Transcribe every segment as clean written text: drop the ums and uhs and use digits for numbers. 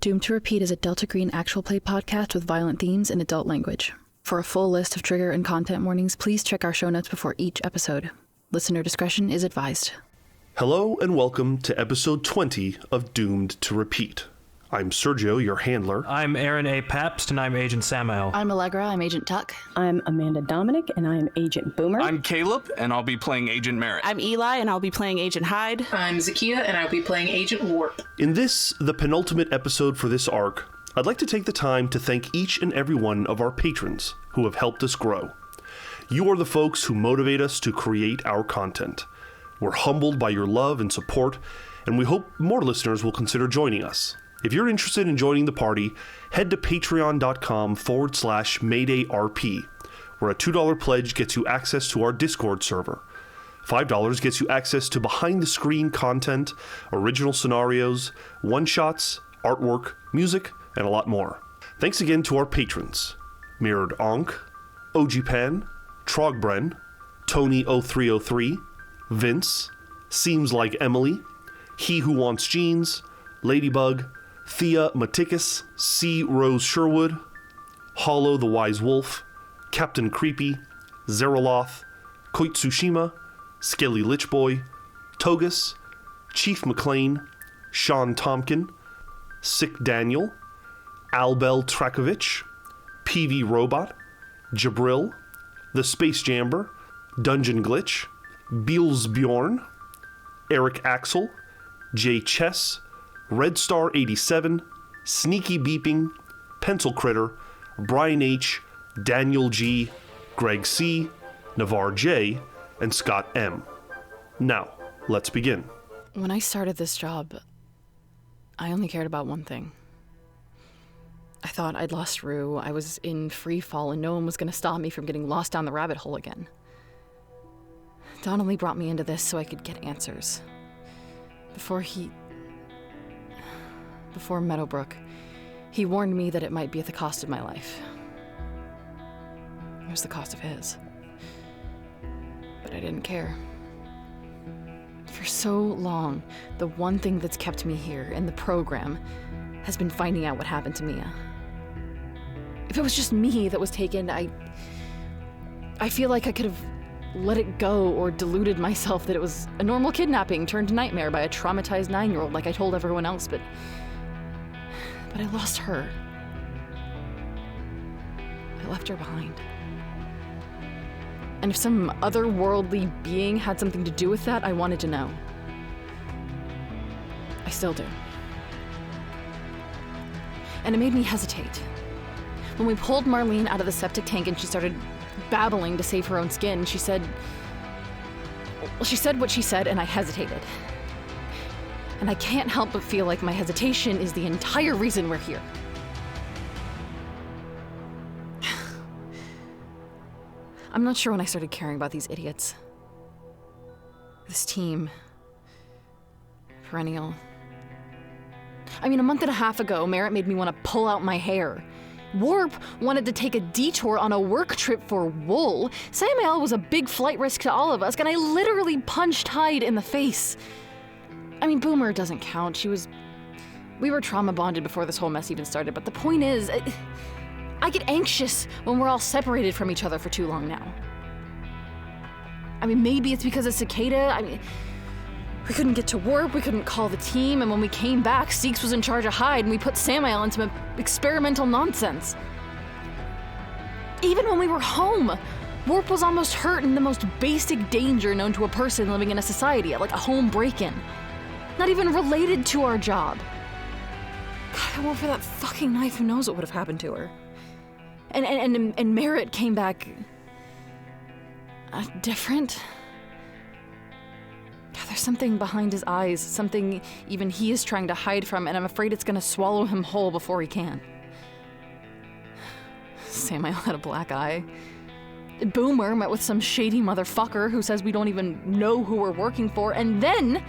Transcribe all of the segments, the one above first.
Doomed to Repeat is a Delta Green actual play podcast with violent themes and adult language. For a full list of trigger and content warnings, please check our show notes before each episode. Listener discretion is advised. Hello and welcome to episode 20 of Doomed to Repeat. I'm Sergio, your handler. I'm Aaron A. Pabst, and I'm Agent Samael. I'm Allegra, I'm Agent Tuck. I'm Amanda Dominic, and I am Agent Boomer. I'm Caleb, and I'll be playing Agent Merritt. I'm Eli, and I'll be playing Agent Hyde. I'm Zakia, and I'll be playing Agent Warp. In this, the penultimate episode for this arc, I'd like to take the time to thank each and every one of our patrons who have helped us grow. You are the folks who motivate us to create our content. We're humbled by your love and support, and we hope more listeners will consider joining us. If you're interested in joining the party, head to patreon.com/MaydayRP, where a $2 pledge gets you access to our Discord server. $5 gets you access to behind-the-screen content, original scenarios, one-shots, artwork, music, and a lot more. Thanks again to our patrons: Mirrored Ankh, OGPen, Trogbren, Tony0303, Vince, Seems Like Emily, He Who Wants Jeans, Ladybug, Thea Maticus, C. Rose Sherwood, Hollow the Wise Wolf, Captain Creepy, Zeraloth, Koitsushima, Skelly Lichboy, Togus, Chief McLean, Sean Tompkin, Sick Daniel, Albel Trakovich, PV Robot, Jabril, The Space Jamber, Dungeon Glitch, Beals Bjorn, Eric Axel, Jay Chess, Red Star 87, Sneaky Beeping, Pencil Critter, Brian H., Daniel G., Greg C., Navarre J., and Scott M. Now, let's begin. When I started this job, I only cared about one thing. I thought I'd lost Rue, I was in free fall, and no one was going to stop me from getting lost down the rabbit hole again. Donnelly brought me into this so I could get answers. Before Meadowbrook, he warned me that it might be at the cost of my life. It was the cost of his. But I didn't care. For so long, the one thing that's kept me here in the program has been finding out what happened to Mia. If it was just me that was taken, I feel like I could have let it go or deluded myself that it was a normal kidnapping turned nightmare by a traumatized 9-year-old like I told everyone else, but I lost her. I left her behind. And if some otherworldly being had something to do with that, I wanted to know. I still do. And it made me hesitate. When we pulled Marlene out of the septic tank and she started babbling to save her own skin, she said what she said, and I hesitated. And I can't help but feel like my hesitation is the entire reason we're here. I'm not sure when I started caring about these idiots. This team. PERENNIAL. I mean, a month and a half ago, Merritt made me want to pull out my hair. Warp wanted to take a detour on a work trip for wool. Samael was a big flight risk to all of us, and I literally punched Hyde in the face. I mean, Boomer doesn't count. We were trauma bonded before this whole mess even started, but the point is, I get anxious when we're all separated from each other for too long now. I mean, maybe it's because of Cicada. I mean, we couldn't get to Warp, we couldn't call the team, and when we came back, Seeks was in charge of Hyde, and we put Samael into some experimental nonsense. Even when we were home, Warp was almost hurt in the most basic danger known to a person living in a society, like a home break-in. Not even related to our job. God, if it weren't for that fucking knife, who knows what would have happened to her. And Merritt came back different. God, there's something behind his eyes, something even he is trying to hide from, and I'm afraid it's gonna swallow him whole before he can. Samael had a black eye. Boomer met with some shady motherfucker who says we don't even know who we're working for, and then,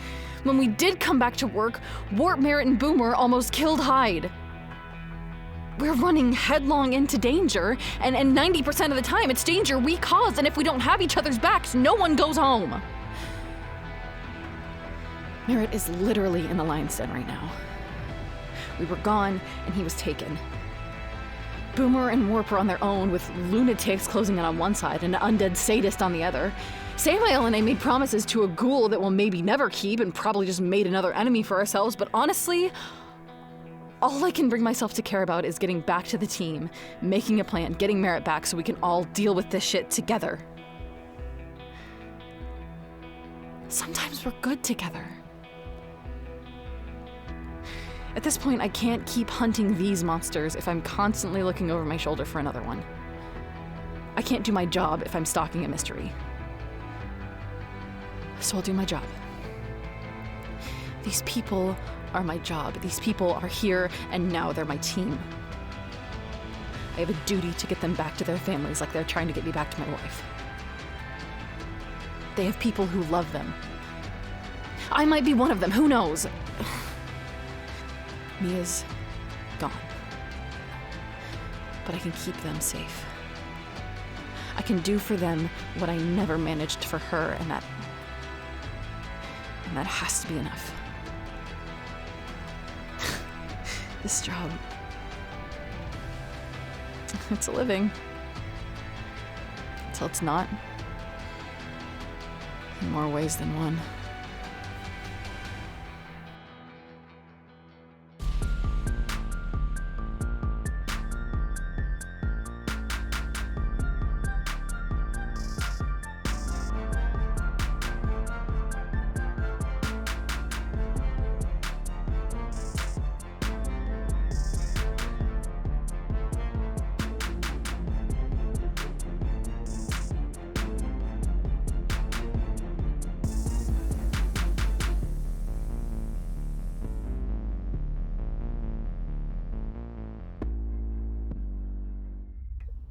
when we did come back to work, Warp, Merritt, and Boomer almost killed Hyde. We're running headlong into danger, and 90% of the time it's danger we cause, and if we don't have each other's backs, no one goes home. Merritt is literally in the lion's den right now. We were gone, and he was taken. Boomer and Warp were on their own, with lunatics closing in on one side and an undead sadist on the other. Samael and I made promises to a ghoul that we'll maybe never keep and probably just made another enemy for ourselves, but honestly, all I can bring myself to care about is getting back to the team, making a plan, getting Merritt back so we can all deal with this shit together. Sometimes we're good together. At this point, I can't keep hunting these monsters if I'm constantly looking over my shoulder for another one. I can't do my job if I'm stalking a mystery. So I'll do my job. These people are my job. These people are here, and now they're my team. I have a duty to get them back to their families like they're trying to get me back to my wife. They have people who love them. I might be one of them, who knows? Mia's gone. But I can keep them safe. I can do for them what I never managed for her, and that has to be enough. This job, it's a living. Until it's not. In more ways than one.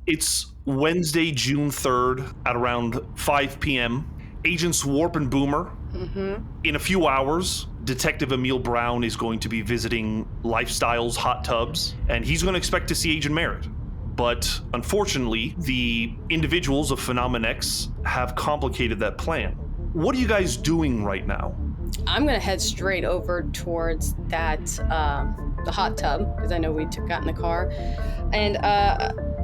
It's Wednesday, June 3rd at around 5 p.m. Agents Warp and Boomer. In a few hours, Detective Emille Browne is going to be visiting Lifestyle's hot tubs, and he's going to expect to see Agent Merritt. But unfortunately, the individuals of Phenomen-X have complicated that plan. What are you guys doing right now? I'm gonna head straight over towards that, the hot tub, because I know we got in the car. And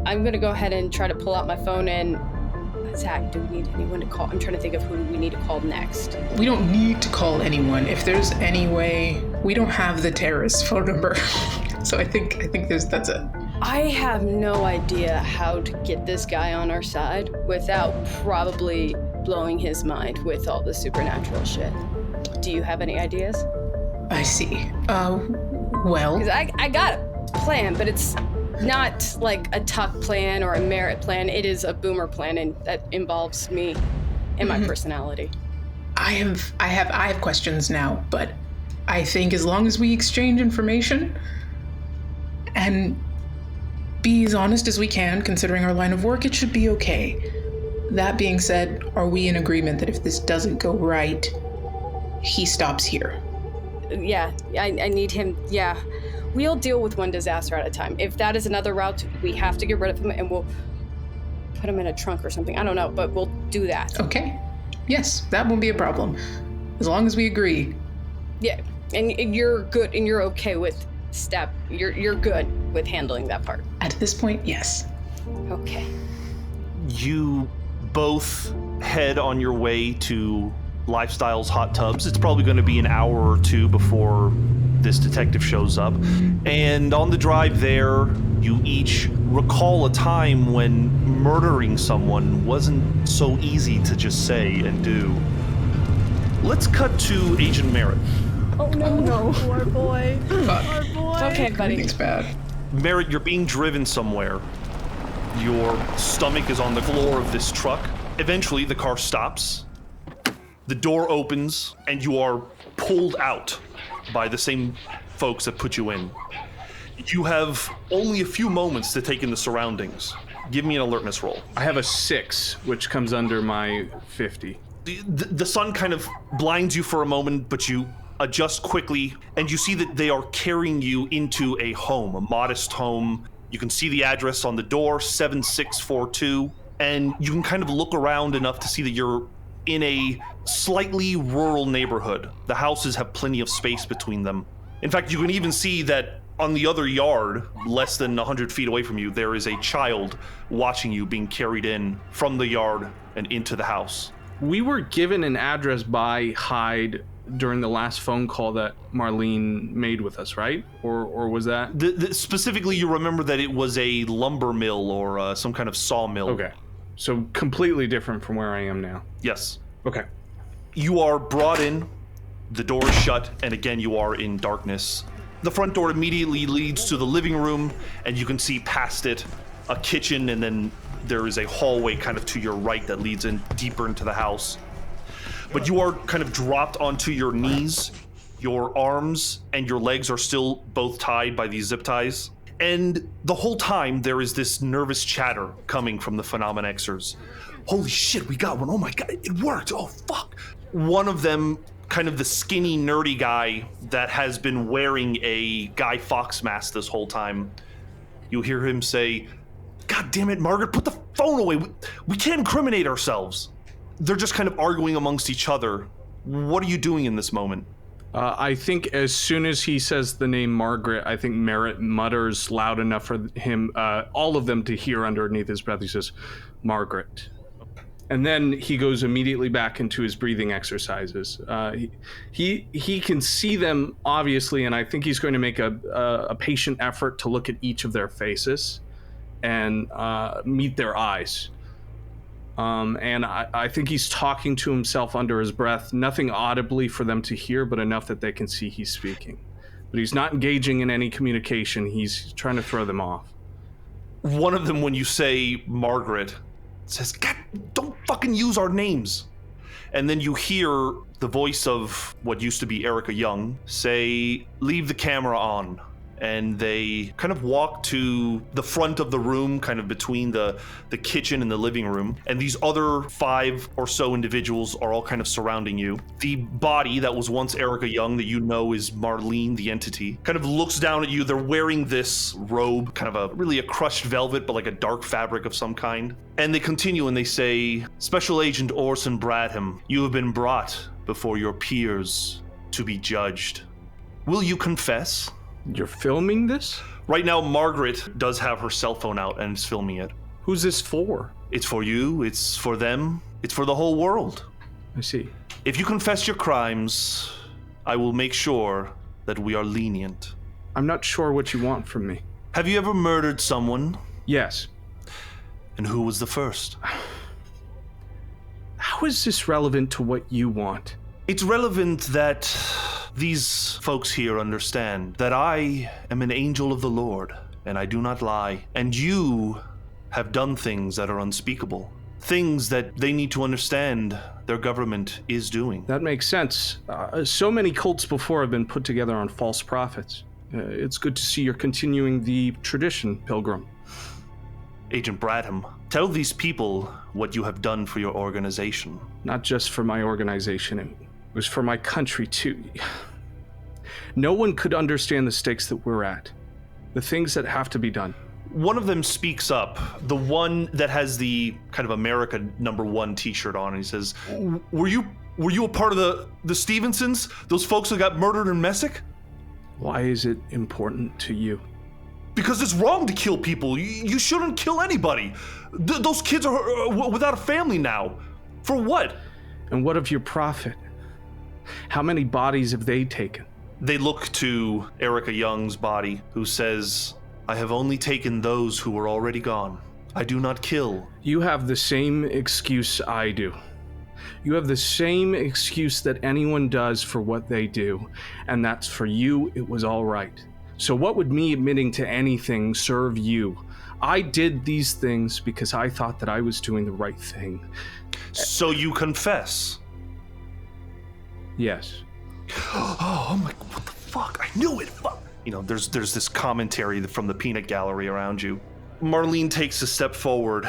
I'm gonna go ahead and try to pull out my phone and, Zach, do we need anyone to call? I'm trying to think of who we need to call next. We don't need to call anyone. If there's any way, we don't have the terrorist's phone number. So I think that's it. I have no idea how to get this guy on our side without probably blowing his mind with all the supernatural shit. Do you have any ideas? I see. Well... Because I got a plan, but it's not like a Tuck plan or a Merritt plan. It is a Boomer plan, and that involves me and my personality. I have questions now, but I think as long as we exchange information and be as honest as we can, considering our line of work, it should be okay. That being said, are we in agreement that if this doesn't go right, he stops here? Yeah, I need him. Yeah, we'll deal with one disaster at a time. If that is another route, we have to get rid of him, and we'll put him in a trunk or something. I don't know, but we'll do that. Okay. Yes, that won't be a problem. As long as we agree. Yeah, and you're good, and you're okay with you're good with handling that part. At this point, yes. Okay. You both head on your way to Lifestyle's hot tubs. It's probably going to be an hour or two before this detective shows up. And on the drive there, you each recall a time when murdering someone wasn't so easy to just say and do. Let's cut to Agent Merritt. Oh no. Poor boy. Fuck. Poor boy. Okay, buddy. Everything's bad. Merritt, you're being driven somewhere. Your stomach is on the floor of this truck. Eventually, the car stops. The door opens, and you are pulled out by the same folks that put you in. You have only a few moments to take in the surroundings. Give me an alertness roll. I have a 6, which comes under my 50. The sun kind of blinds you for a moment, but you adjust quickly, and you see that they are carrying you into a home, a modest home. You can see the address on the door, 7642, and you can kind of look around enough to see that you're in a slightly rural neighborhood. The houses have plenty of space between them. In fact, you can even see that On the other yard, less than 100 feet away from you, there is a child watching you being carried in from the yard and into the house. We were given an address by Hyde during the last phone call that Marlene made with us, right? Or was that? Specifically, you remember that it was a lumber mill or some kind of sawmill. Okay. So completely different from where I am now. Yes. Okay. You are brought in, the door is shut, and again you are in darkness. The front door immediately leads to the living room, and you can see past it a kitchen, and then there is a hallway kind of to your right that leads in deeper into the house. But you are kind of dropped onto your knees. Your arms and your legs are still both tied by these zip ties. And the whole time there is this nervous chatter coming from the Phenomen-Xers. Holy shit, we got one. Oh my god, it worked. Oh fuck. One of them, kind of the skinny, nerdy guy that has been wearing a Guy Fawkes mask this whole time. You hear him say, "God damn it, Margaret, put the phone away. We can't incriminate ourselves." They're just kind of arguing amongst each other. What are you doing in this moment? I think as soon as he says the name Margaret, I think Merritt mutters loud enough for him, all of them to hear underneath his breath. He says, "Margaret." And then he goes immediately back into his breathing exercises. He can see them, obviously, and I think he's going to make a patient effort to look at each of their faces and meet their eyes. And I think he's talking to himself under his breath, nothing audibly for them to hear, but enough that they can see he's speaking. But he's not engaging in any communication. He's trying to throw them off. One of them, when you say Margaret, says, "God, don't fucking use our names." And then you hear the voice of what used to be Erica Young say, "Leave the camera on." And they kind of walk to the front of the room, kind of between the kitchen and the living room. And these other 5 or so individuals are all kind of surrounding you. The body that was once Erica Young, that you know is Marlene, the entity, kind of looks down at you. They're wearing this robe, kind of really a crushed velvet, but like a dark fabric of some kind. And they continue and they say, "Special Agent Orson Bradham, you have been brought before your peers to be judged. Will you confess?" You're filming this? Right now, Margaret does have her cell phone out and is filming it. Who's this for? It's for you, it's for them, it's for the whole world. I see. If you confess your crimes, I will make sure that we are lenient. I'm not sure what you want from me. Have you ever murdered someone? Yes. And who was the first? How is this relevant to what you want? It's relevant that these folks here understand that I am an angel of the Lord, and I do not lie. And you have done things that are unspeakable. Things that they need to understand their government is doing. That makes sense. So many cults before have been put together on false prophets. It's good to see you're continuing the tradition, Pilgrim. Agent Bradham, tell these people what you have done for your organization. Not just for my organization. It was for my country, too. No one could understand the stakes that we're at. The things that have to be done. One of them speaks up, the one that has the kind of America #1 t-shirt on, and he says, Were you a part of the Stevensons? Those folks that got murdered in Messick? Why is it important to you? Because it's wrong to kill people. You shouldn't kill anybody. Those kids are without a family now. For what? And what of your prophet? How many bodies have they taken? They look to Erica Young's body, who says, I have only taken those who were already gone. I do not kill. You have the same excuse I do. You have the same excuse that anyone does for what they do, and that's for you, it was all right. So what would me admitting to anything serve you? I did these things because I thought that I was doing the right thing. So you confess? Yes. Oh, I'm like, what the fuck? I knew it. Fuck. You know, there's this commentary from the peanut gallery around you. Marlene takes a step forward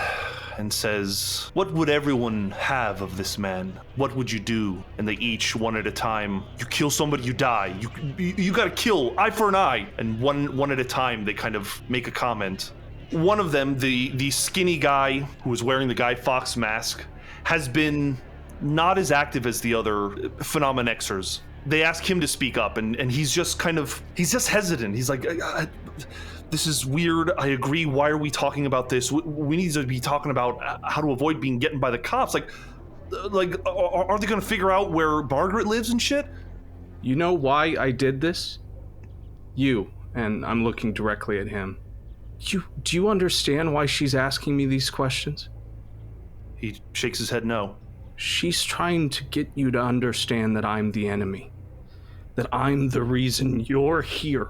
and says, what would everyone have of this man? What would you do? And they each, one at a time, you kill somebody, you die. You gotta kill, eye for an eye. And one at a time, they kind of make a comment. One of them, the skinny guy who was wearing the Guy Fawkes mask, has been not as active as the other Phenomen-Xers. they ask him to speak up, and he's just hesitant. He's like, this is weird. I agree. Why are we talking about this? We need to be talking about how to avoid being gotten by the cops. Like, are they going to figure out where Margaret lives and shit? You know why I did this? And I'm looking directly at him. Do you understand why she's asking me these questions? He shakes his head no. She's trying to get you to understand that I'm the enemy. That I'm the reason you're here.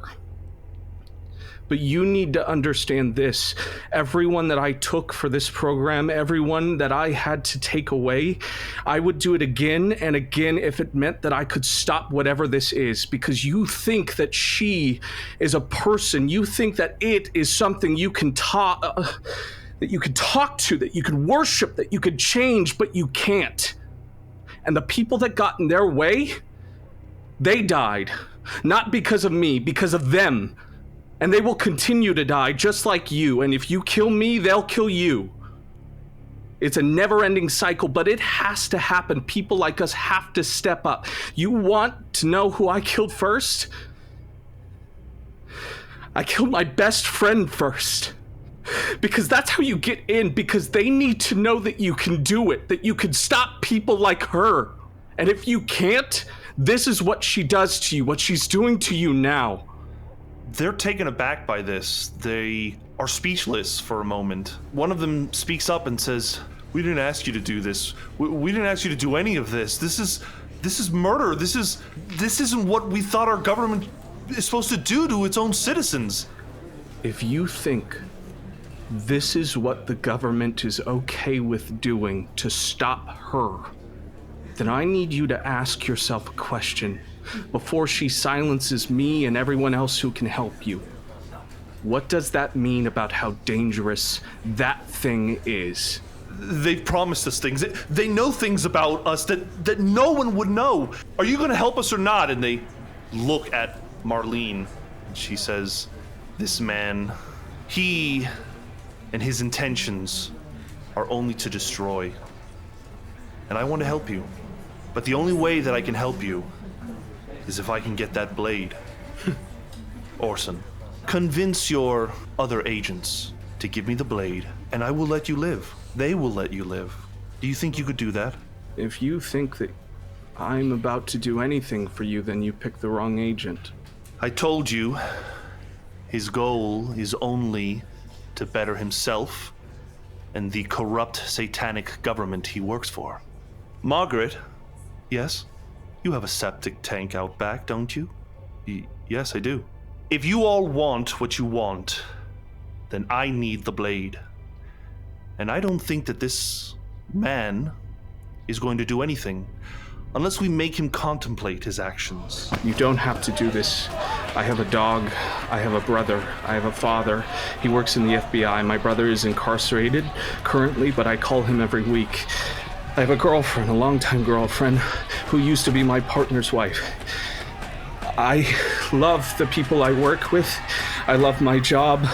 But you need to understand this. Everyone that I took for this program, everyone that I had to take away, I would do it again and again if it meant that I could stop whatever this is, because you think that she is a person. You think that it is something you can talk to, that you can worship, that you could change, but you can't. And the people that got in their way, they died. Not because of me, because of them. And they will continue to die just like you. And if you kill me, they'll kill you. It's a never-ending cycle, but it has to happen. People like us have to step up. You want to know who I killed first? I killed my best friend first. Because that's how you get in, because they need to know that you can do it, that you can stop people like her. And if you can't, this is what she does to you, what she's doing to you now. They're taken aback by this. They are speechless for a moment. One of them speaks up and says, "We didn't ask you to do this. We didn't ask you to do any of this. This is murder. This isn't what we thought our government is supposed to do to its own citizens." If you think this is what the government is okay with doing to stop her, then I need you to ask yourself a question before she silences me and everyone else who can help you. What does that mean about how dangerous that thing is? They've promised us things. They know things about us that no one would know. Are you going to help us or not? And they look at Marlene, and she says, "This man, he and his intentions are only to destroy. And I want to help you. But the only way that I can help you is if I can get that blade." Orson, convince your other agents to give me the blade, and I will let you live. They will let you live. Do you think you could do that? If you think that I'm about to do anything for you, then you picked the wrong agent. I told you, his goal is only to better himself and the corrupt satanic government he works for. Margaret, yes? You have a septic tank out back, don't you? Yes, I do. If you all want what you want, then I need the blade. And I don't think that this man is going to do anything unless we make him contemplate his actions. You don't have to do this. I have a dog. I have a brother. I have a father. He works in the FBI. My brother is incarcerated currently, but I call him every week. I have a girlfriend, a longtime girlfriend, who used to be my partner's wife. I love the people I work with. I love my job.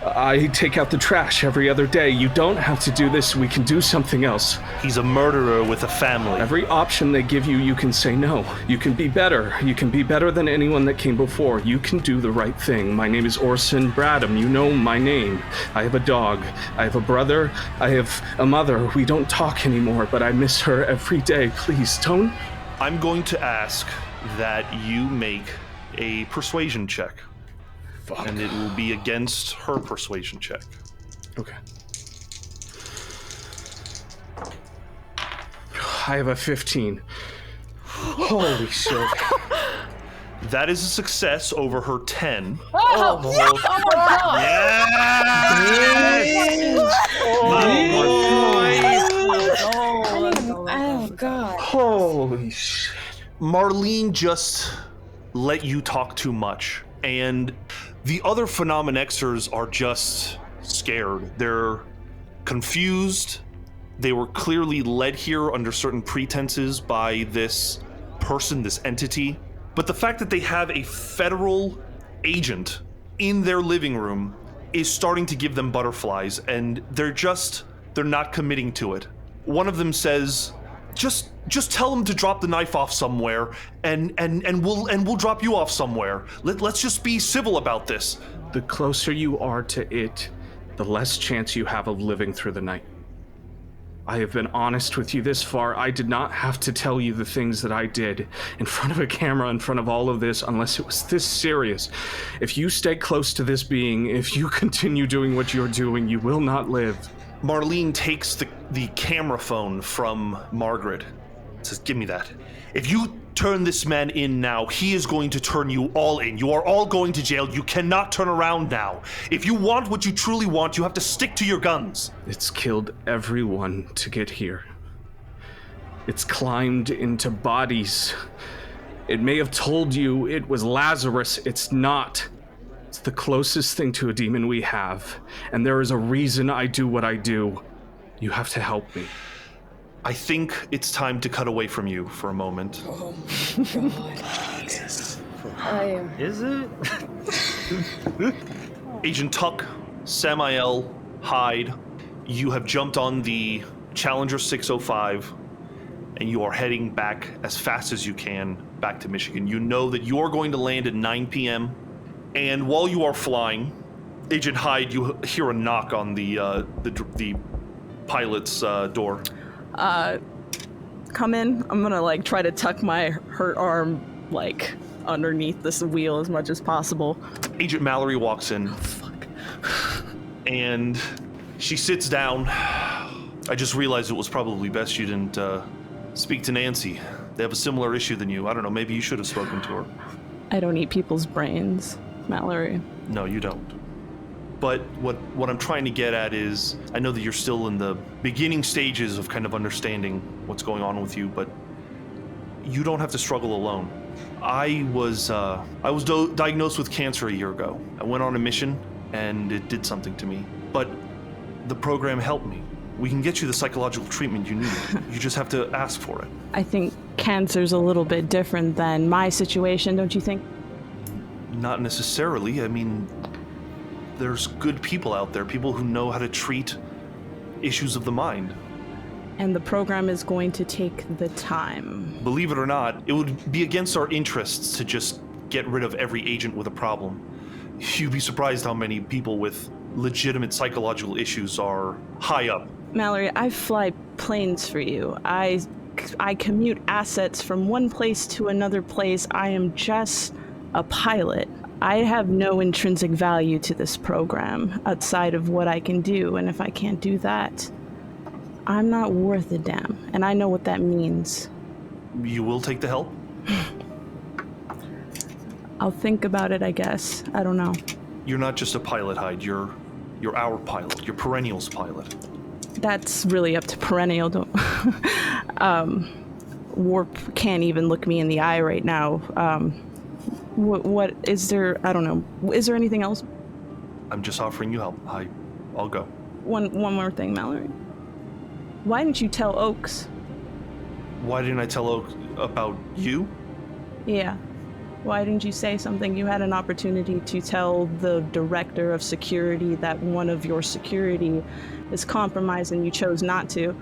I take out the trash every other day. You don't have to do this. We can do something else. He's a murderer with a family. Every option they give you, you can say no. You can be better. You can be better than anyone that came before. You can do the right thing. My name is Orson Bradham. You know my name. I have a dog. I have a brother. I have a mother. We don't talk anymore, but I miss her every day. Please don't. I'm going to ask that you make a persuasion check. Fuck. And it will be against her persuasion check. Okay. I have a 15. Holy shit. That is a success over her 10. Oh my god! Oh god. Holy shit. Marlene just let you talk too much. And the other Phenomen-Xers are just scared. They're confused. They were clearly led here under certain pretenses by this person, this entity. But the fact that they have a federal agent in their living room is starting to give them butterflies, and they're not committing to it. One of them says, Just tell him to drop the knife off somewhere, and we'll drop you off somewhere. Let's just be civil about this. The closer you are to it, the less chance you have of living through the night. I have been honest with you this far. I did not have to tell you the things that I did in front of a camera, in front of all of this, unless it was this serious. If you stay close to this being, if you continue doing what you're doing, you will not live. Marlene takes the camera phone from Margaret. Says, give me that. If you turn this man in now, he is going to turn you all in. You are all going to jail. You cannot turn around now. If you want what you truly want, you have to stick to your guns. It's killed everyone to get here. It's climbed into bodies. It may have told you it was Lazarus. It's not. It's the closest thing to a demon we have. And there is a reason I do what I do. You have to help me. I think it's time to cut away from you for a moment. Oh my God. Jesus. Is it? Agent Tuck, Samael, Hyde, you have jumped on the Challenger 605 and you are heading back as fast as you can back to Michigan. You know that you are going to land at 9 p.m. and while you are flying, Agent Hyde, you hear a knock on the pilot's door. Come in. I'm gonna try to tuck my hurt arm underneath this wheel as much as possible. Agent Mallory walks in. Oh, fuck. And she sits down. I just realized it was probably best you didn't speak to Nancy. They have a similar issue than you. I don't know, maybe you should have spoken to her. I don't eat people's brains, Mallory. No, you don't. But what I'm trying to get at is, I know that you're still in the beginning stages of kind of understanding what's going on with you, but you don't have to struggle alone. I was diagnosed with cancer a year ago. I went on a mission, and it did something to me. But the program helped me. We can get you the psychological treatment you need. You just have to ask for it. I think cancer's a little bit different than my situation, don't you think? Not necessarily. I mean, there's good people out there, people who know how to treat issues of the mind. And the program is going to take the time. Believe it or not, it would be against our interests to just get rid of every agent with a problem. You'd be surprised how many people with legitimate psychological issues are high up. Mallory, I fly planes for you. I commute assets from one place to another place. I am just a pilot. I have no intrinsic value to this program outside of what I can do, and if I can't do that, I'm not worth a damn, and I know what that means. You will take the help? I'll think about it, I guess. I don't know. You're not just a pilot, Hyde. You're our pilot. You're Perennial's pilot. That's really up to Perennial. Don't. Warp can't even look me in the eye right now. What is there? I don't know. Is there anything else? I'm just offering you help. I'll go. One more thing, Mallory. Why didn't you tell Oaks? Why didn't I tell Oaks about you? Yeah. Why didn't you say something? You had an opportunity to tell the director of security that one of your security is compromised and you chose not to.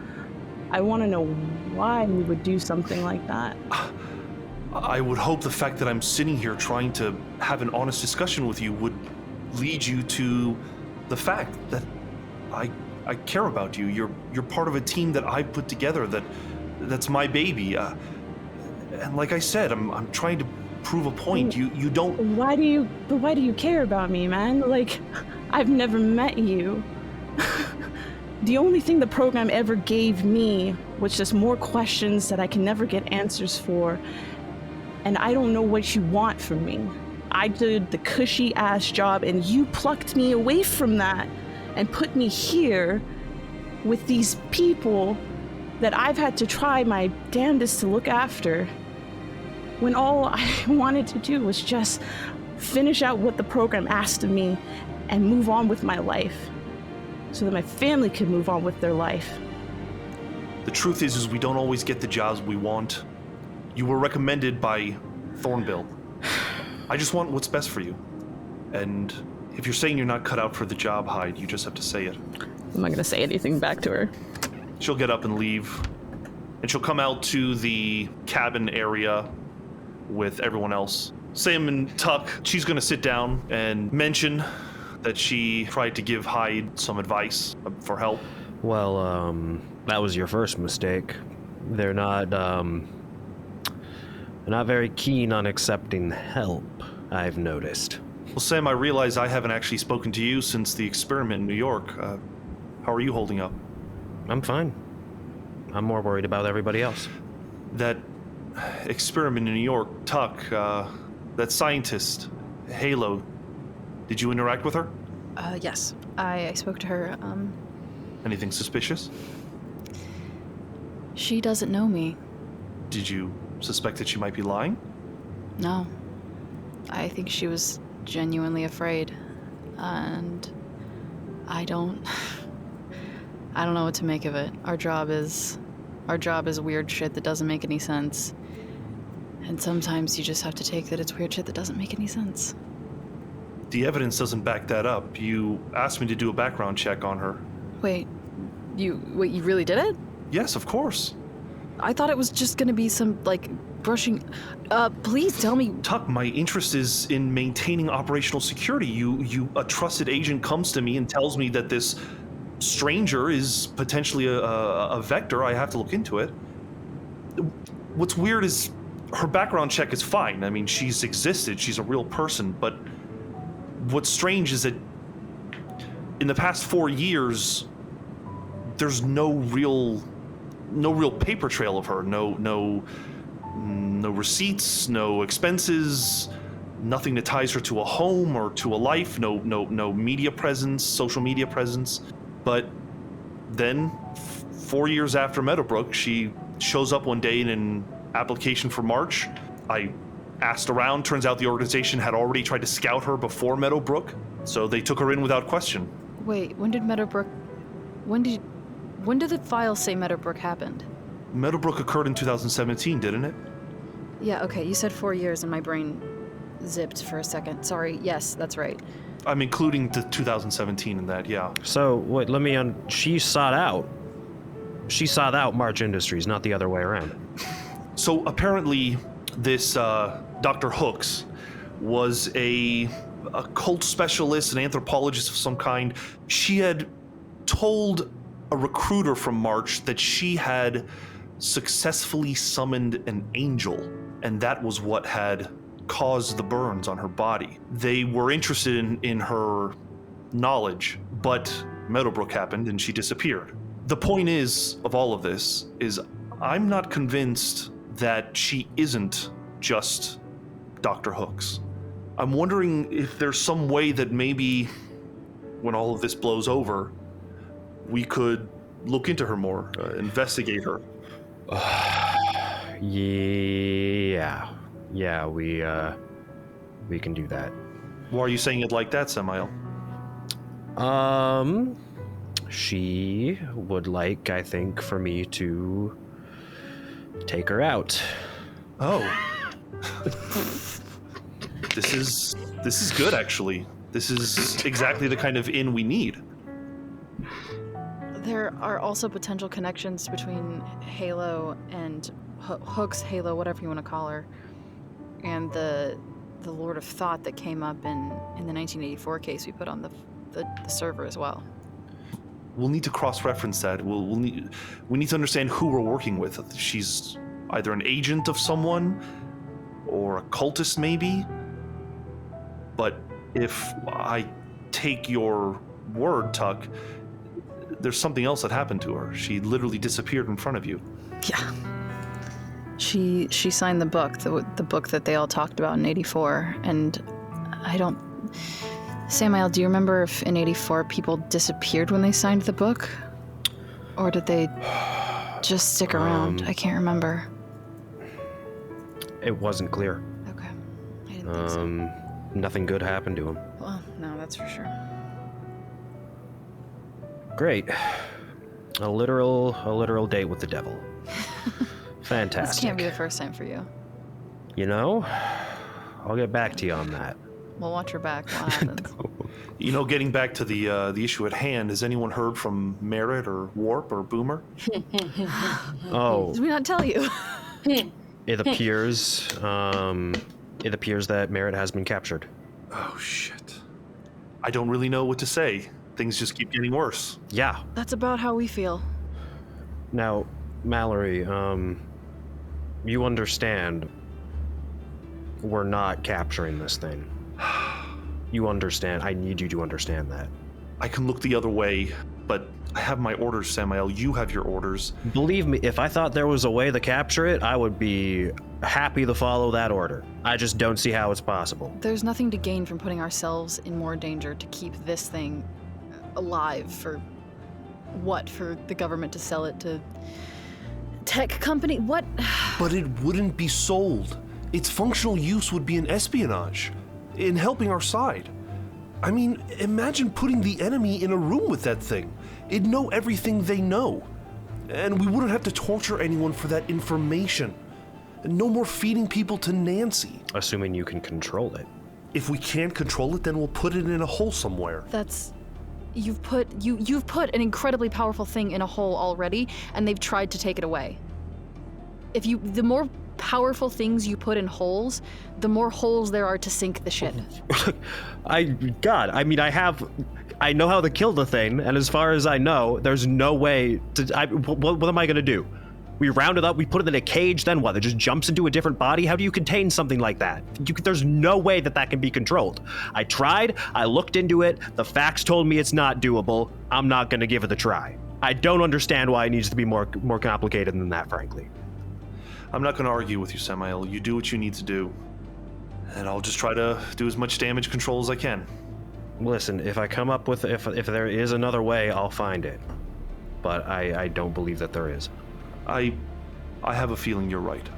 I want to know why you would do something like that. I would hope the fact that I'm sitting here trying to have an honest discussion with you would lead you to the fact that I care about you. You're part of a team that I put together that's my baby. And like I said, I'm trying to prove a point. You don't. Why do you care about me, man? I've never met you. The only thing the program ever gave me was just more questions that I can never get answers for. And I don't know what you want from me. I did the cushy ass job and you plucked me away from that and put me here with these people that I've had to try my damnedest to look after, when all I wanted to do was just finish out what the program asked of me and move on with my life so that my family could move on with their life. The truth is we don't always get the jobs we want. You were recommended by Thornbill. I just want what's best for you. And if you're saying you're not cut out for the job, Hyde, you just have to say it. I'm not gonna say anything back to her. She'll get up and leave. And she'll come out to the cabin area with everyone else. Sam and Tuck, she's gonna sit down and mention that she tried to give Hyde some advice for help. Well, that was your first mistake. They're not very keen on accepting help, I've noticed. Well, Sam, I realize I haven't actually spoken to you since the experiment in New York. How are you holding up? I'm fine. I'm more worried about everybody else. That experiment in New York, Tuck, that scientist, Halo, did you interact with her? Yes. I spoke to her. Anything suspicious? She doesn't know me. Did you suspect that she might be lying? No. I think she was genuinely afraid. And I don't know what to make of it. Our job is weird shit that doesn't make any sense. And sometimes you just have to take that it's weird shit that doesn't make any sense. The evidence doesn't back that up. You asked me to do a background check on her. Wait, you really did it? Yes, of course. I thought it was just gonna be some, brushing. Please tell me. Tuck, my interest is in maintaining operational security. A trusted agent comes to me and tells me that this stranger is potentially a vector. I have to look into it. What's weird is her background check is fine. I mean, she's existed. She's a real person. But what's strange is that in the past 4 years, there's no real paper trail of her. No receipts, no expenses, nothing that ties her to a home or to a life. No media presence, social media presence. But then, 4 years after Meadowbrook, she shows up one day in an application for March. I asked around. Turns out the organization had already tried to scout her before Meadowbrook, so they took her in without question. Wait, when did the file say Meadowbrook happened? Meadowbrook occurred in 2017, didn't it? Yeah, okay, you said 4 years and my brain zipped for a second. Sorry, yes, that's right. I'm including the 2017 in that, yeah. So, wait, she sought out March Industries, not the other way around. So apparently this Dr. Hooks was a cult specialist, an anthropologist of some kind. She had told a recruiter from March that she had successfully summoned an angel, and that was what had caused the burns on her body. They were interested in her knowledge, but Meadowbrook happened and she disappeared. The point of all of this is I'm not convinced that she isn't just Dr. Hooks. I'm wondering if there's some way that maybe when all of this blows over, we could look into her more, investigate her. Yeah, we can do that. Why are you saying it like that, Samael? She would like, I think, for me to take her out. Oh. This is good, actually. This is exactly the kind of inn we need. There are also potential connections between Halo and Hooks, Halo, whatever you want to call her, and the Lord of Thought that came up in the 1984 case we put on the server as well. We'll need to cross-reference that. We need to understand who we're working with. She's either an agent of someone or a cultist, maybe. But if I take your word, Tuck, there's something else that happened to her. She literally disappeared in front of you. Yeah. She signed the book, the book that they all talked about in '84, and I don't... Samael, do you remember if in '84 people disappeared when they signed the book? Or did they just stick around? I can't remember. It wasn't clear. Okay. I didn't think so. Nothing good happened to him. Well, no, that's for sure. Great. A literal date with the devil. Fantastic. This can't be the first time for you. You know, I'll get back to you on that. We'll watch your back. What happens? You know, getting back to the issue at hand, has anyone heard from Merritt or Warp or Boomer? Oh, Did we not tell you? it appears that Merritt has been captured. Oh, shit. I don't really know what to say. Things just keep getting worse. Yeah. That's about how we feel. Now, Mallory, you understand we're not capturing this thing. You understand. I need you to understand that. I can look the other way, but I have my orders, Samael. You have your orders. Believe me, if I thought there was a way to capture it, I would be happy to follow that order. I just don't see how it's possible. There's nothing to gain from putting ourselves in more danger to keep this thing alive for what? For the government to sell it to tech company? What? But it wouldn't be sold. Its functional use would be in espionage, in helping our side. I mean, imagine putting the enemy in a room with that thing. It'd know everything they know. And we wouldn't have to torture anyone for that information. No more feeding people to Nancy. Assuming you can control it. If we can't control it, then we'll put it in a hole somewhere. That's... You've put an incredibly powerful thing in a hole already, and they've tried to take it away. The more powerful things you put in holes, the more holes there are to sink the shit. I know how to kill the thing, and as far as I know, there's no way to... What am I gonna do? We round it up, we put it in a cage, then what? It just jumps into a different body? How do you contain something like that? There's no way that can be controlled. I tried, I looked into it, the facts told me it's not doable. I'm not gonna give it a try. I don't understand why it needs to be more complicated than that, frankly. I'm not gonna argue with you, Samael. You do what you need to do. And I'll just try to do as much damage control as I can. Listen, if I come up with... If there is another way, I'll find it. But I don't believe that there is. I have a feeling you're right.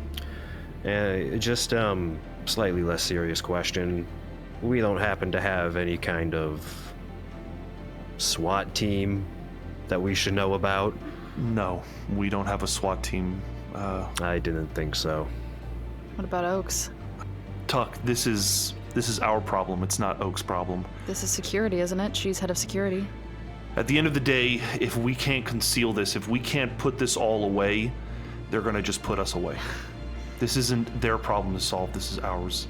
Just slightly less serious question. We don't happen to have any kind of SWAT team that we should know about? No, we don't have a SWAT team. I didn't think so. What about Oaks? Tuck, this is our problem. It's not Oak's problem. This is security, isn't it? She's head of security. At the end of the day, if we can't conceal this, if we can't put this all away, they're gonna just put us away. This isn't their problem to solve, this is ours.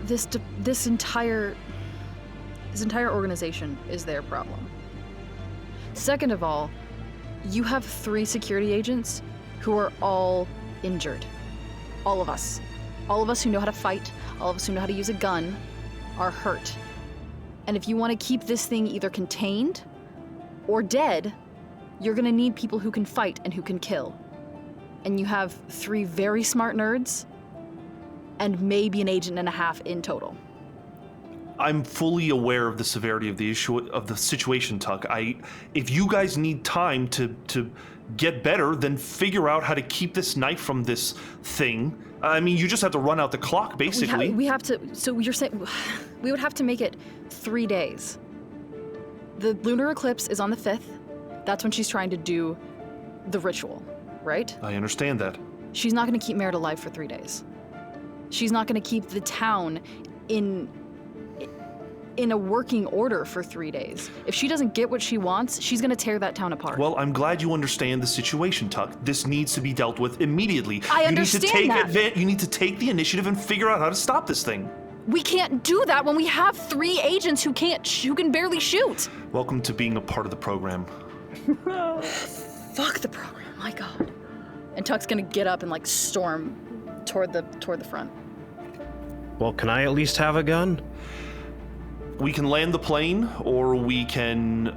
This entire organization is their problem. Second of all, you have 3 security agents who are all injured. All of us. All of us who know how to fight, all of us who know how to use a gun, are hurt. And if you want to keep this thing either contained or dead, you're gonna need people who can fight and who can kill. And you have 3 very smart nerds and maybe an agent and a half in total. I'm fully aware of the severity of the issue, of the situation, Tuck. If you guys need time to get better, then figure out how to keep this knife from this thing. I mean, you just have to run out the clock, basically. We have to, so you're saying, we would have to make it 3 days. The lunar eclipse is on the 5th. That's when she's trying to do the ritual, right? I understand that. She's not gonna keep Merritt alive for 3 days. She's not gonna keep the town in a working order for 3 days. If she doesn't get what she wants, she's gonna tear that town apart. Well, I'm glad you understand the situation, Tuck. This needs to be dealt with immediately. I understand that. You need to take the initiative and figure out how to stop this thing. We can't do that when we have 3 agents who can barely shoot. Welcome to being a part of the program. Fuck the program, my God. And Tuck's gonna get up and like storm toward the front. Well, can I at least have a gun? We can land the plane, or we can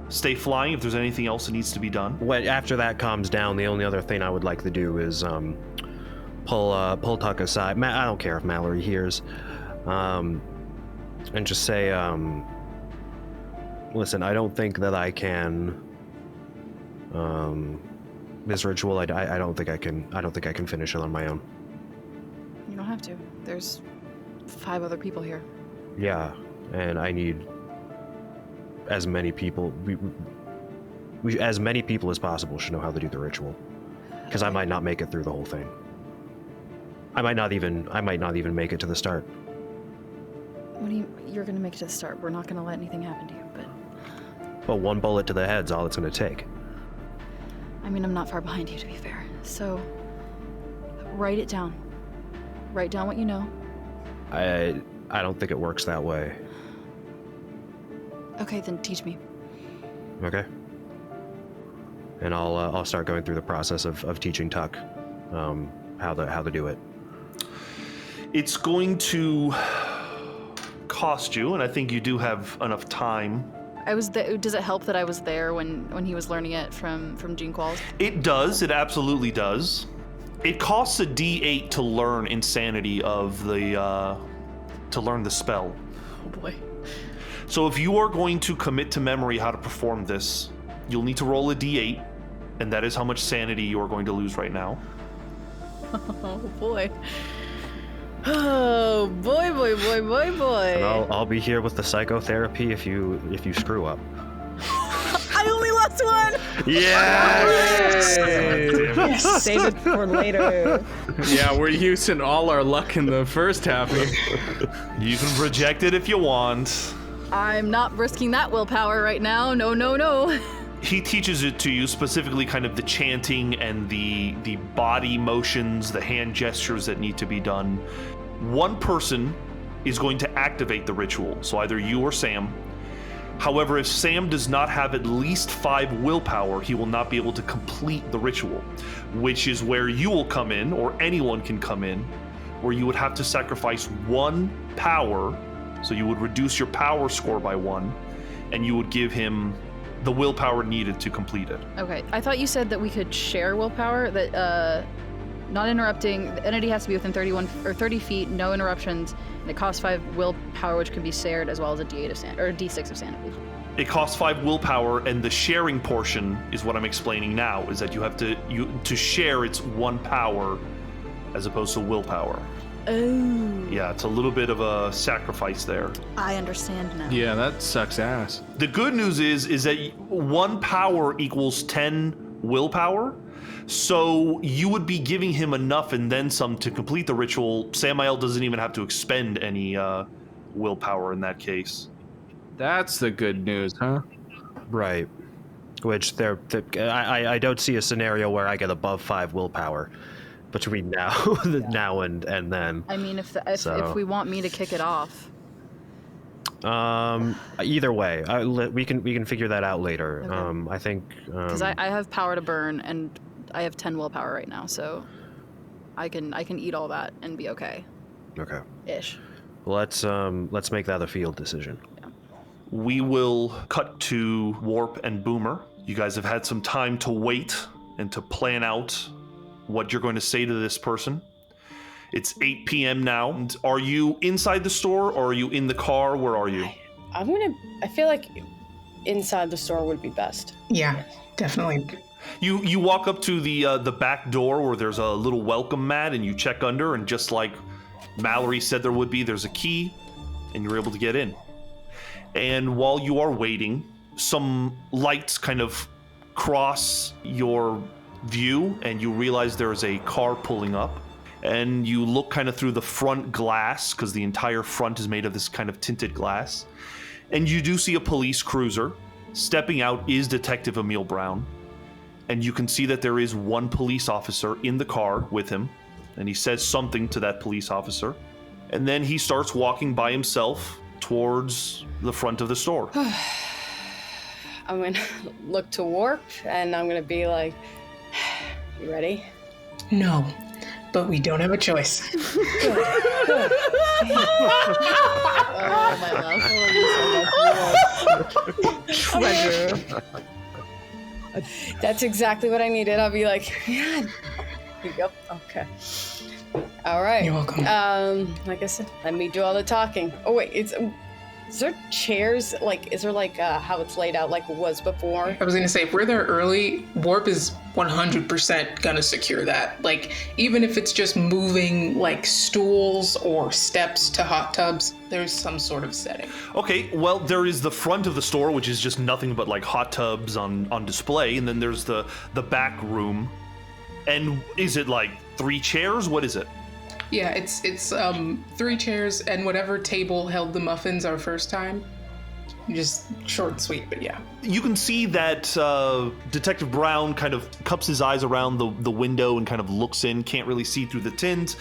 stay flying if there's anything else that needs to be done. After that calms down, the only other thing I would like to do is pull Tuck aside. I don't care if Mallory hears, and just say, listen, I don't think that I can. This ritual, I don't think I can. I don't think I can finish it on my own. You don't have to. There's 5 other people here. Yeah, and I need as many people. As many people as possible should know how to do the ritual, because I might not make it through the whole thing. I might not even make it to the start. You're gonna make it to the start. We're not gonna let anything happen to you, but... Well, one bullet to the head's all it's gonna take. I mean, I'm not far behind you, to be fair. So, write it down. Write down what you know. I don't think it works that way. Okay, then teach me. Okay. And I'll start going through the process of teaching Tuck how to do it. It's going to cost you, and I think you do have enough time. Does it help that I was there when he was learning it from Gene Qualls? It does. It absolutely does. It costs a D8 to learn insanity to learn the spell. Oh boy. So if you are going to commit to memory how to perform this, you'll need to roll a D8, and that is how much sanity you are going to lose right now. Oh boy. Oh boy, boy, boy, boy, boy. And I'll be here with the psychotherapy if you screw up. I only lost one. Yes. Save it for later. Yeah, we're using all our luck in the first half here. You can project it if you want. I'm not risking that willpower right now. No, no, no. He teaches it to you, specifically kind of the chanting and the body motions, the hand gestures that need to be done. One person is going to activate the ritual, so either you or Sam. However, if Sam does not have at least 5 willpower, he will not be able to complete the ritual, which is where you will come in, or anyone can come in, where you would have to sacrifice 1 power, so you would reduce your power score by 1, and you would give him the willpower needed to complete it. Okay, I thought you said that we could share willpower, that not interrupting, the entity has to be within 30 feet, no interruptions, and it costs 5 willpower, which can be shared, as well as a D8 of sanity, or a D6 of sanity. It costs 5 willpower, and the sharing portion is what I'm explaining now, is that you have to share its 1 power as opposed to willpower. Oh. Yeah, it's a little bit of a sacrifice there. I understand now. Yeah, that sucks ass. The good news is that 1 power equals 10 willpower, so you would be giving him enough and then some to complete the ritual. Samael doesn't even have to expend any willpower in that case. That's the good news, huh? Right. Which I don't see a scenario where I get above 5 willpower between now and then. I mean, if we want me to kick it off. Either way, we can figure that out later. Okay. I think because I have power to burn and I have 10 willpower right now, so I can eat all that and be okay. Okay. Ish. Let's make that a field decision. Yeah. We will cut to Warp and Boomer. You guys have had some time to wait and to plan out what you're going to say to this person. It's 8 p.m. now. And are you inside the store or are you in the car? Where are you? I feel like inside the store would be best. Yeah, definitely. You walk up to the back door where there's a little welcome mat and you check under, and just like Mallory said there would be, there's a key and you're able to get in. And while you are waiting, some lights kind of cross your view and you realize there's a car pulling up, and you look kind of through the front glass because the entire front is made of this kind of tinted glass, and you do see a police cruiser. Stepping out is Detective Emille Browne, and you can see that there is one police officer in the car with him, and he says something to that police officer, and then he starts walking by himself towards the front of the store. I'm gonna look to Warp and I'm gonna be like, you ready? No, but we don't have a choice. Good. Oh, my love. Treasure. That's exactly what I needed. I'll be like, yeah. Yep. Okay. All right. You're welcome. Like I said, let me do all the talking. Oh wait, is there chairs? Like, is there like how it's laid out like it was before? I was gonna say, if we're there early, Warp is 100% gonna secure that. Like, even if it's just moving like stools or steps to hot tubs, there's some sort of setting. Okay, well, there is the front of the store, which is just nothing but like hot tubs on display, and then there's the back room. And is it like 3 chairs? What is it? Yeah, it's 3 chairs and whatever table held the muffins our first time. Just short and sweet, but yeah. You can see that Detective Browne kind of cups his eyes around the window and kind of looks in, can't really see through the tint,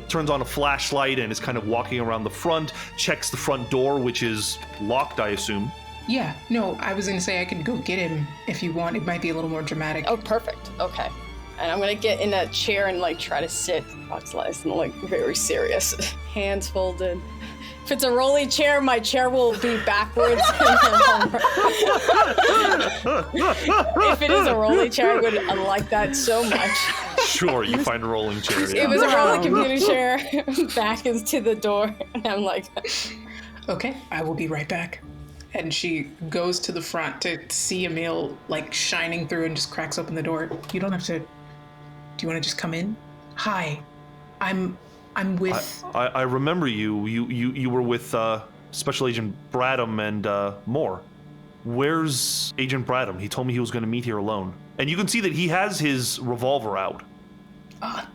turns on a flashlight and is kind of walking around the front, checks the front door, which is locked, I assume. Yeah, no, I was gonna say I could go get him if you want. It might be a little more dramatic. Oh, perfect. Okay. And I'm gonna get in that chair and like try to sit box-wise and like very serious. Hands folded. If it's a rolly chair, my chair will be backwards. If it is a rolly chair, I would like that so much. Sure, you find a rolling chair. Yeah. It was a rolling computer chair. Back is to the door. And I'm like... Okay, I will be right back. And she goes to the front to see Emille like shining through and just cracks open the door. You don't have to... Do you want to just come in? Hi, I'm with... I remember you. You were with Special Agent Bradham and Moore. Where's Agent Bradham? He told me he was going to meet here alone. And you can see that he has his revolver out.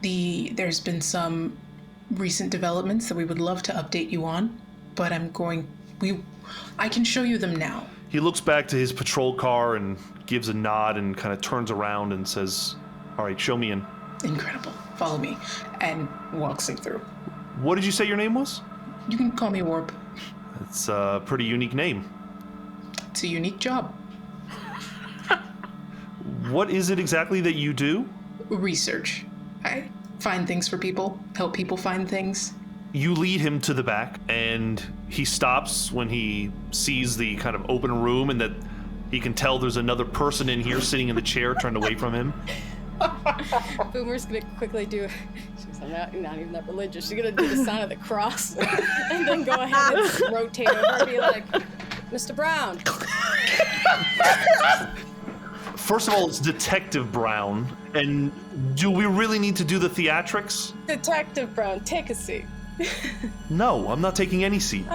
There's been some recent developments that we would love to update you on, but I can show you them now. He looks back to his patrol car and gives a nod and kind of turns around and says, all right, show me in. Incredible. Follow me. And walks him through. What did you say your name was? You can call me Warp. It's a pretty unique name. It's a unique job. What is it exactly that you do? Research. I find things for people, help people find things. You lead him to the back, and he stops when he sees the kind of open room and that he can tell there's another person in here sitting in the chair turned away from him. Boomer's gonna quickly do... I'm not even that religious. She's gonna do the sign of the cross and then go ahead and rotate over and be like, Mr. Browne. First of all, it's Detective Browne, and do we really need to do the theatrics? Detective Browne, take a seat. No, I'm not taking any seat.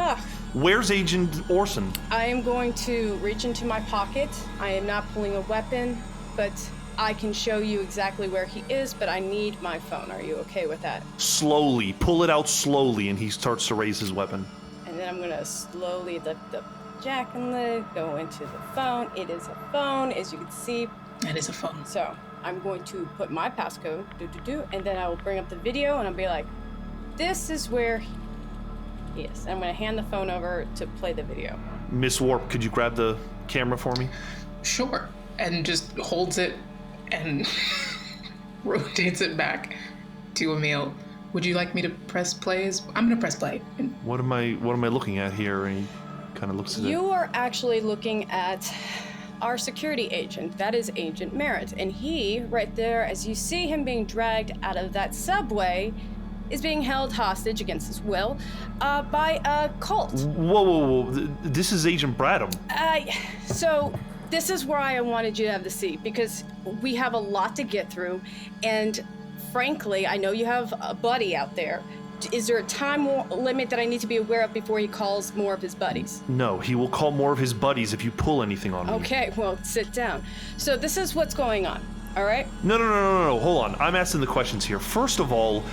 Where's Agent Orson? I am going to reach into my pocket. I am not pulling a weapon, but I can show you exactly where he is, but I need my phone. Are you okay with that? Slowly, pull it out slowly, and he starts to raise his weapon. And then I'm gonna slowly lift the jack and lid, go into the phone. It is a phone, as you can see. That is a phone. So I'm going to put my passcode, and then I will bring up the video, and I'll be like, this is where he is. And I'm gonna hand the phone over to play the video. Miss Warp, could you grab the camera for me? Sure. And just holds it and rotates it back to Emille. Would you like me to press play? I'm gonna press play. What am I looking at here? And he kind of looks at it. You are actually looking at our security agent. That is Agent Merritt. And he, right there, as you see him being dragged out of that subway, is being held hostage against his will by a cult. Whoa. This is Agent Bradham. So this is where I wanted you to have the seat, because we have a lot to get through, and frankly, I know you have a buddy out there. Is there a time limit that I need to be aware of before he calls more of his buddies? No, he will call more of his buddies if you pull anything on me. Okay, well, sit down. So this is what's going on, all right? No, hold on. I'm asking the questions here. First of all,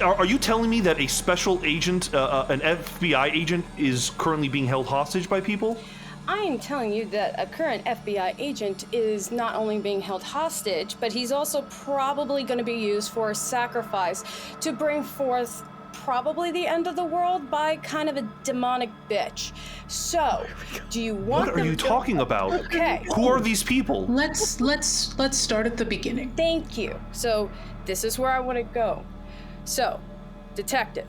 are you telling me that a special agent, an FBI agent, is currently being held hostage by people? I am telling you that a current FBI agent is not only being held hostage, but he's also probably going to be used for a sacrifice to bring forth probably the end of the world by kind of a demonic bitch. So, do you want What are you talking about? Okay. Who are these people? Let's start at the beginning. Thank you. So, this is where I want to go. So, Detective,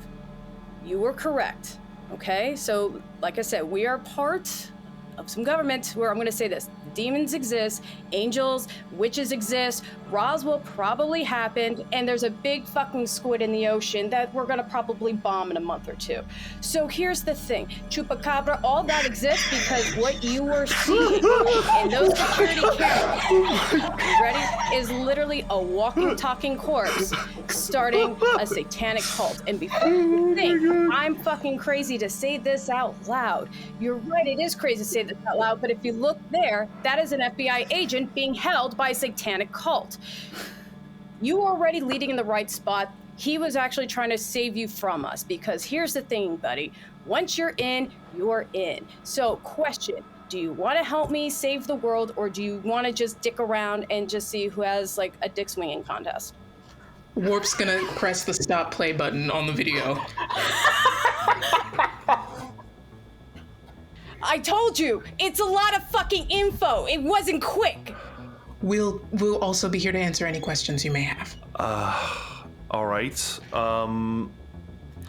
you were correct. Okay? So, like I said, we are part of some government where I'm going to say this. Demons exist, angels, witches exist, Roswell probably happened, and there's a big fucking squid in the ocean that we're going to probably bomb in a month or two. So here's the thing. Chupacabra, all that exists because what you were seeing in those security cameras, ready, is literally a walking, talking corpse starting a satanic cult. And before you think I'm fucking crazy to say this out loud, you're right, it is crazy to say this out loud, but if you look there, that is an FBI agent being held by a satanic cult. You are already leading in the right spot. He was actually trying to save you from us, because here's the thing, buddy. Once you're in, you're in. So, question, do you want to help me save the world, or do you want to just dick around and just see who has, like, a dick swinging contest? Warp's gonna press the stop play button on the video. I told you, it's a lot of fucking info. It wasn't quick. We'll also be here to answer any questions you may have. All right. Okay.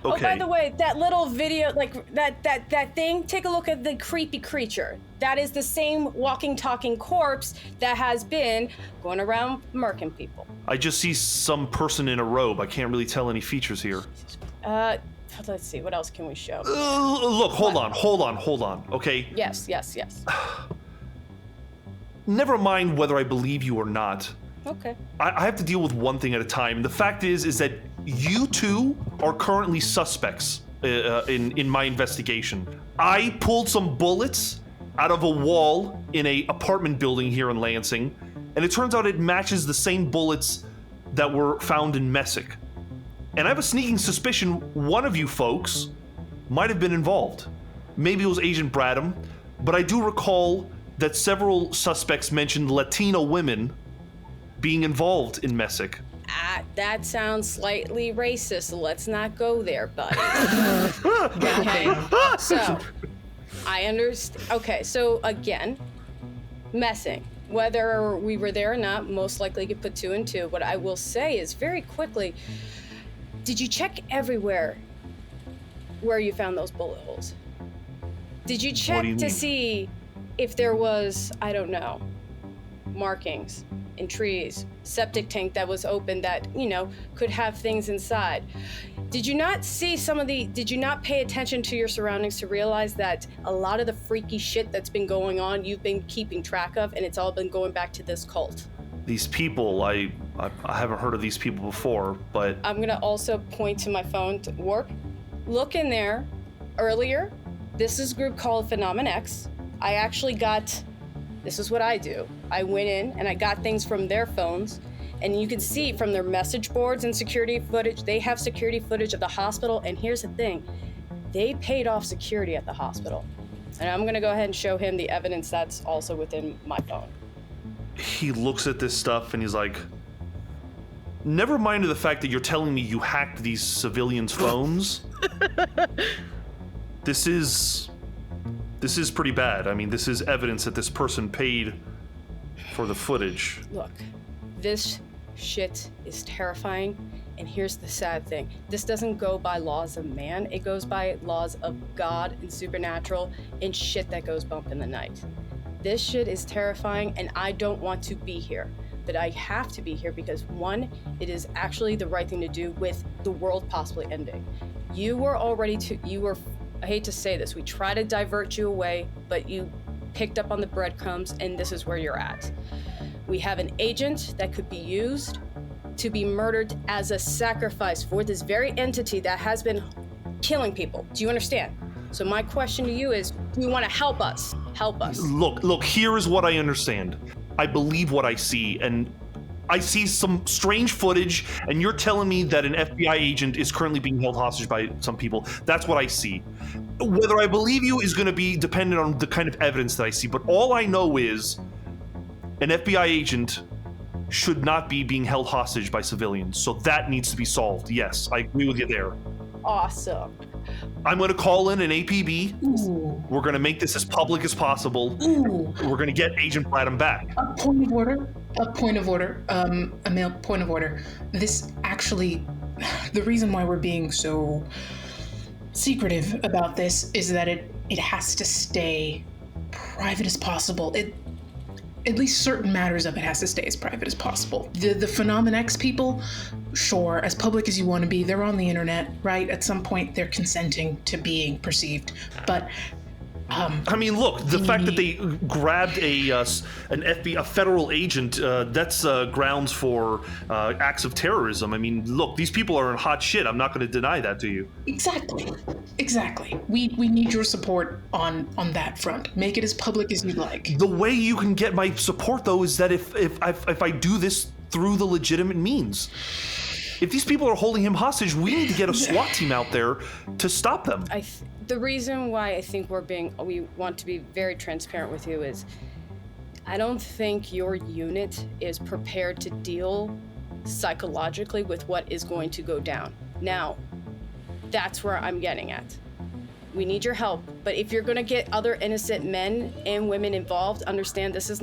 Oh, by the way, that little video, like that thing, take a look at the creepy creature. That is the same walking, talking corpse that has been going around murking people. I just see some person in a robe. I can't really tell any features here. Let's see, what else can we show? Look, hold on, okay? Yes. Never mind whether I believe you or not. Okay. I have to deal with one thing at a time. The fact is that you two are currently suspects in my investigation. I pulled some bullets out of a wall in a apartment building here in Lansing, and it turns out it matches the same bullets that were found in Messick. And I have a sneaking suspicion one of you folks might have been involved. Maybe it was Agent Browne, but I do recall that several suspects mentioned Latino women being involved in Messick. That sounds slightly racist. Let's not go there, buddy. Okay. So, I understand. Okay, so again, Messick. Whether we were there or not, most likely could put 2 and 2. What I will say is, very quickly, did you check everywhere where you found those bullet holes? Did you check to see if there was, I don't know, markings in trees, septic tank that was open that, could have things inside? Did you not see did you not pay attention to your surroundings to realize that a lot of the freaky shit that's been going on, you've been keeping track of, and it's all been going back to this cult? These people, I haven't heard of these people before, but... I'm gonna also point to my phone to Warp. Look in there earlier. This is a group called Phenomen-X. I actually this is what I do. I went in and I got things from their phones, and you can see from their message boards and security footage, they have security footage of the hospital, and here's the thing, they paid off security at the hospital. And I'm gonna go ahead and show him the evidence that's also within my phone. He looks at this stuff and he's like, never mind the fact that you're telling me you hacked these civilians' phones. This is pretty bad. I mean, this is evidence that this person paid for the footage. Look, this shit is terrifying, and here's the sad thing. This doesn't go by laws of man, it goes by laws of God and supernatural and shit that goes bump in the night. This shit is terrifying, and I don't want to be here. But I have to be here because, one, it is actually the right thing to do with the world possibly ending. I hate to say this, we try to divert you away, but you picked up on the breadcrumbs, and this is where you're at. We have an agent that could be used to be murdered as a sacrifice for this very entity that has been killing people. Do you understand? So my question to you is, do you want to help us? Help us. Look, here is what I understand. I believe what I see, and I see some strange footage, and you're telling me that an FBI agent is currently being held hostage by some people. That's what I see. Whether I believe you is going to be dependent on the kind of evidence that I see, but all I know is an FBI agent should not be being held hostage by civilians, so that needs to be solved. Yes, I agree with you there. Awesome. I'm going to call in an APB. Ooh. We're going to make this as public as possible. Ooh. We're going to get Agent Browne back. A point of order. Emille, point of order. This actually, the reason why we're being so secretive about this is that it has to stay private as possible. At least certain matters of it has to stay as private as possible. The Phenomen-X people, sure, as public as you want to be, they're on the internet, right? At some point, they're consenting to being perceived. But, I mean, look, the fact that they grabbed a federal agent, that's grounds for acts of terrorism. I mean, look, these people are in hot shit. I'm not going to deny that to you. Exactly. We need your support on that front. Make it as public as you'd like. The way you can get my support, though, is that if I do this through the legitimate means. If these people are holding him hostage, we need to get a SWAT team out there to stop them. The reason why I think we want to be very transparent with you is I don't think your unit is prepared to deal psychologically with what is going to go down. Now, that's where I'm getting at. We need your help, but if you're gonna get other innocent men and women involved, understand this is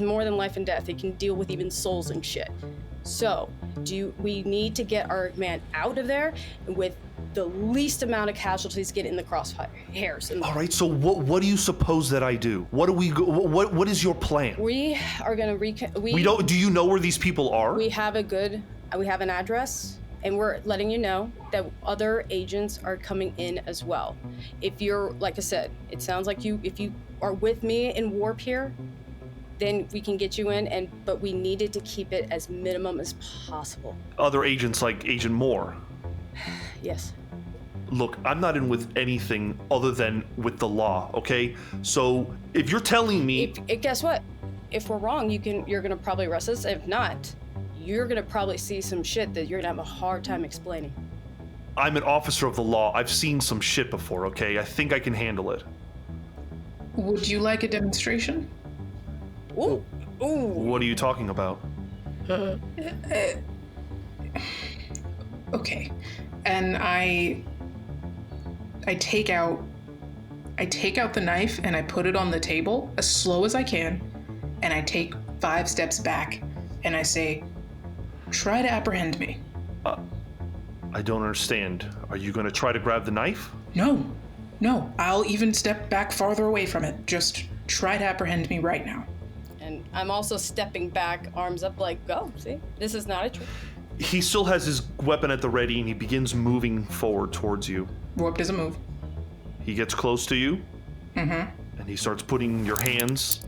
more than life and death. It can deal with even souls and shit. So, we need to get our man out of there with the least amount of casualties, get in the crosshairs. All right, so what do you suppose that I do? What is your plan? We are gonna do you know where these people are? We have an address, and we're letting you know that other agents are coming in as well. If you're, like I said, it sounds like if you are with me in Warp here, then we can get you in, but we needed to keep it as minimum as possible. Other agents like Agent Moore? Yes. Look, I'm not in with anything other than with the law, okay? So if you're telling me... Guess what? If we're wrong, you're gonna probably arrest us. If not, you're gonna probably see some shit that you're gonna have a hard time explaining. I'm an officer of the law. I've seen some shit before, okay? I think I can handle it. Would you like a demonstration? Ooh. What are you talking about? Okay. And I take out the knife and I put it on the table as slow as I can, and I take 5 steps back and I say, try to apprehend me. I don't understand. Are you gonna try to grab the knife? No, I'll even step back farther away from it. Just try to apprehend me right now. And I'm also stepping back, arms up like, go, see? This is not a trick. He still has his weapon at the ready and he begins moving forward towards you. Warp doesn't move. He gets close to you. Mm-hmm. And he starts putting your hands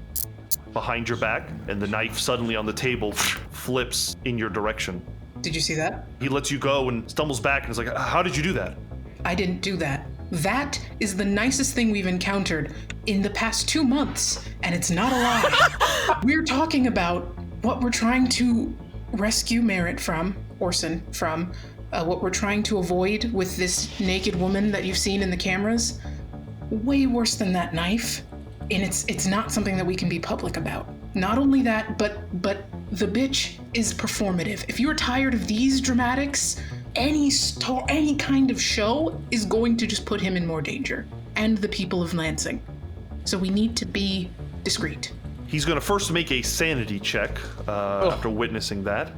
behind your back, and the knife suddenly on the table flips in your direction. Did you see that? He lets you go and stumbles back and is like, how did you do that? I didn't do that. That is the nicest thing we've encountered in the past 2 months, and it's not a lie. We're talking about what we're trying to rescue Orson from, what we're trying to avoid with this naked woman that you've seen in the cameras. Way worse than that knife, and it's not something that we can be public about. Not only that, but the bitch is performative. If you're tired of these dramatics, any kind of show is going to just put him in more danger, and the people of Lansing. So we need to be discreet. He's going to first make a sanity check after witnessing that.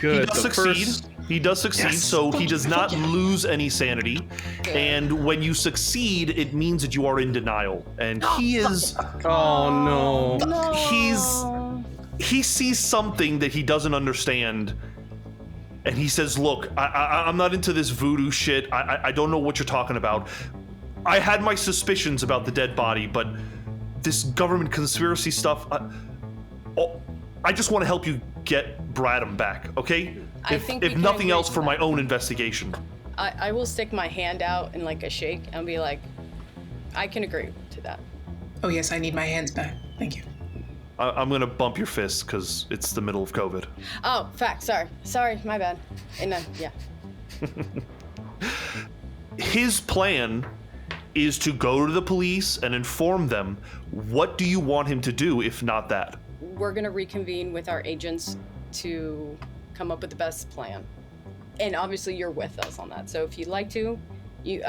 Good. He does succeed. He does succeed, Yes. so he does not lose any sanity. Good. And when you succeed, it means that you are in denial. And he is... Oh, no. No. He sees something that he doesn't understand. And he says, look, I'm not into this voodoo shit. I don't know what you're talking about. I had my suspicions about the dead body, but this government conspiracy stuff, I just want to help you get Bradham back, okay? If nothing else, for my own investigation. I will stick my hand out in like a shake and be like, I can agree to that. Oh yes, I need my hands back. Thank you. I'm gonna bump your fists because it's the middle of COVID. Oh, fact. Sorry, my bad. And yeah. His plan is to go to the police and inform them. What do you want him to do if not that? We're gonna reconvene with our agents to come up with the best plan. And obviously you're with us on that. So if you'd like to, you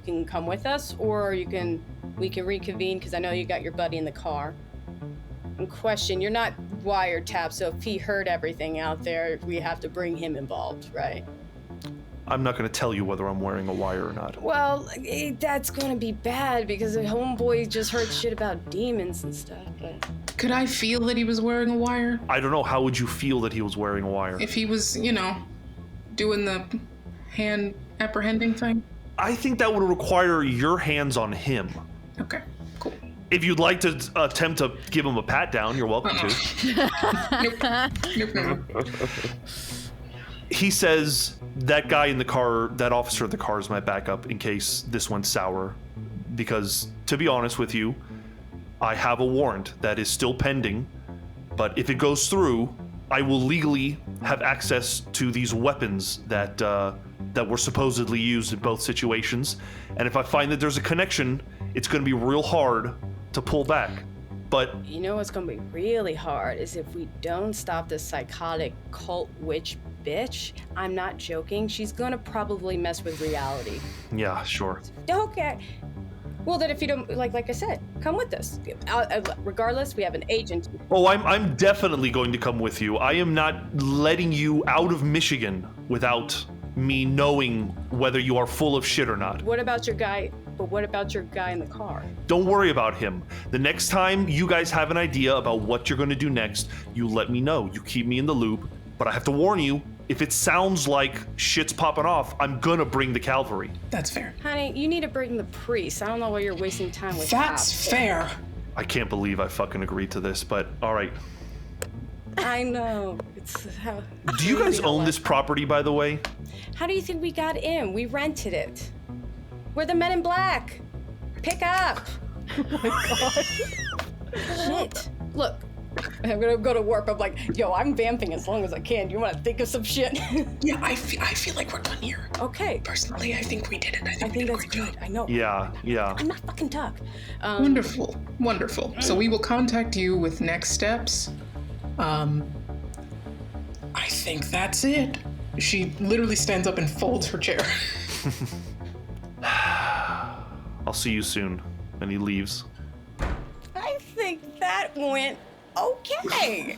can come with us, or we can reconvene, because I know you got your buddy in the car. And question, you're not wiretapped, so if he heard everything out there, we have to bring him involved, right? I'm not gonna tell you whether I'm wearing a wire or not. Well, that's gonna be bad, because the homeboy just heard shit about demons and stuff, but... Could I feel that he was wearing a wire? I don't know, how would you feel that he was wearing a wire? If he was, doing the hand apprehending thing? I think that would require your hands on him. Okay, cool. If you'd like to attempt to give him a pat down, you're welcome to. Nope. He says, that guy in the car, that officer of the car is my backup in case this went sour. Because, to be honest with you, I have a warrant that is still pending, but if it goes through, I will legally have access to these weapons that were supposedly used in both situations. And if I find that there's a connection, it's going to be real hard to pull back. But you know what's gonna be really hard is if we don't stop this psychotic cult witch bitch. I'm not joking. She's gonna probably mess with reality. Yeah, sure. Okay. Well, then if you don't, like I said, come with us. Regardless, we have an agent. Oh, I'm definitely going to come with you. I am not letting you out of Michigan without me knowing whether you are full of shit or not. What about your guy? But what about your guy in the car? Don't worry about him. The next time you guys have an idea about what you're going to do next, you let me know. You keep me in the loop. But I have to warn you, if it sounds like shit's popping off, I'm gonna bring the cavalry. That's fair. Honey, you need to bring the priest. I don't know why you're wasting time with That's fair. I can't believe I fucking agreed to this, but all right. I know. It's how. Do you guys own this property, by the way? How do you think we got in? We rented it. We're the Men in Black. Pick up. Oh my god. Shit. Look, I'm gonna go to work. I'm like, yo, I'm vamping as long as I can. Do you want to think of some shit? Yeah, I feel like we're done here. Okay. Personally, I think we did it. I think that's good. I know. Yeah. I'm not fucking Tuck. Wonderful. So we will contact you with next steps. I think that's it. She literally stands up and folds her chair. I'll see you soon. And he leaves. I think that went okay.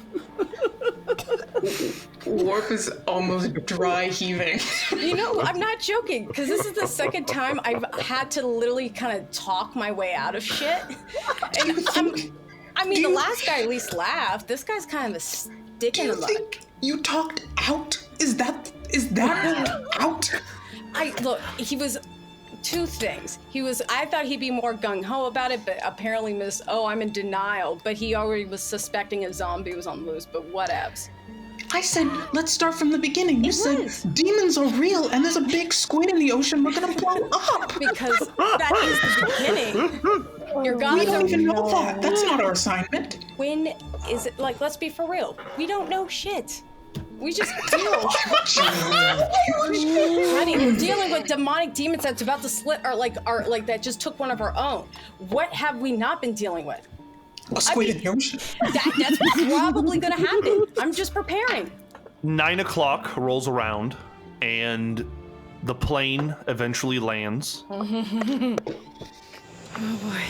Warp is almost dry heaving. You know, I'm not joking, because this is the second time I've had to literally kind of talk my way out of shit. And the last guy at least laughed. This guy's kind of a stick in the mud. Think you talked out? Is that out? Look, he was two things. I thought he'd be more gung-ho about it, but apparently I'm in denial, but he already was suspecting a zombie was on the loose, but whatevs. I said, let's start from the beginning. You said demons are real and there's a big squid in the ocean. We're gonna blow up. Because that is the beginning. Your gods we don't even know that. That's not our assignment. When is it, let's be for real. We don't know shit. We just deal. Honey, we're dealing with demonic demons that's about to slit that just took one of our own. What have we not been dealing with? A squid in the ocean. That's probably gonna happen. I'm just preparing. 9 o'clock rolls around, and the plane eventually lands. Oh boy.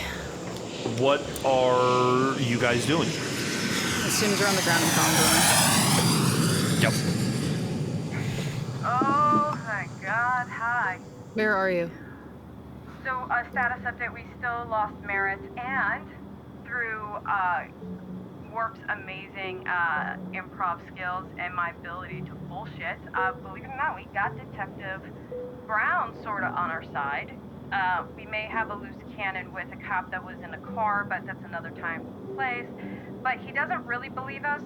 What are you guys doing? As soon as we're on the ground, I'm calling. Yep. Oh my god, hi. Where are you? So, status update, we still lost Merritt, and through Warp's amazing improv skills and my ability to bullshit, believe it or not, we got Detective Browne sort of on our side. We may have a loose cannon with a cop that was in a car, but that's another time and place. But he doesn't really believe us,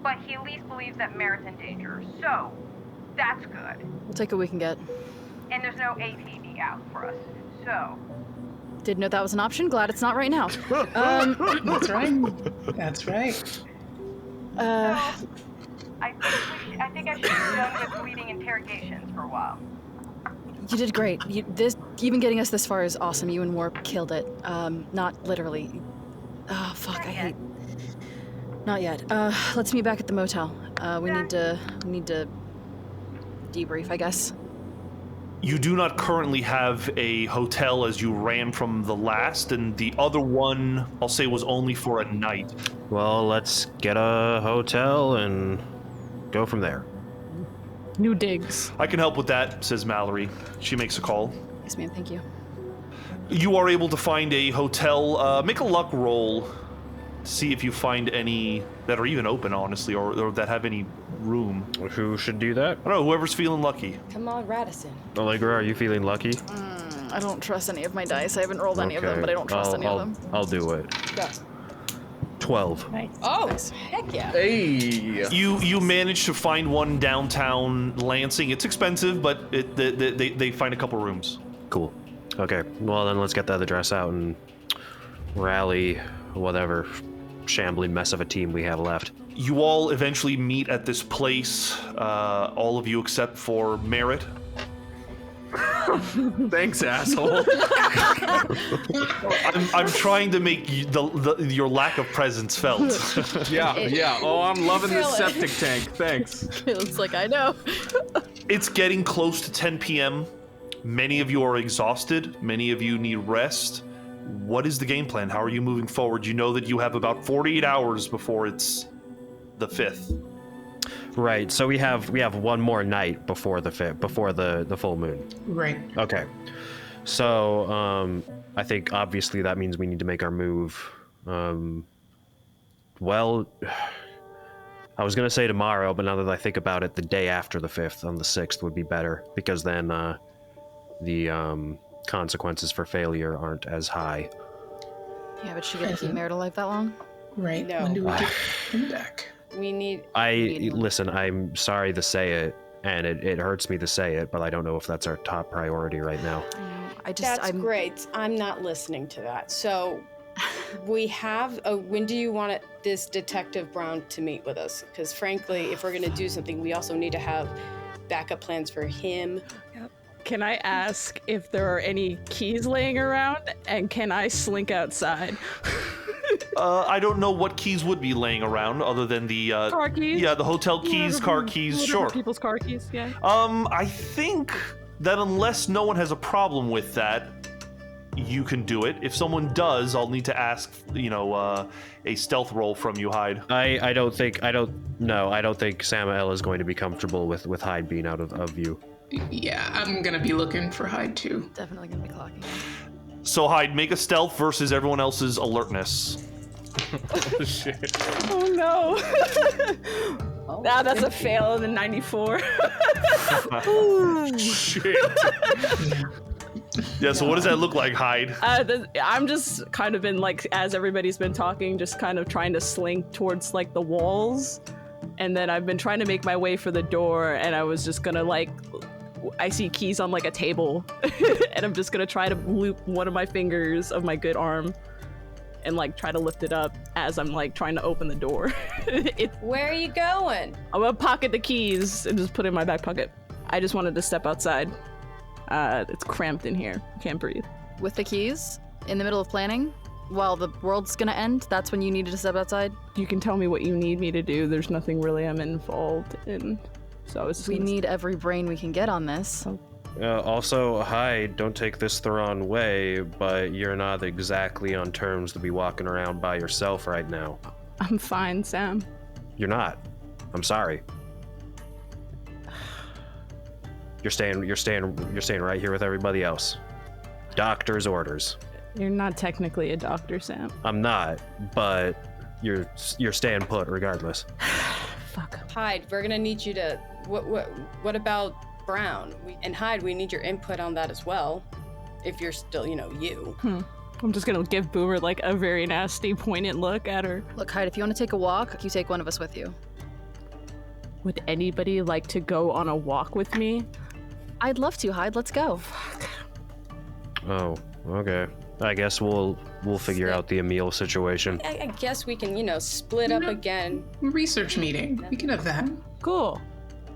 but he at least believes that Merritt's in danger. So, that's good. We'll take what we can get. And there's no APD out for us, so... Didn't know that was an option. Glad it's not right now. That's right. That's right. I think I should be done with leading interrogations for a while. You did great. Even getting us this far is awesome. You and Warp killed it. Not literally. Oh, fuck, I hate... Not yet. Let's meet back at the motel. We need to debrief, I guess. You do not currently have a hotel as you ran from the last, and the other one, I'll say, was only for a night. Well, let's get a hotel and go from there. New digs. I can help with that, says Mallory. She makes a call. Yes, ma'am. Thank you. You are able to find a hotel. Make a luck roll. See if you find any that are even open, honestly, or that have any room. Who should do that? I don't know, whoever's feeling lucky. Come on, Radisson. Allegra, are you feeling lucky? I don't trust any of my dice. I haven't rolled any of them, but I don't trust any of them. I'll do it. Go. 12. Nice. Oh, heck yeah. Hey. You manage to find one downtown Lansing. It's expensive, but they find a couple rooms. Cool. Okay, well then let's get that address out and rally whatever shambling mess of a team we have left. You all eventually meet at this place, all of you except for Merritt. Thanks, asshole. I'm trying to make your lack of presence felt. Yeah. Oh, I'm loving this Feel it. septic tank. Thanks. It's like, I know. It's getting close to 10 p.m. Many of you are exhausted. Many of you need rest. What is the game plan? How are you moving forward? You know that you have about 48 hours before it's the 5th. Right. So we have one more night before the full moon. Right. Okay. So I think obviously that means we need to make our move. Well, I was gonna say tomorrow, but now that I think about it, the day after the 5th, on the 6th, would be better, because then the consequences for failure aren't as high. Yeah, but she gonna keep Merritt alive that long? Right. No. When do we get him back? We need. Listen, I'm sorry to say it, and it hurts me to say it, but I don't know if that's our top priority right now. That's great. I'm not listening to that. So, we have. When do you want this Detective Browne to meet with us? Because frankly, if we're gonna do something, we also need to have backup plans for him. Can I ask if there are any keys laying around, and can I slink outside? I don't know what keys would be laying around other than the car keys. Yeah, the hotel keys, car keys, sure. People's car keys, yeah. I think that unless no one has a problem with that, you can do it. If someone does, I'll need to ask, a stealth roll from you, Hyde. I don't think Samael is going to be comfortable with Hyde being out of view. Yeah, I'm gonna be looking for Hyde too. Definitely gonna be clocking. So Hyde, make a stealth versus everyone else's alertness. Oh, shit. Oh no. That's a fail in the 94. Shit. Yeah, so what does that look like, Hyde? I'm just kind of been like, as everybody's been talking, just kind of trying to slink towards like the walls. And then I've been trying to make my way for the door, and I was just gonna I see keys on like a table, and I'm just gonna try to loop one of my fingers of my good arm and like try to lift it up as I'm like trying to open the door. Where are you going? I'm gonna pocket the keys and just put it in my back pocket. I just wanted to step outside. It's cramped in here. I can't breathe. With the keys, in the middle of planning, while the world's gonna end, that's when you needed to step outside? You can tell me what you need me to do. There's nothing really I'm involved in. So I was just We need every brain we can get on this. Also, Hyde, don't take this the wrong way, but you're not exactly on terms to be walking around by yourself right now. I'm fine, Sam. You're not. I'm sorry. You're staying right here with everybody else. Doctor's orders. You're not technically a doctor, Sam. I'm not, but you're staying put regardless. Fuck. Hyde, we're gonna need you to. What about Browne? And Hyde, we need your input on that as well. If you're still, you. I'm just gonna give Boomer like a very nasty, poignant look at her. Look, Hyde, if you want to take a walk, you take one of us with you. Would anybody like to go on a walk with me? I'd love to, Hyde. Let's go. Fuck. Oh, okay. I guess we'll figure out the Emille situation. I guess we can, split up again. Research meeting. We can have that. Cool.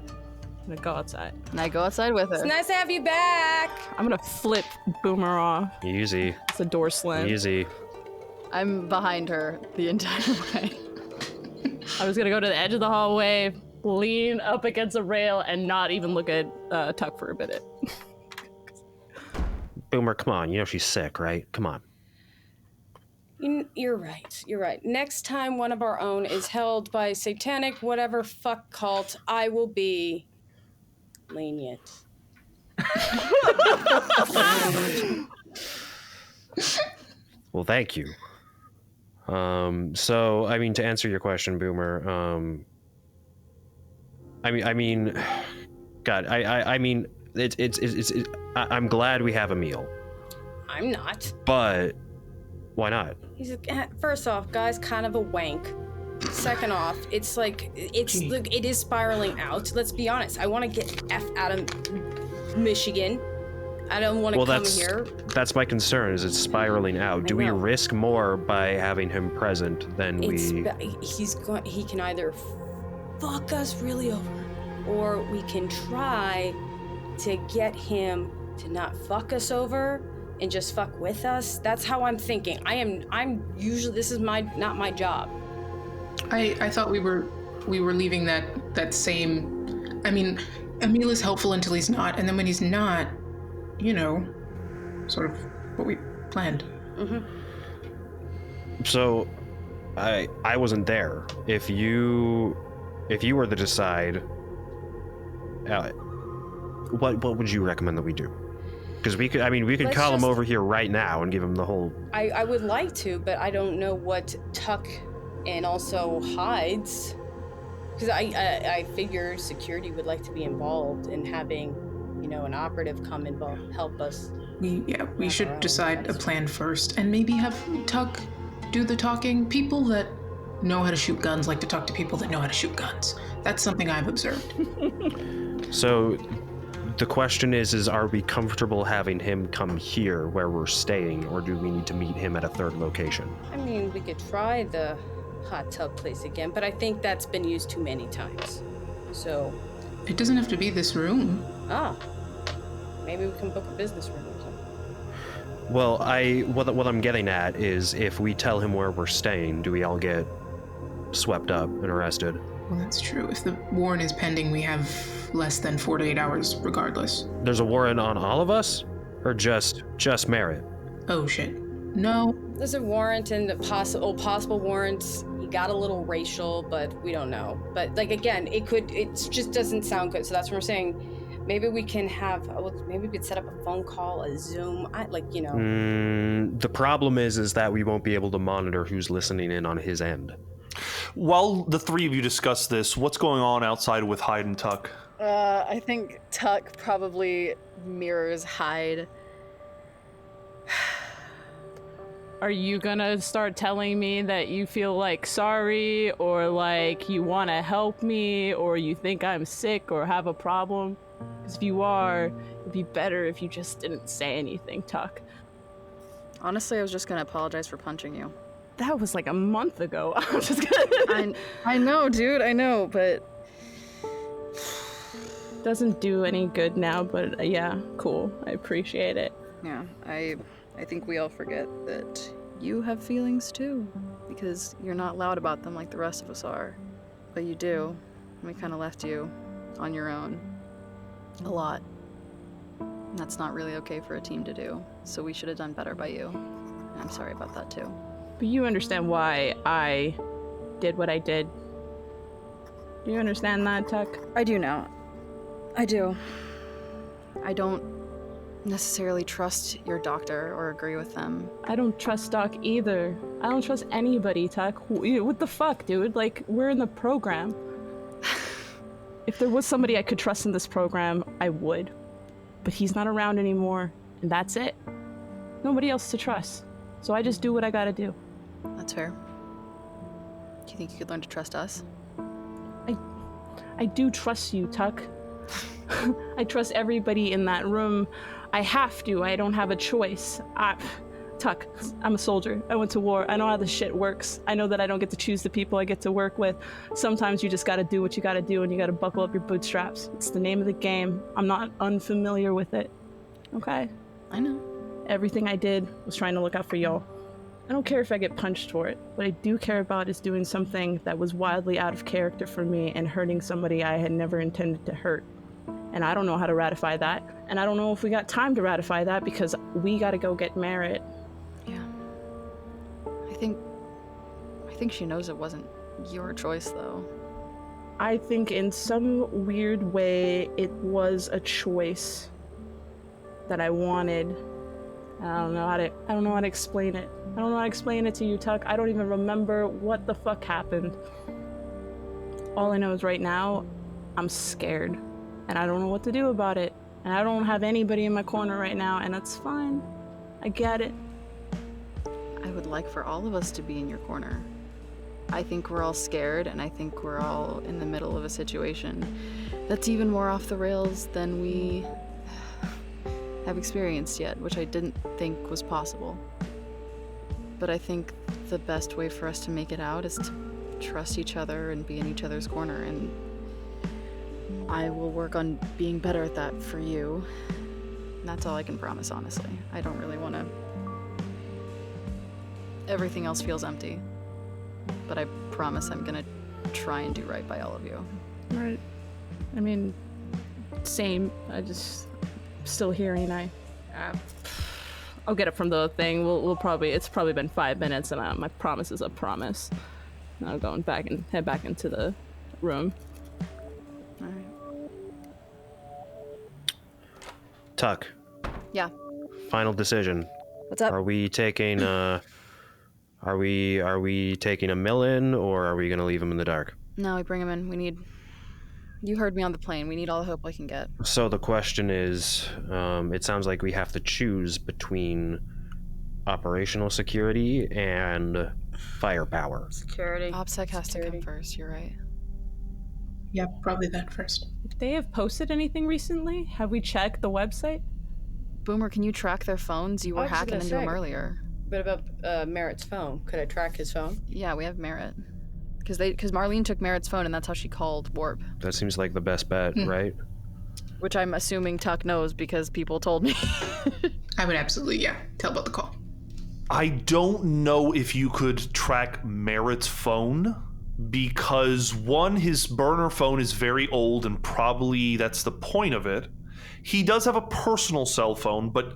I'm gonna go outside. And I go outside with her. It's nice to have you back. I'm gonna flip Boomer off. Easy. It's a door slam. Easy. I'm behind her the entire way. I was gonna go to the edge of the hallway, lean up against a rail, and not even look at Tuck for a minute. Boomer, come on. She's sick, right? Come on. You're right. Next time one of our own is held by satanic whatever fuck cult, I will be lenient. Well, thank you. So, to answer your question, Boomer, God, I'm glad we have Emille. I'm not. But why not? First off, guy's kind of a wank. Second off, it is spiraling out. Let's be honest. I want to get F out of Michigan. I don't want to come here. That's my concern, is it's spiraling out. Do we risk more by having him present than he can either fuck us really over, or we can try to get him to not fuck us over and just fuck with us. That's how I'm thinking. I'm usually, this is not my job. I thought we were leaving that same, I mean, Emille is helpful until he's not, and then when he's not, sort of what we planned. Mm-hmm. So, I wasn't there. If you were to decide, what would you recommend that we do? Because we could call him over here right now and give him the whole... I would like to, but I don't know what Tuck and also Hyde's... Because I figure security would like to be involved in having, an operative come and help us. We should decide a plan first, and maybe have Tuck do the talking. People that know how to shoot guns like to talk to people that know how to shoot guns. That's something I've observed. So... The question is are we comfortable having him come here where we're staying, or do we need to meet him at a third location? I mean, we could try the hot tub place again, but I think that's been used too many times. So... It doesn't have to be this room. Ah. Maybe we can book a business room or something. Well, what I'm getting at is if we tell him where we're staying, do we all get swept up and arrested? Well, that's true. If the warrant is pending, we have less than 4 to 8 hours regardless. There's a warrant on all of us? Or just Merritt? Oh, shit. No. There's a warrant and possible warrants. He got a little racial, but we don't know. But, again, it just doesn't sound good. So that's what we're saying. Maybe we can maybe we could set up a phone call, a Zoom, The problem is that we won't be able to monitor who's listening in on his end. While the three of you discuss this, what's going on outside with Hyde and Tuck? I think Tuck probably mirrors Hyde. Are you gonna start telling me that you feel sorry, or you want to help me, or you think I'm sick or have a problem? Because if you are, it'd be better if you just didn't say anything, Tuck. Honestly, I was just gonna apologize for punching you. That was a month ago. I'm just kidding. I know, dude, I know, but... Doesn't do any good now, but yeah, cool. I appreciate it. Yeah, I think we all forget that you have feelings too, because you're not loud about them like the rest of us are. But you do, and we kind of left you on your own. A lot. And that's not really okay for a team to do, so we should have done better by you. And I'm sorry about that too. But you understand why I did what I did. Do you understand that, Tuck? I do now. I do. I don't necessarily trust your doctor or agree with them. I don't trust Doc either. I don't trust anybody, Tuck. What the fuck, dude? We're in the program. If there was somebody I could trust in this program, I would. But he's not around anymore, and that's it. Nobody else to trust. So I just do what I gotta do. That's fair. Do you think you could learn to trust us? I do trust you, Tuck. I trust everybody in that room. I have to. I don't have a choice. Tuck, I'm a soldier. I went to war. I know how this shit works. I know that I don't get to choose the people I get to work with. Sometimes you just gotta do what you gotta do, and you gotta buckle up your bootstraps. It's the name of the game. I'm not unfamiliar with it. Okay? I know. Everything I did was trying to look out for y'all. I don't care if I get punched for it. What I do care about is doing something that was wildly out of character for me and hurting somebody I had never intended to hurt. And I don't know how to ratify that. And I don't know if we got time to ratify that because we gotta go get Merritt. Yeah. I think she knows it wasn't your choice, though. I think in some weird way it was a choice that I wanted. I don't know how to explain it. I don't know how to explain it to you, Tuck. I don't even remember what the fuck happened. All I know is right now, I'm scared. And I don't know what to do about it. And I don't have anybody in my corner right now, and that's fine. I get it. I would like for all of us to be in your corner. I think we're all scared, and I think we're all in the middle of a situation that's even more off the rails than we have experienced yet, which I didn't think was possible. But I think the best way for us to make it out is to trust each other and be in each other's corner, and I will work on being better at that for you. And that's all I can promise, honestly. I don't really want to... Everything else feels empty. But I promise I'm gonna try and do right by all of you. Right. I mean, same. Still hearing. I'll get it from the thing. It's probably been 5 minutes, and my promise is a promise. And I'm going back and head back into the room. All right. Tuck. Yeah. Final decision. What's up? Are we taking Are we taking Emille in, or are we gonna leave him in the dark? No, we bring him in. We need... You heard me on the plane. We need all the help we can get. So the question is, it sounds like we have to choose between operational security and firepower. Security. OPSEC has to come first, you're right. Yeah, probably that first. They have posted anything recently? Have we checked the website? Boomer, can you track their phones? You were hacking into them earlier. What about Merritt's phone? Could I track his phone? Yeah, we have Merritt. Because Marlene took Merritt's phone, and that's how she called Warp. That seems like the best bet, right? Which I'm assuming Tuck knows because people told me. I would absolutely, tell about the call. I don't know if you could track Merritt's phone because, one, his burner phone is very old and probably that's the point of it. He does have a personal cell phone, but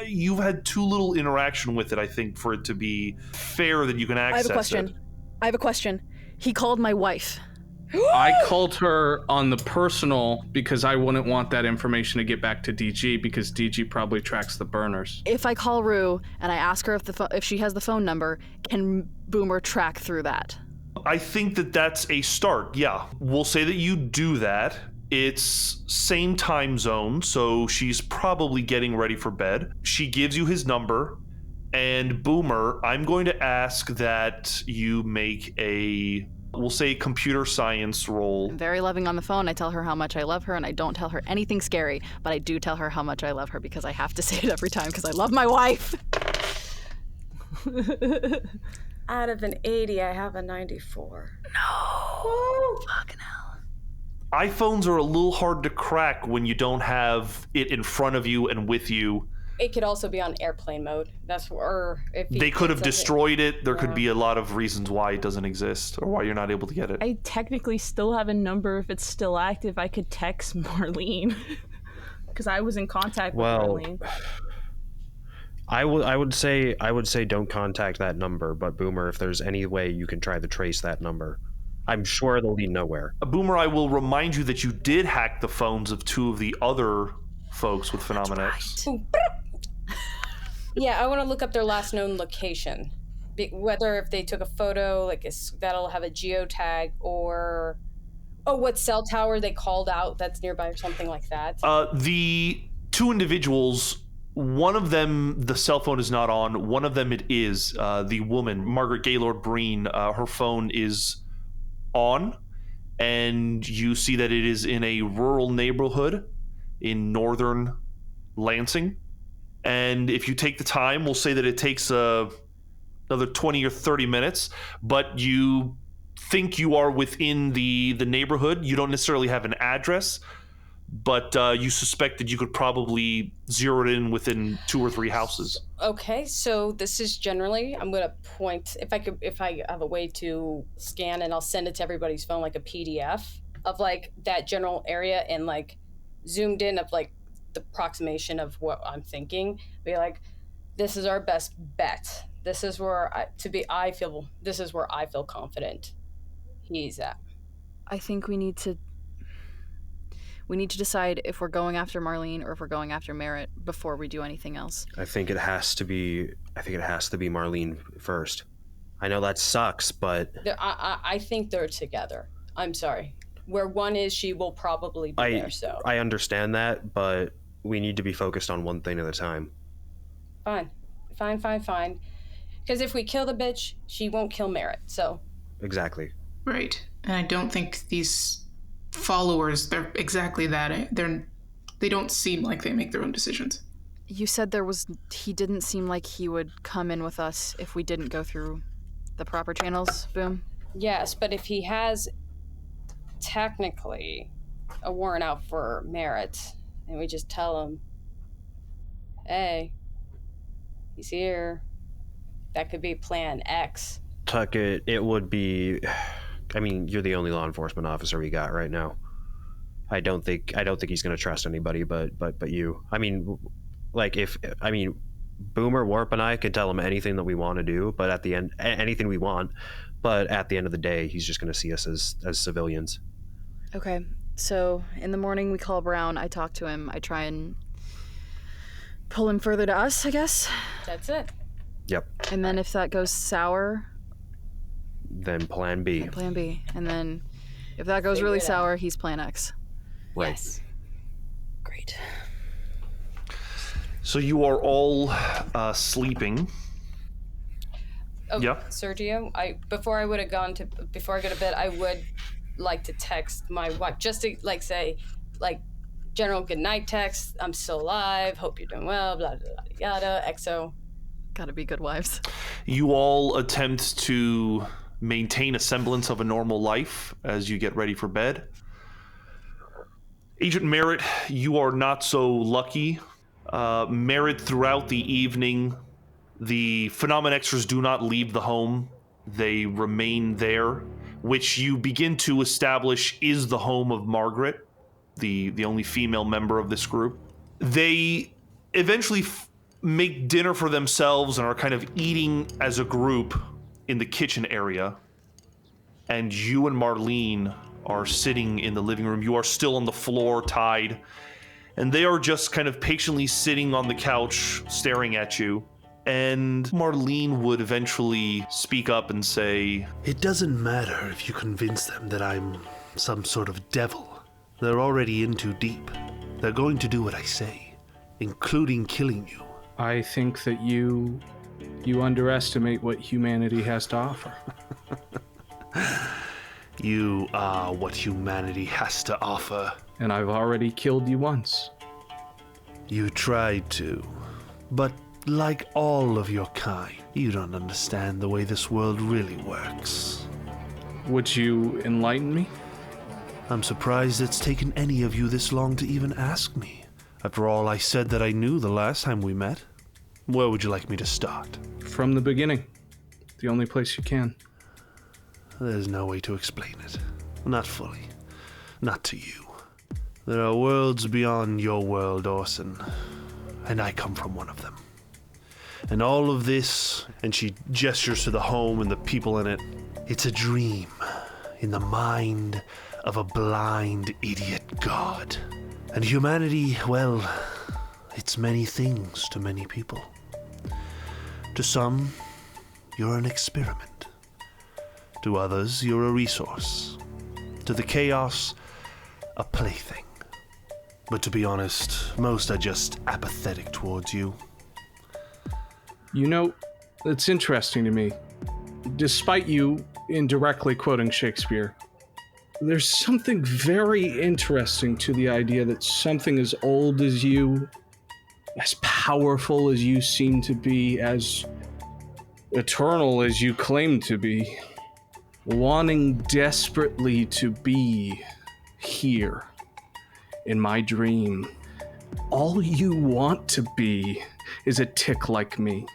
you've had too little interaction with it, I think, for it to be fair that you can access it. I have a question. He called my wife. I called her on the personal because I wouldn't want that information to get back to DG because DG probably tracks the burners. If I call Rue and I ask her if she has the phone number, can Boomer track through that? I think that's a start, yeah. We'll say that you do that. It's same time zone, so she's probably getting ready for bed. She gives you his number. And Boomer, I'm going to ask that you make we'll say computer science roll. I'm very loving on the phone. I tell her how much I love her, and I don't tell her anything scary, but I do tell her how much I love her because I have to say it every time because I love my wife. Out of an 80, I have a 94. No. Fucking hell. iPhones are a little hard to crack when you don't have it in front of you and with you. It could also be on airplane mode. If they could have destroyed it. There could be a lot of reasons why it doesn't exist or why you're not able to get it. I technically still have a number. If it's still active, I could text Marlene because I was in contact with Marlene. I would say don't contact that number. But Boomer, if there's any way you can try to trace that number, I'm sure it'll lead nowhere. Boomer, I will remind you that you did hack the phones of two of the other folks with Phenomen-X. Right. Yeah, I want to look up their last known location. Whether if they took a photo, that'll have a geotag, or what cell tower they called out that's nearby or something like that. The two individuals, one of them the cell phone is not on, one of them it is. The woman, Margaret Gaylord Breen, her phone is on, and you see that it is in a rural neighborhood in northern Lansing. And if you take the time, we'll say that it takes another 20 or 30 minutes, but you think you are within the neighborhood. You don't necessarily have an address, but you suspect that you could probably zero it in within 2 or 3 houses. Okay, so this is generally, I'm going to point, if I have a way to scan, and I'll send it to everybody's phone, like a PDF of that general area, and zoomed in of the approximation of what I'm thinking. Be this is our best bet. This is where this is where I feel confident he's at. I think we need to decide if we're going after Marlene or if we're going after Merritt before we do anything else. I think it has to be Marlene first. I know that sucks, but I think they're together. I'm sorry. Where one is, she will probably be there. So I understand that, but we need to be focused on one thing at a time. Fine. Because if we kill the bitch, she won't kill Merritt. So exactly. Right, and I don't think these followers, they're exactly that. They don't seem like they make their own decisions. You said he didn't seem like he would come in with us if we didn't go through the proper channels, Boom? Yes, but if he has technically a warrant out for Merritt, and we just tell him, hey, he's here, that could be plan X. Tuck, it would be... I mean, you're the only law enforcement officer we got right now. I don't think he's going to trust anybody but you. I mean, like, Boomer, Warp, and I can tell him anything that we want to do, but at the end, anything we want, but at the end of the day, he's just going to see us as civilians. Okay, so in the morning we call Brown, I talk to him, I try and pull him further to us, I guess. That's it. Yep. And then if that goes sour... Then plan B. And plan B. And then if that goes really sour, he's plan X. Right. Yes. Great. So you are all sleeping. Oh, yeah. Sergio, before I go to bed, I would like to text my wife just to say, general good night text. I'm still alive. Hope you're doing well. Blah blah blah yada. XO. Gotta be good wives. You all attempt to maintain a semblance of a normal life as you get ready for bed. Agent Merritt, you are not so lucky. Merritt, throughout the evening, the Phenomen-Xers do not leave the home. They remain there, which you begin to establish is the home of Margaret, the only female member of this group. They eventually make dinner for themselves and are kind of eating as a group in the kitchen area. And you and Marlene are sitting in the living room. You are still on the floor, tied. And they are just kind of patiently sitting on the couch, staring at you. And Marlene would eventually speak up and say, "It doesn't matter if you convince them that I'm some sort of devil. They're already in too deep. They're going to do what I say, including killing you." I think that you underestimate what humanity has to offer. You are what humanity has to offer. And I've already killed you once. You tried to, but like all of your kind, you don't understand the way this world really works. Would you enlighten me? I'm surprised it's taken any of you this long to even ask me. After all, I said that I knew the last time we met. Where would you like me to start? From the beginning. The only place you can. There's no way to explain it. Not fully. Not to you. There are worlds beyond your world, Orson. And I come from one of them. And all of this, and she gestures to the home and the people in it, it's a dream in the mind of a blind idiot god. And humanity, well, it's many things to many people. To some, you're an experiment. To others, you're a resource. To the chaos, a plaything. But to be honest, most are just apathetic towards you. You know, it's interesting to me. Despite you indirectly quoting Shakespeare, there's something very interesting to the idea that something as old as you, as powerful as you seem to be, as eternal as you claim to be, wanting desperately to be here in my dream. All you want to be is a tick like me.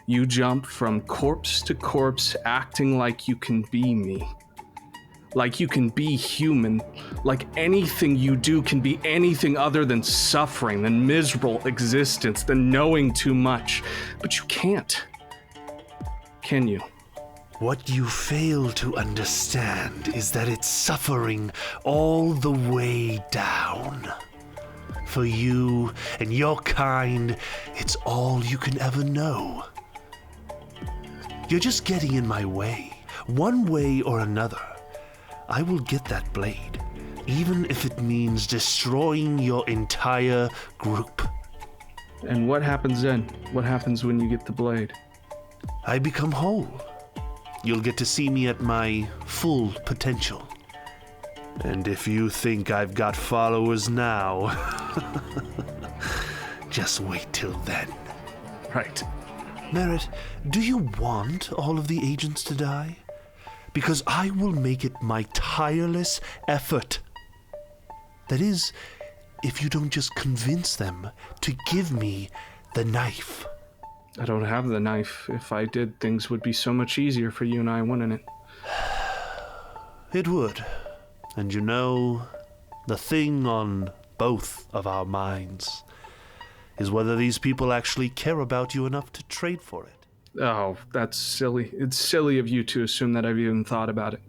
You jump from corpse to corpse, acting like you can be me. Like you can be human. Like anything you do can be anything other than suffering, than miserable existence, than knowing too much. But you can't. Can you? What you fail to understand is that it's suffering all the way down. For you and your kind, it's all you can ever know. You're just getting in my way. One way or another, I will get that blade, even if it means destroying your entire group. And what happens then? What happens when you get the blade? I become whole. You'll get to see me at my full potential. And if you think I've got followers now, Just wait till then. Right. Merritt, do you want all of the agents to die? Because I will make it my tireless effort. That is, if you don't just convince them to give me the knife. I don't have the knife. If I did, things would be so much easier for you and I, wouldn't it? It would. And you know, the thing on both of our minds is whether these people actually care about you enough to trade for it. Oh, that's silly. It's silly of you to assume that I've even thought about it.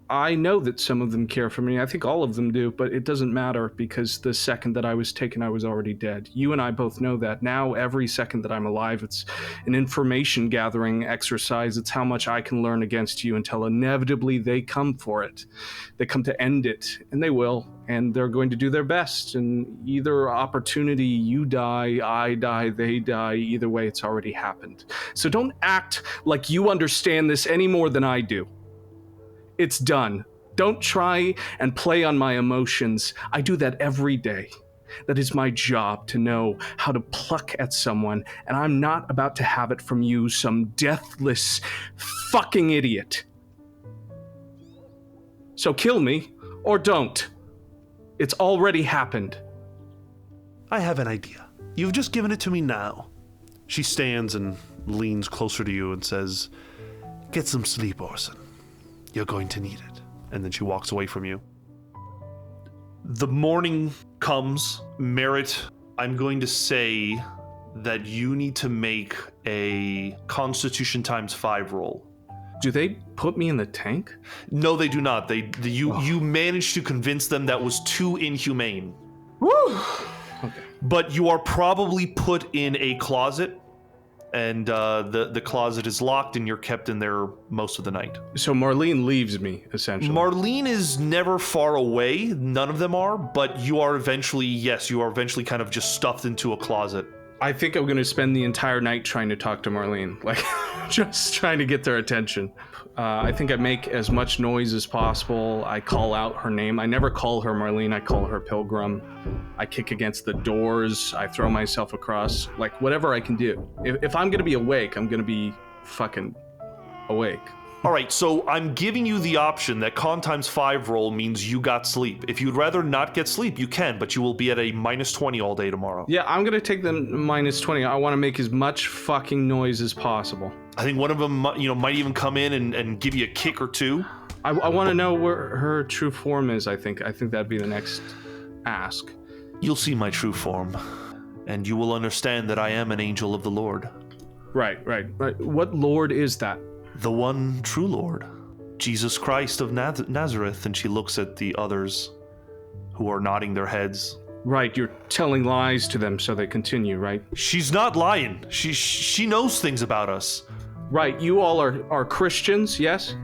I know that some of them care for me. I think all of them do, but it doesn't matter because the second that I was taken, I was already dead. You and I both know that. Now, every second that I'm alive, it's an information gathering exercise. It's how much I can learn against you until inevitably they come for it. They come to end it, and they will, and they're going to do their best. And either opportunity, you die, I die, they die. Either way, it's already happened. So don't act like you understand this any more than I do. It's done. Don't try and play on my emotions. I do that every day. That is my job, to know how to pluck at someone, and I'm not about to have it from you, some deathless fucking idiot. So kill me, or don't. It's already happened. I have an idea. You've just given it to me now. She stands and leans closer to you and says, "Get some sleep, Orson. You're going to need it." And then she walks away from you. The morning comes. Merritt, I'm going to say that you need to make a Constitution ×5 roll. Do they put me in the tank? No, they do not. You managed to convince them that was too inhumane. Woo! Okay. But you are probably put in a closet, and the closet is locked, and you're kept in there most of the night. So Marlene leaves me, essentially. Marlene is never far away. None of them are, but you are eventually kind of just stuffed into a closet. I think I'm going to spend the entire night trying to talk to Marlene, like just trying to get their attention. I think I make as much noise as possible. I call out her name. I never call her Marlene. I call her Pilgrim. I kick against the doors. I throw myself across, like whatever I can do. If I'm going to be awake, I'm going to be fucking awake. All right, so I'm giving you the option that Con ×5 roll means you got sleep. If you'd rather not get sleep, you can, but you will be at a -20 all day tomorrow. Yeah, I'm going to take the -20. I want to make as much fucking noise as possible. I think one of them, might even come in and give you a kick or two. I want to know where her true form is, I think. I think that'd be the next ask. You'll see my true form, and you will understand that I am an angel of the Lord. Right. What Lord is that? The one true Lord, Jesus Christ of Nazareth. And she looks at the others who are nodding their heads. Right, you're telling lies to them so they continue, right? She's not lying. She knows things about us. Right, you all are Christians, yes?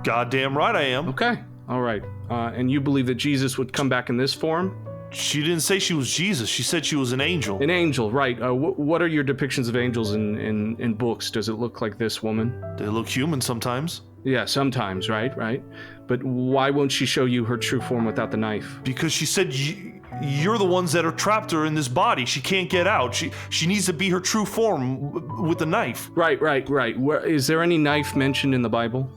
Goddamn right I am. Okay, all right. And you believe that Jesus would come back in this form? She didn't say she was Jesus. She said she was an angel. An angel, right. What are your depictions of angels in books? Does it look like this woman? They look human sometimes. Yeah, sometimes, right. But why won't she show you her true form without the knife? Because she said you're the ones that are trapped her in this body. She can't get out. She needs to be her true form with the knife. Right. Is there any knife mentioned in the Bible?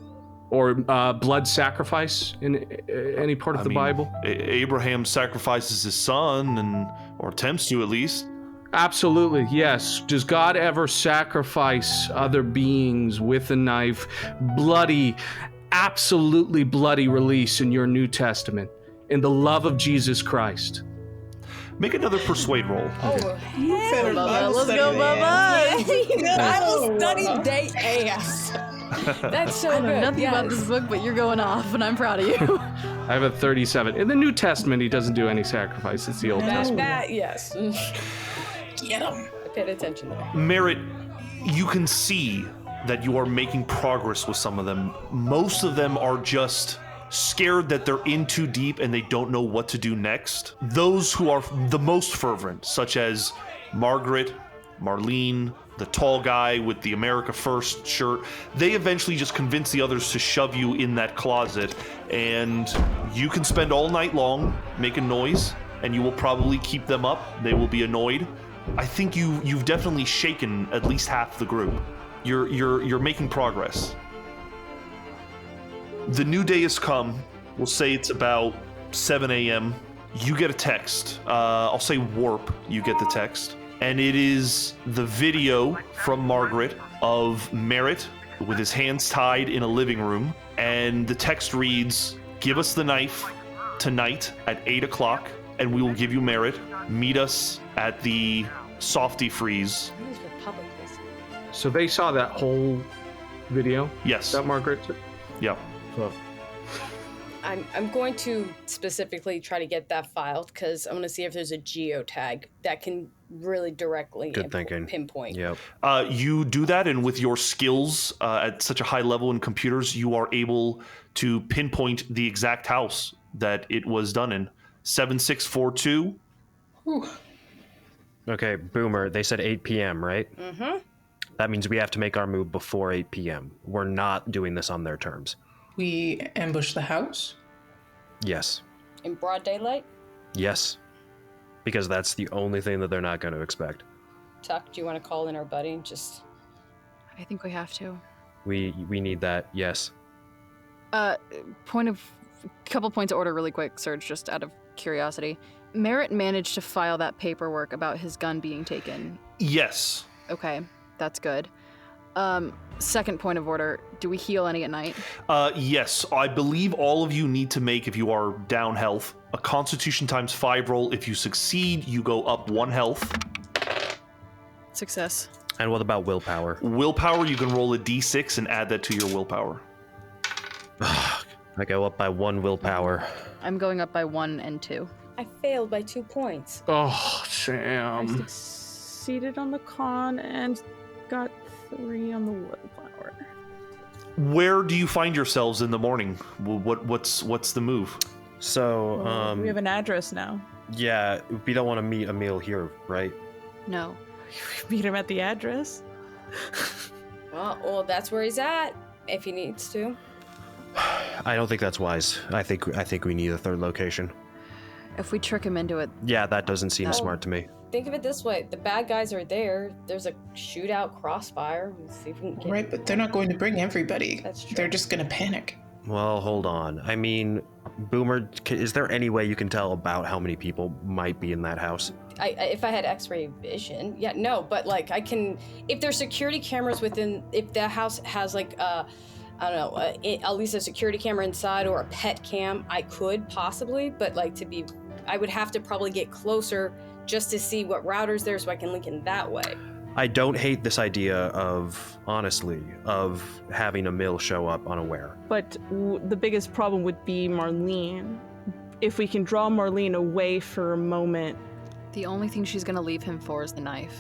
Or blood sacrifice in any part of the Bible? Abraham sacrifices his son, or attempts to at least. Absolutely, yes. Does God ever sacrifice other beings with a knife? Bloody, absolutely bloody release in your New Testament, in the love of Jesus Christ. Make another persuade roll. Oh, Bubba. Let's go, Bubba. I will study day ass. That's so I know good. nothing about this book, but you're going off, and I'm proud of you. I have a 37. In the New Testament, he doesn't do any sacrifice. It's the Old Testament. That, yes. Get him. I paid attention there. Merritt, you can see that you are making progress with some of them. Most of them are just scared that they're in too deep and they don't know what to do next. Those who are the most fervent, such as Margaret, Marlene, the tall guy with the America First shirt, they eventually just convince the others to shove you in that closet, and you can spend all night long making noise, and you will probably keep them up. They will be annoyed, I think you've definitely shaken at least half the group. You're making progress. The new day has come. We'll say it's about 7 a.m. You get a text. I'll say warp. You get the text. And it is the video from Margaret of Merritt with his hands tied in a living room. And the text reads, "Give us the knife tonight at 8 o'clock, and we will give you Merritt. Meet us at the Softy Freeze." So they saw that whole video? Yes. That Margaret? Yeah. I'm going to specifically try to get that file because I want to see if there's a geotag that can really directly pinpoint. Yep. You do that, and with your skills at such a high level in computers, you are able to pinpoint the exact house that it was done in. 7642. Whew. Okay, Boomer, they said 8 p.m., right? Mm-hmm. That means we have to make our move before 8 p.m. We're not doing this on their terms. We ambush the house? Yes. In broad daylight? Yes. Because that's the only thing that they're not going to expect. Tuck, do you want to call in our buddy? Just. I think we have to. We need that, yes. Couple points of order really quick, Serge, just out of curiosity. Merritt managed to file that paperwork about his gun being taken. Yes. Okay, that's good. Second point of order, do we heal any at night? Yes, I believe all of you need to make, if you are down health, a Constitution ×5 roll. If you succeed, you go up 1 health. Success. And what about willpower? Willpower, you can roll a d6 and add that to your willpower. I go up by 1 willpower. I'm going up by 1 and 2. I failed by 2 points. Oh, I Sam. succeeded on the con and got 3 on the willpower. Where do you find yourselves in the morning? What's the move? So, Well, we have an address now. yeah, we don't want to meet Emille here, right? No. Meet him at the address. Well, that's where he's at, if he needs to. I don't think that's wise. I think we need a third location. If we trick him into it. Yeah, that doesn't seem No. smart to me. Think of it this way. The bad guys are there. There's a shootout crossfire. Let's see if we can get... Right, but they're not going to bring everybody. That's true. They're just going to panic. Well, hold on. I mean, Boomer, is there any way you can tell about how many people might be in that house? If I had x-ray vision, yeah, no, but like I can, if there's security cameras within, if the house has like, I don't know, at least a security camera inside or a pet cam, I could possibly, but like I would have to probably get closer just to see what router's there so I can link in that way. I don't hate this idea of, honestly, of having Emille show up unaware. But the biggest problem would be Marlene. If we can draw Marlene away for a moment. The only thing she's gonna leave him for is the knife.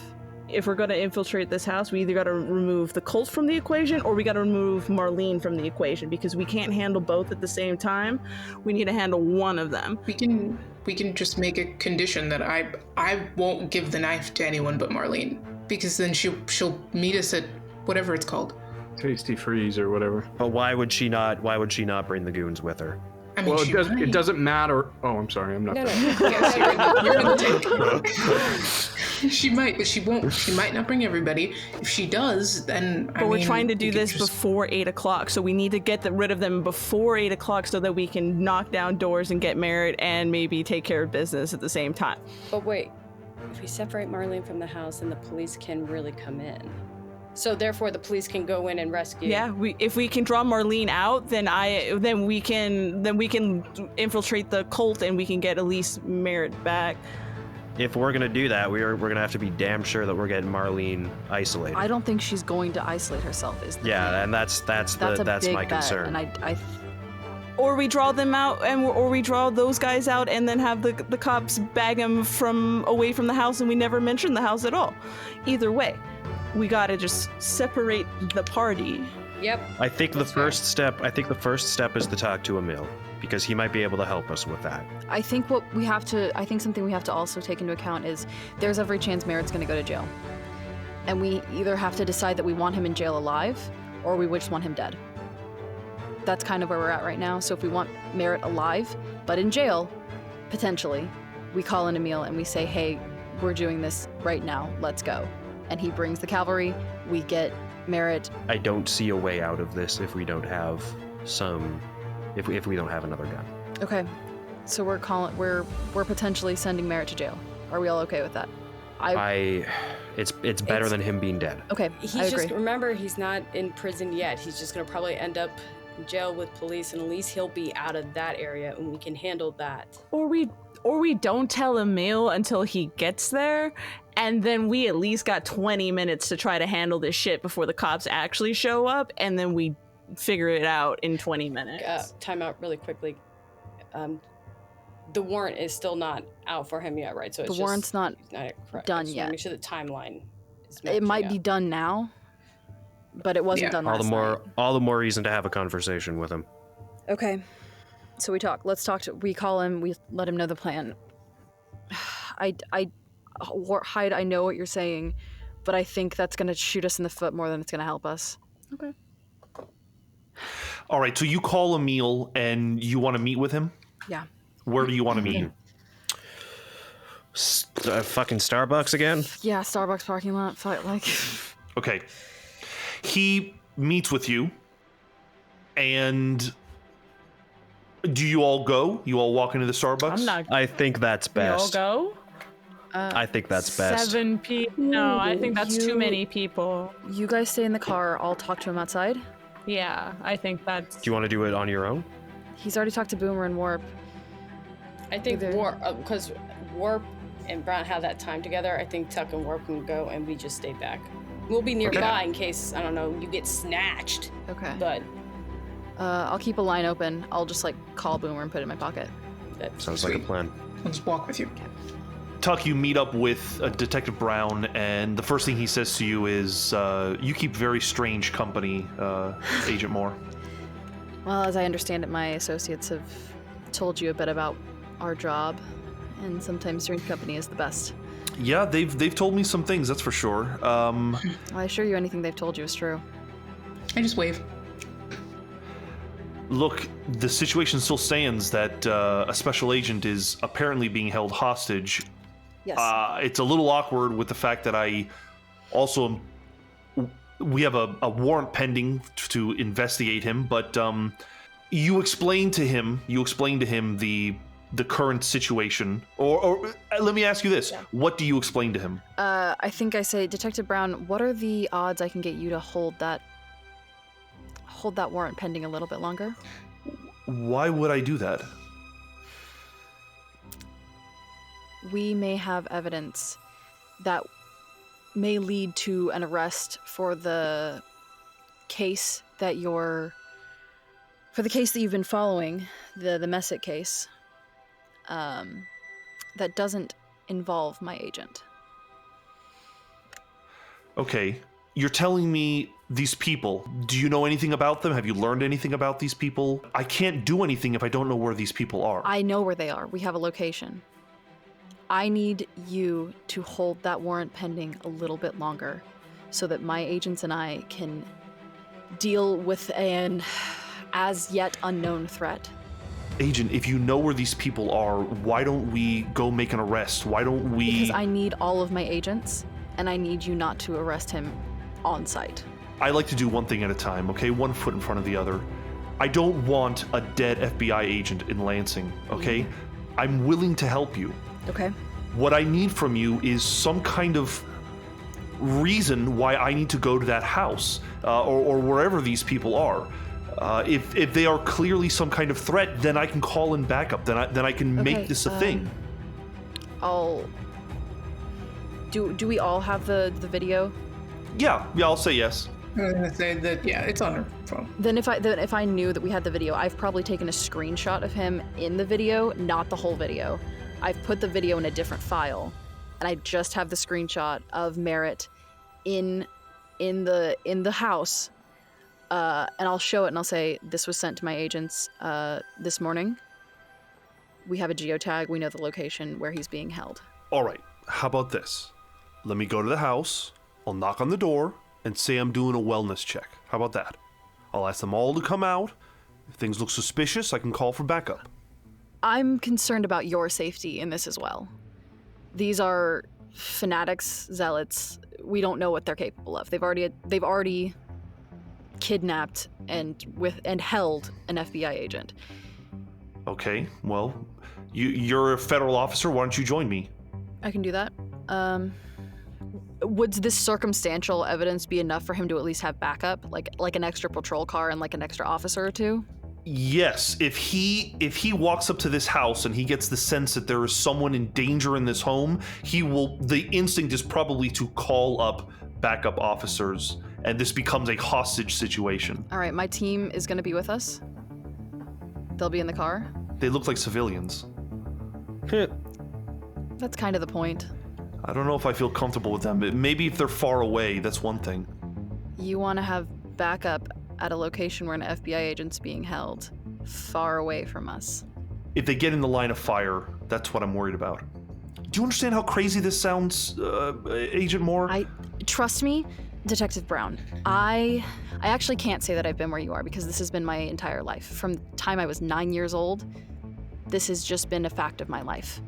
If we're gonna infiltrate this house, we either gotta remove the cult from the equation or we gotta remove Marlene from the equation because we can't handle both at the same time. We need to handle one of them. We can just make a condition that I won't give the knife to anyone but Marlene, because then she'll meet us at whatever it's called. Tasty Freeze or whatever. But why would she not bring the goons with her? I mean, Well, she it doesn't matter. Oh, I'm sorry. I'm not. No, no. Yes, you're in the tank. She might, but she won't. She might not bring everybody. If she does, then But we're trying to do this before 8 o'clock, so we need to get rid of them before 8 o'clock so that we can knock down doors and get Merritt and maybe take care of business at the same time. But wait, if we separate Marlene from the house, then the police can really come in. So therefore, the police can go in and rescue. Yeah, if we can draw Marlene out, then we can infiltrate the cult and we can get at least Merritt back. If we're gonna do that, we're gonna have to be damn sure that we're getting Marlene isolated. I don't think she's going to isolate herself. Is the thing. And that's big my bet, concern. And Or we draw them out, or we draw those guys out, and then have the cops bag them away from the house, and we never mention the house at all. Either way, we gotta just separate the party. Yep. I think the first step is to talk to Emille, because he might be able to help us with that. I think something we have to also take into account is there's every chance Merritt's going to go to jail. And we either have to decide that we want him in jail alive, or we just want him dead. That's kind of where we're at right now. So if we want Merritt alive, but in jail, potentially, we call in Emille and we say, hey, we're doing this right now. Let's go. And he brings the cavalry. We get Merritt. I don't see a way out of this if we don't have if we don't have another gun. Okay. So we're potentially sending Merritt to jail. Are we all okay with that? It's better than him being dead. Okay, I agree. Remember, he's not in prison yet. He's just gonna probably end up in jail with police, and at least he'll be out of that area, and we can handle that. Or we don't tell Emille until he gets there, and then we at least got 20 minutes to try to handle this shit before the cops actually show up, and then we figure it out in 20 minutes. Time out really quickly. The warrant is still not out for him yet, right? So the warrant's not done yet. Make sure the timeline is it might be done now, but it wasn't done last night. All the more reason to have a conversation with him. Okay. So we talk. Let's talk we call him, we let him know the plan. Hyde, I know what you're saying, but I think that's going to shoot us in the foot more than it's going to help us. Okay. All right, so you call Emille and you want to meet with him? Yeah. Where do you want to meet? Fucking Starbucks again? Yeah, Starbucks parking lot. Okay. He meets with you, and do you all go? You all walk into the Starbucks? I think that's best. We all go? I think that's best. 7 people. No, I think that's too many people. You guys stay in the car. I'll talk to him outside. Yeah, I think that's... Do you want to do it on your own? He's already talked to Boomer and Warp. I think because Warp and Brown have that time together, I think Tuck and Warp can go and we just stay back. We'll be nearby in case, I don't know, you get snatched. Okay. But I'll keep a line open. I'll just call Boomer and put it in my pocket. Sounds like a plan. I'll just walk with you. Okay. Tuck, you meet up with Detective Browne, and the first thing he says to you is, you keep very strange company, Agent Moore. Well, as I understand it, my associates have told you a bit about our job, and sometimes strange company is the best. Yeah, they've told me some things, that's for sure. I assure you anything they've told you is true. I just wave. Look, the situation still stands that a special agent is apparently being held hostage. Yes. It's a little awkward with the fact that I also... We have a warrant pending to investigate him, but you explained to him the current situation, or let me ask you this: what do you explain to him? I think I say, Detective Browne, what are the odds I can get you to hold that warrant pending a little bit longer? Why would I do that? We may have evidence that may lead to an arrest for the case that you've been following, the Messick case, that doesn't involve my agent. Okay, you're telling me these people, do you know anything about them? Have you learned anything about these people? I can't do anything if I don't know where these people are. I know where they are. We have a location. I need you to hold that warrant pending a little bit longer so that my agents and I can deal with an as yet unknown threat. Agent, if you know where these people are, why don't we go make an arrest? Why don't we... Because I need all of my agents, and I need you not to arrest him on site. I like to do one thing at a time, okay? One foot in front of the other. I don't want a dead FBI agent in Lansing, okay? I'm willing to help you. Okay. What I need from you is some kind of reason why I need to go to that house, or wherever these people are. If they are clearly some kind of threat, then I can call in backup. Then I can make this a thing. Do we all have the video? Yeah, I'll say yes. I was gonna say that, yeah, it's on her phone. Then if I knew that we had the video, I've probably taken a screenshot of him in the video, not the whole video. I've put the video in a different file, and I just have the screenshot of Merritt in the house, and I'll show it and I'll say, this was sent to my agents this morning. We have a geotag. We know the location where he's being held. All right. How about this? Let me go to the house. I'll knock on the door and say I'm doing a wellness check. How about that? I'll ask them all to come out. If things look suspicious, I can call for backup. I'm concerned about your safety in this as well. These are fanatics, zealots. We don't know what they're capable of. They've already kidnapped and held an FBI agent. Okay, well, you're a federal officer. Why don't you join me? I can do that. Would this circumstantial evidence be enough for him to at least have backup, like an extra patrol car and like an extra officer or two? Yes, if he walks up to this house and he gets the sense that there is someone in danger in this home, the instinct is probably to call up backup officers, and this becomes a hostage situation. All right, my team is going to be with us. They'll be in the car. They look like civilians. That's kind of the point. I don't know if I feel comfortable with them. Maybe if they're far away, that's one thing. You want to have backup at a location where an FBI agent's being held, far away from us. If they get in the line of fire, that's what I'm worried about. Do you understand how crazy this sounds, Agent Moore? Trust me, Detective Browne. I actually can't say that I've been where you are because this has been my entire life. From the time I was 9 years old, this has just been a fact of my life.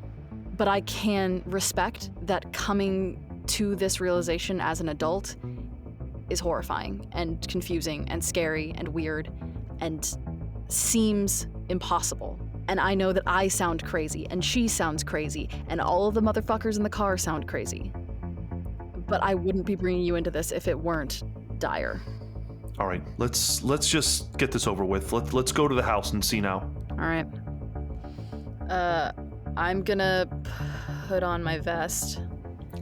But I can respect that coming to this realization as an adult is horrifying and confusing and scary and weird and seems impossible. And I know that I sound crazy and she sounds crazy and all of the motherfuckers in the car sound crazy. But I wouldn't be bringing you into this if it weren't dire. All right, let's just get this over with. Let's go to the house and see now. All right. I'm gonna put on my vest.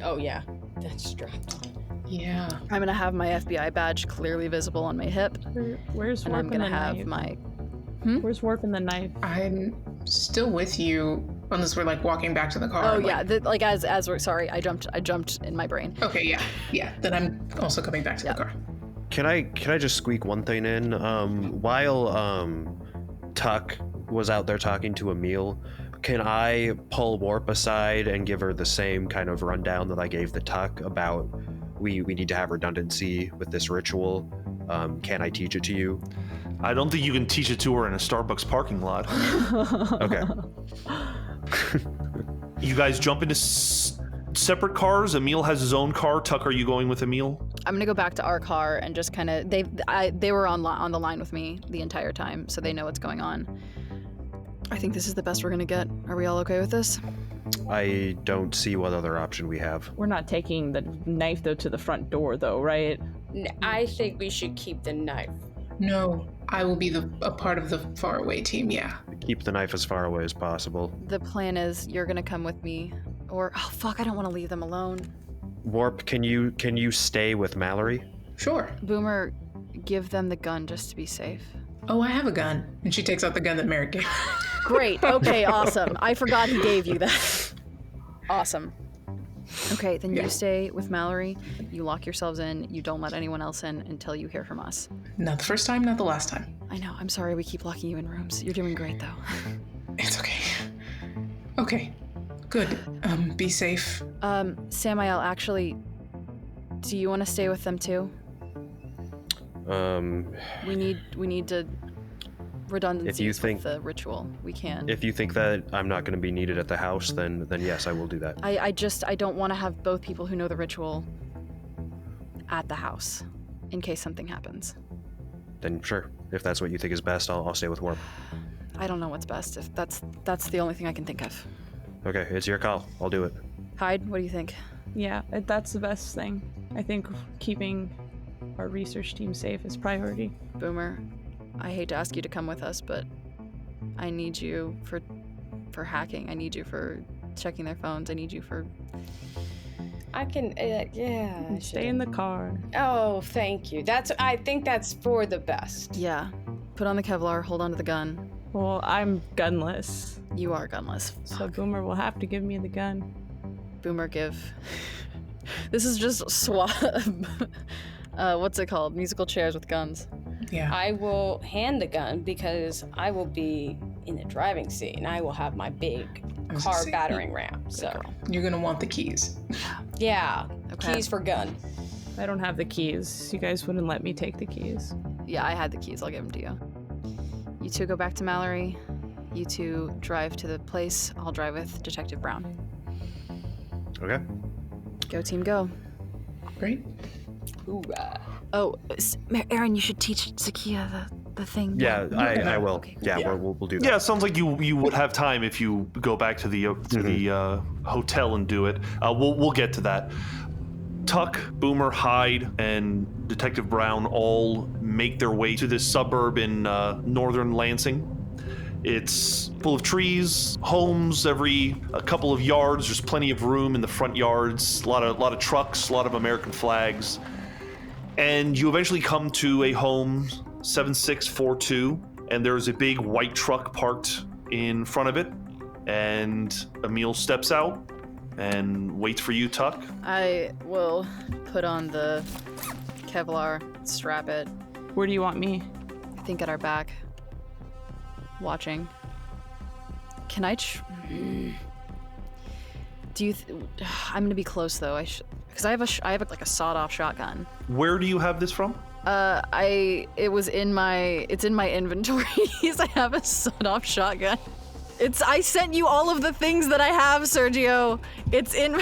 Oh yeah, that's strapped on. Yeah. I'm gonna have my FBI badge clearly visible on my hip. Where's and Warp I'm gonna and the have knife? my. Where's Warp and the knife? I'm still with you unless we're like walking back to the car. Oh yeah, as we're sorry, I jumped in my brain. Okay, yeah. Then I'm also coming back to the car. Can I just squeak one thing in? While Tuck was out there talking to Emille, can I pull Warp aside and give her the same kind of rundown that I gave the Tuck about we need to have redundancy with this ritual? Can I teach it to you? I don't think you can teach it to her in a Starbucks parking lot. Okay. You guys jump into separate cars. Emille has his own car. Tuck, are you going with Emille? I'm gonna go back to our car and just kind of they were on the line with me the entire time, so they know what's going on. I think this is the best we're gonna get. Are we all okay with this? I don't see what other option we have. We're not taking the knife though to the front door though, right? I think we should keep the knife. No, I will be a part of the faraway team, yeah. Keep the knife as far away as possible. The plan is you're gonna come with me, or oh fuck, I don't want to leave them alone. Warp, can you stay with Mallory? Sure. Boomer, give them the gun just to be safe. Oh, I have a gun. And she takes out the gun that Merrick gave. Great. Okay, awesome. I forgot he gave you that. Awesome. Okay, then you stay with Mallory. You lock yourselves in. You don't let anyone else in until you hear from us. Not the first time, not the last time. I know. I'm sorry we keep locking you in rooms. You're doing great, though. It's okay. Okay. Good. Be safe. Samael, actually, do you want to stay with them too? We need to redundancies with the ritual. We can. If you think that I'm not going to be needed at the house, then yes, I will do that. I don't want to have both people who know the ritual at the house in case something happens. Then sure. If that's what you think is best, I'll stay with Warp. I don't know what's best. If that's the only thing I can think of. Okay, it's your call. I'll do it. Hyde, what do you think? Yeah, that's the best thing. I think keeping our research team safe is priority. Boomer, I hate to ask you to come with us, but I need you for hacking. I need you for checking their phones. I need you for... I can, yeah. Stay in the car. Oh, thank you. I think that's for the best. Yeah. Put on the Kevlar, hold on to the gun. Well, I'm gunless. You are gunless. So Boomer will have to give me the gun. Boomer, give. This is just what's it called? Musical chairs with guns. Yeah. I will hand the gun because I will be in the driving seat and I will have my big car battering ram. So you're gonna want the keys. Yeah. Okay. Keys for gun. I don't have the keys. You guys wouldn't let me take the keys. Yeah, I had the keys. I'll give them to you. You two go back to Mallory. You two drive to the place. I'll drive with Detective Browne. Okay. Go team, go. Great. Hoorah. Oh, Aaron, you should teach Zakia the thing. Yeah, I will. Okay, cool. Yeah, we'll do that. Yeah, it sounds like you would have time if you go back to the hotel and do it. We'll get to that. Tuck, Boomer, Hyde, and Detective Browne all make their way to this suburb in northern Lansing. It's full of trees, homes every a couple of yards. There's plenty of room in the front yards. A lot of trucks, a lot of American flags. And you eventually come to a home, 7642, and there's a big white truck parked in front of it. And Emille steps out and waits for you, Tuck. I will put on the Kevlar, strap it. Where do you want me? I think at our back. Watching. Can I do you I'm gonna be close though. Because I have like a sawed-off shotgun. Where do you have this from? It's in my inventories. I have a sawed-off shotgun. I sent you all of the things that I have, Sergio. It's in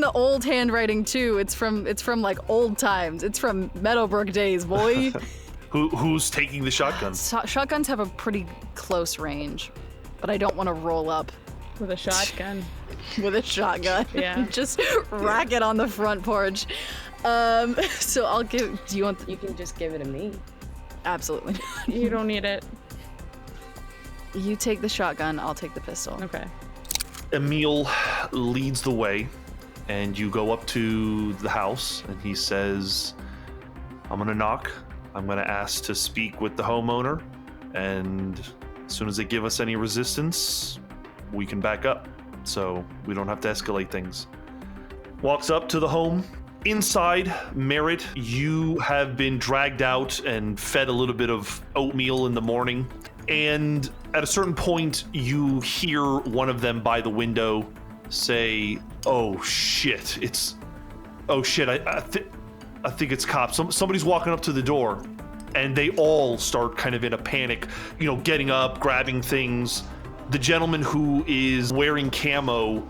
the old handwriting too. It's from like old times. It's from Meadowbrook days, boy. Who's taking the shotgun? Shotguns have a pretty close range, but I don't want to roll up With a shotgun. with a shotgun. Yeah. Just rack it on the front porch. So I'll give. Do you want? You can just give it to me. Absolutely not. You don't need it. You take the shotgun. I'll take the pistol. Okay. Emille leads the way, and you go up to the house, and he says, I'm gonna knock. I'm gonna ask to speak with the homeowner, and as soon as they give us any resistance, we can back up, so we don't have to escalate things. Walks up to the home. Inside, Merritt, you have been dragged out and fed a little bit of oatmeal in the morning, and at a certain point, you hear one of them by the window say, oh shit, I think it's cops. Somebody's walking up to the door, and they all start kind of in a panic, getting up, grabbing things. The gentleman who is wearing camo,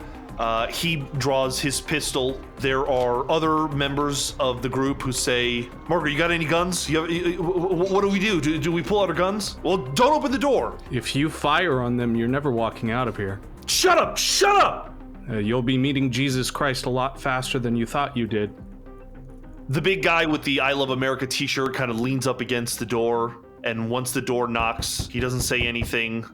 he draws his pistol. There are other members of the group who say, Margaret, you got any guns? What do we do? Do we pull out our guns? Well, don't open the door. If you fire on them, you're never walking out of here. Shut up! Shut up! You'll be meeting Jesus Christ a lot faster than you thought you did. The big guy with the I Love America t-shirt kind of leans up against the door, and once the door knocks, he doesn't say anything.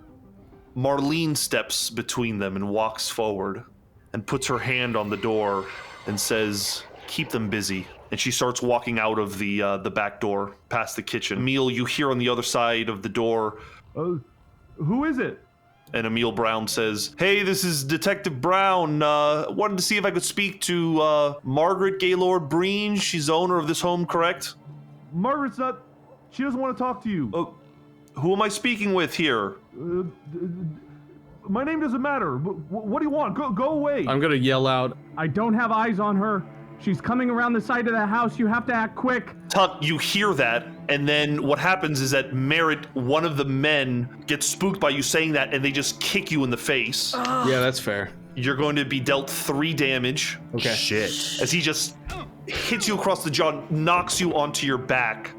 Marlene steps between them and walks forward and puts her hand on the door and says, keep them busy. And she starts walking out of the back door, past the kitchen. Emille, you hear on the other side of the door, who is it? And Emille Browne says, hey, this is Detective Browne. Wanted to see if I could speak to Margaret Gaylord Breen. She's the owner of this home, correct? Margaret's not... She doesn't want to talk to you. Who am I speaking with here? My name doesn't matter. What do you want? Go away. I'm gonna yell out. I don't have eyes on her. She's coming around the side of the house. You have to act quick. Tuck, you hear that, and then what happens is that Merritt, one of the men, gets spooked by you saying that, and they just kick you in the face. Yeah, that's fair. You're going to be dealt 3 damage. Okay. Shit. As he just hits you across the jaw, knocks you onto your back.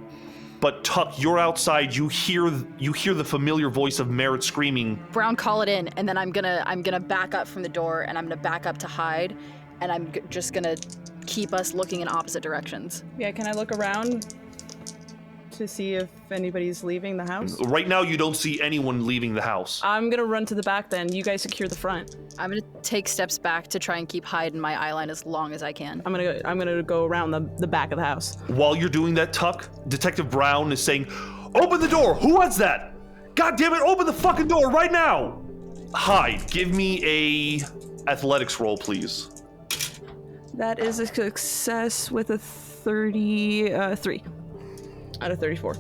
But Tuck, you're outside. You hear the familiar voice of Merritt screaming. Browne, call it in, and then I'm gonna back up from the door, and I'm gonna back up to Hyde, and I'm just gonna keep us looking in opposite directions. Yeah, can I look around to see if anybody's leaving the house? Right now, you don't see anyone leaving the house. I'm gonna run to the back then. You guys secure the front. I'm gonna take steps back to try and keep Hyde in my eye line as long as I can. I'm gonna go around the back of the house. While you're doing that, Tuck, Detective Browne is saying, open the door! Who was that? God damn it, open the fucking door right now! Hyde, give me a athletics roll, please. That is a success with a 33 out of 34.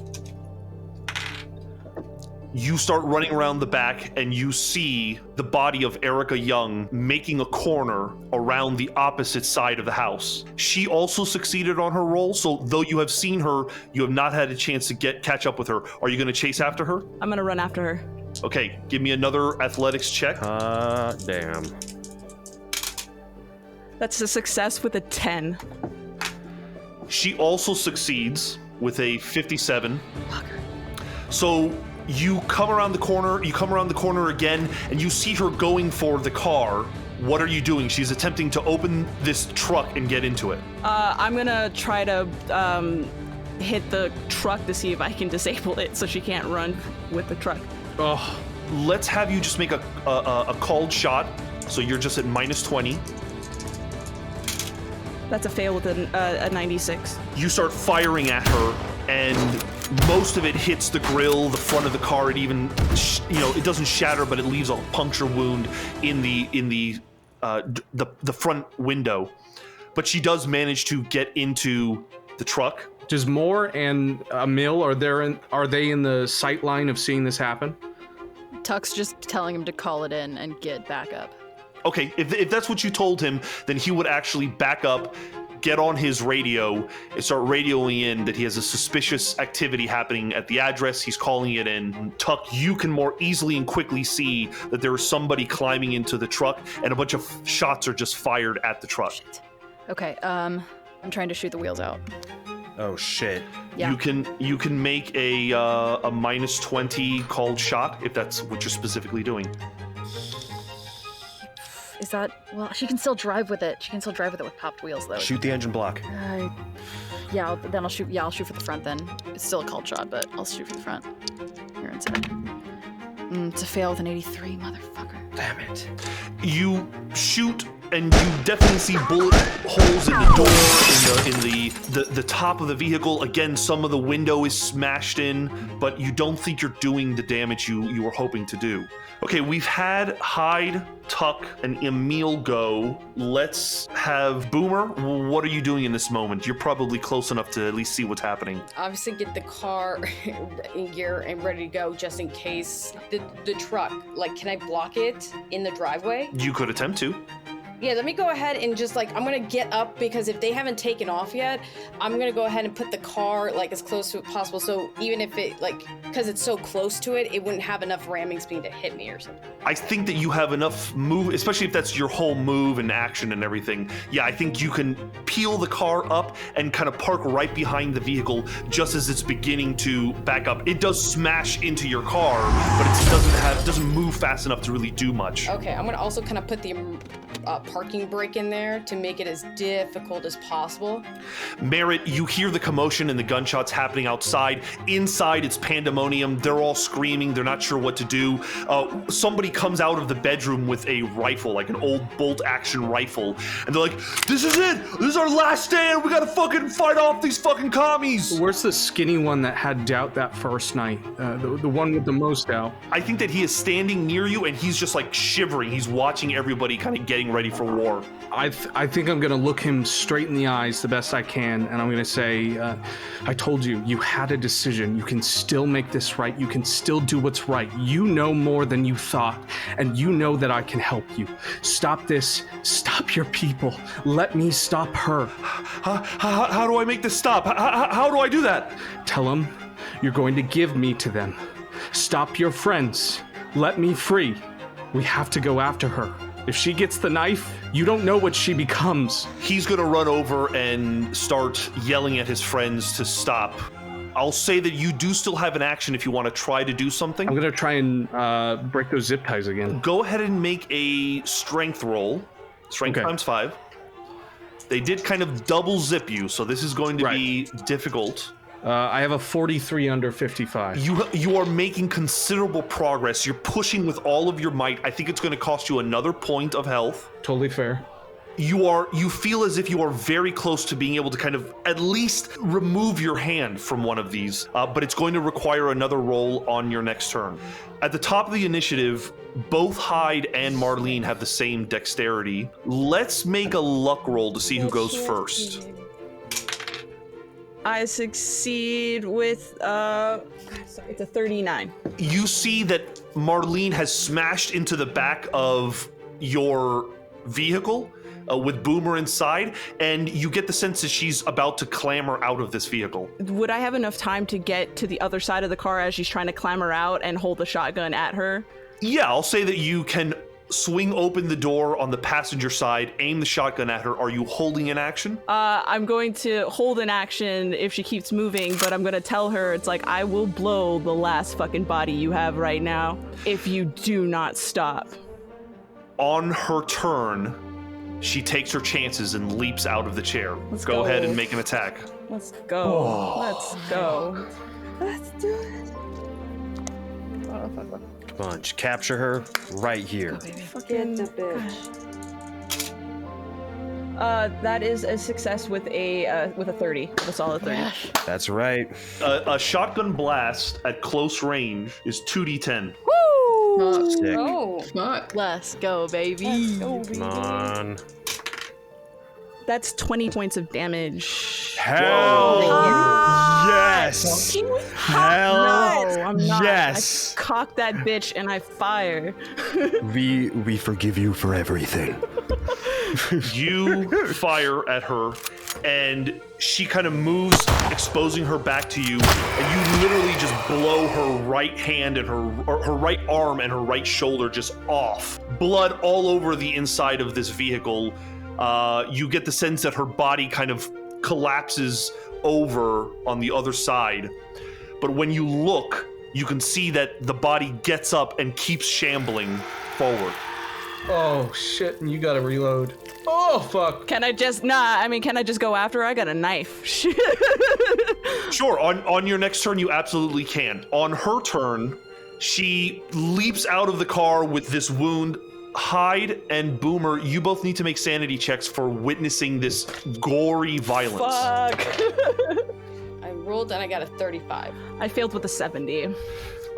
You start running around the back and you see the body of Erica Young making a corner around the opposite side of the house. She also succeeded on her roll, so though you have seen her, you have not had a chance to catch up with her. Are you going to chase after her? I'm gonna run after her. Okay, give me another athletics check. Damn. That's a success with a 10. She also succeeds with a 57. So you come around the corner again, and you see her going for the car. What are you doing? She's attempting to open this truck and get into it. I'm gonna try to hit the truck to see if I can disable it so she can't run with the truck. Oh, let's have you just make a called shot. So you're just at -20. That's a fail with a 96. You start firing at her, and most of it hits the grill, the front of the car. It even, it doesn't shatter, but it leaves a puncture wound in the front window. But she does manage to get into the truck. Does Moore and Emille, are they in the sight line of seeing this happen? Tuck's just telling him to call it in and get back up. Okay, if that's what you told him, then he would actually back up, get on his radio, and start radioing in that he has a suspicious activity happening at the address. He's calling it in. Tuck, you can more easily and quickly see that there is somebody climbing into the truck, and a bunch of shots are just fired at the truck. Shit. Okay, I'm trying to shoot the wheels out. Oh shit. Yeah. You can make a -20 called shot if that's what you're specifically doing. Is that... Well, she can still drive with it. She can still drive with it with popped wheels, though. Shoot the engine block. I'll shoot... Yeah, I'll shoot for the front, then. It's still a called shot, but I'll shoot for the front. Here, inside. It's a fail with an 83, motherfucker. Damn it. You shoot, and you definitely see bullet holes in the door, in the top of the vehicle. Again, some of the window is smashed in, but you don't think you're doing the damage you were hoping to do. Okay, we've had Hyde, Tuck, and Emille go. Let's have Boomer. What are you doing in this moment? You're probably close enough to at least see what's happening. Obviously get the car in gear and ready to go just in case. The truck, like, can I block it in the driveway? You could attempt to. Yeah, let me go ahead and just, like, I'm gonna get up, because if they haven't taken off yet, I'm gonna go ahead and put the car, like, as close to it possible, so even if it, like, because it's so close to it, it wouldn't have enough ramming speed to hit me or something. I think that you have enough move, especially if that's your whole move and action and everything. Yeah, I think you can peel the car up and kind of park right behind the vehicle just as it's beginning to back up. It does smash into your car, but it doesn't move fast enough to really do much. Okay, I'm gonna also kind of put the parking brake in there to make it as difficult as possible. Merritt, you hear the commotion and the gunshots happening outside. Inside, it's pandemonium. They're all screaming. They're not sure what to do. Somebody comes out of the bedroom with a rifle, like an old bolt-action rifle, and they're like, "This is it! This is our last stand! We gotta fucking fight off these fucking commies!" Where's the skinny one that had doubt that first night? The one with the most doubt? I think that he is standing near you, and he's just like shivering. He's watching everybody kind of getting ready for war. I think I'm gonna look him straight in the eyes the best I can, and I'm gonna say, I told you, you had a decision. You can still make this right. You can still do what's right. You know more than you thought, and you know that I can help you. Stop this. Stop your people. Let me stop her. How do I make this stop? How do I do that? Tell them you're going to give me to them. Stop your friends. Let me free. We have to go after her. If she gets the knife, you don't know what she becomes. He's gonna run over and start yelling at his friends to stop. I'll say that you do still have an action if you want to try to do something. I'm gonna try and break those zip ties again. Go ahead and make a strength roll. Strength times 5. They did kind of double zip you, so this is going to be difficult. I have a 43 under 55. You are making considerable progress. You're pushing with all of your might. I think it's going to cost you another point of health. Totally fair. You feel as if you are very close to being able to kind of at least remove your hand from one of these, but it's going to require another roll on your next turn. At the top of the initiative, both Hyde and Marlene have the same dexterity. Let's make a luck roll to see who goes first. I succeed with, it's a 39. You see that Marlene has smashed into the back of your vehicle with Boomer inside, and you get the sense that she's about to clamber out of this vehicle. Would I have enough time to get to the other side of the car as she's trying to clamber out and hold the shotgun at her? Yeah, I'll say that you can swing open the door on the passenger side, aim the shotgun at her. Are you holding an action? I'm going to hold an action if she keeps moving, but I'm going to tell her, it's like, I will blow the last fucking body you have right now if you do not stop. On her turn, she takes her chances and leaps out of the chair. Let's go go. ahead and make an attack. Let's go. Let's go. Let's do it. Come on, just capture her right here. Get the bitch. That is a success with a 30, with a solid 30. That's right. A shotgun blast at close range is 2d10. Woo! Sick. Oh. Fuck. Let's go, baby. Come on. That's 20 points of damage. Hell yes! Hell No, I'm not. yes! I cock that bitch and I fire. We forgive you for everything. You fire at her, and she kind of moves, exposing her back to you, and you literally just blow her right hand and her right arm and her right shoulder just off. Blood all over the inside of this vehicle. You get the sense that her body kind of collapses over on the other side. But when you look, you can see that the body gets up and keeps shambling forward. Oh shit, and you gotta reload. Oh fuck. Can I just go after her? I got a knife. Sure, on your next turn, you absolutely can. On her turn, she leaps out of the car with this wound. Hyde and Boomer, you both need to make sanity checks for witnessing this gory violence. Fuck. I rolled and I got a 35. I failed with a 70.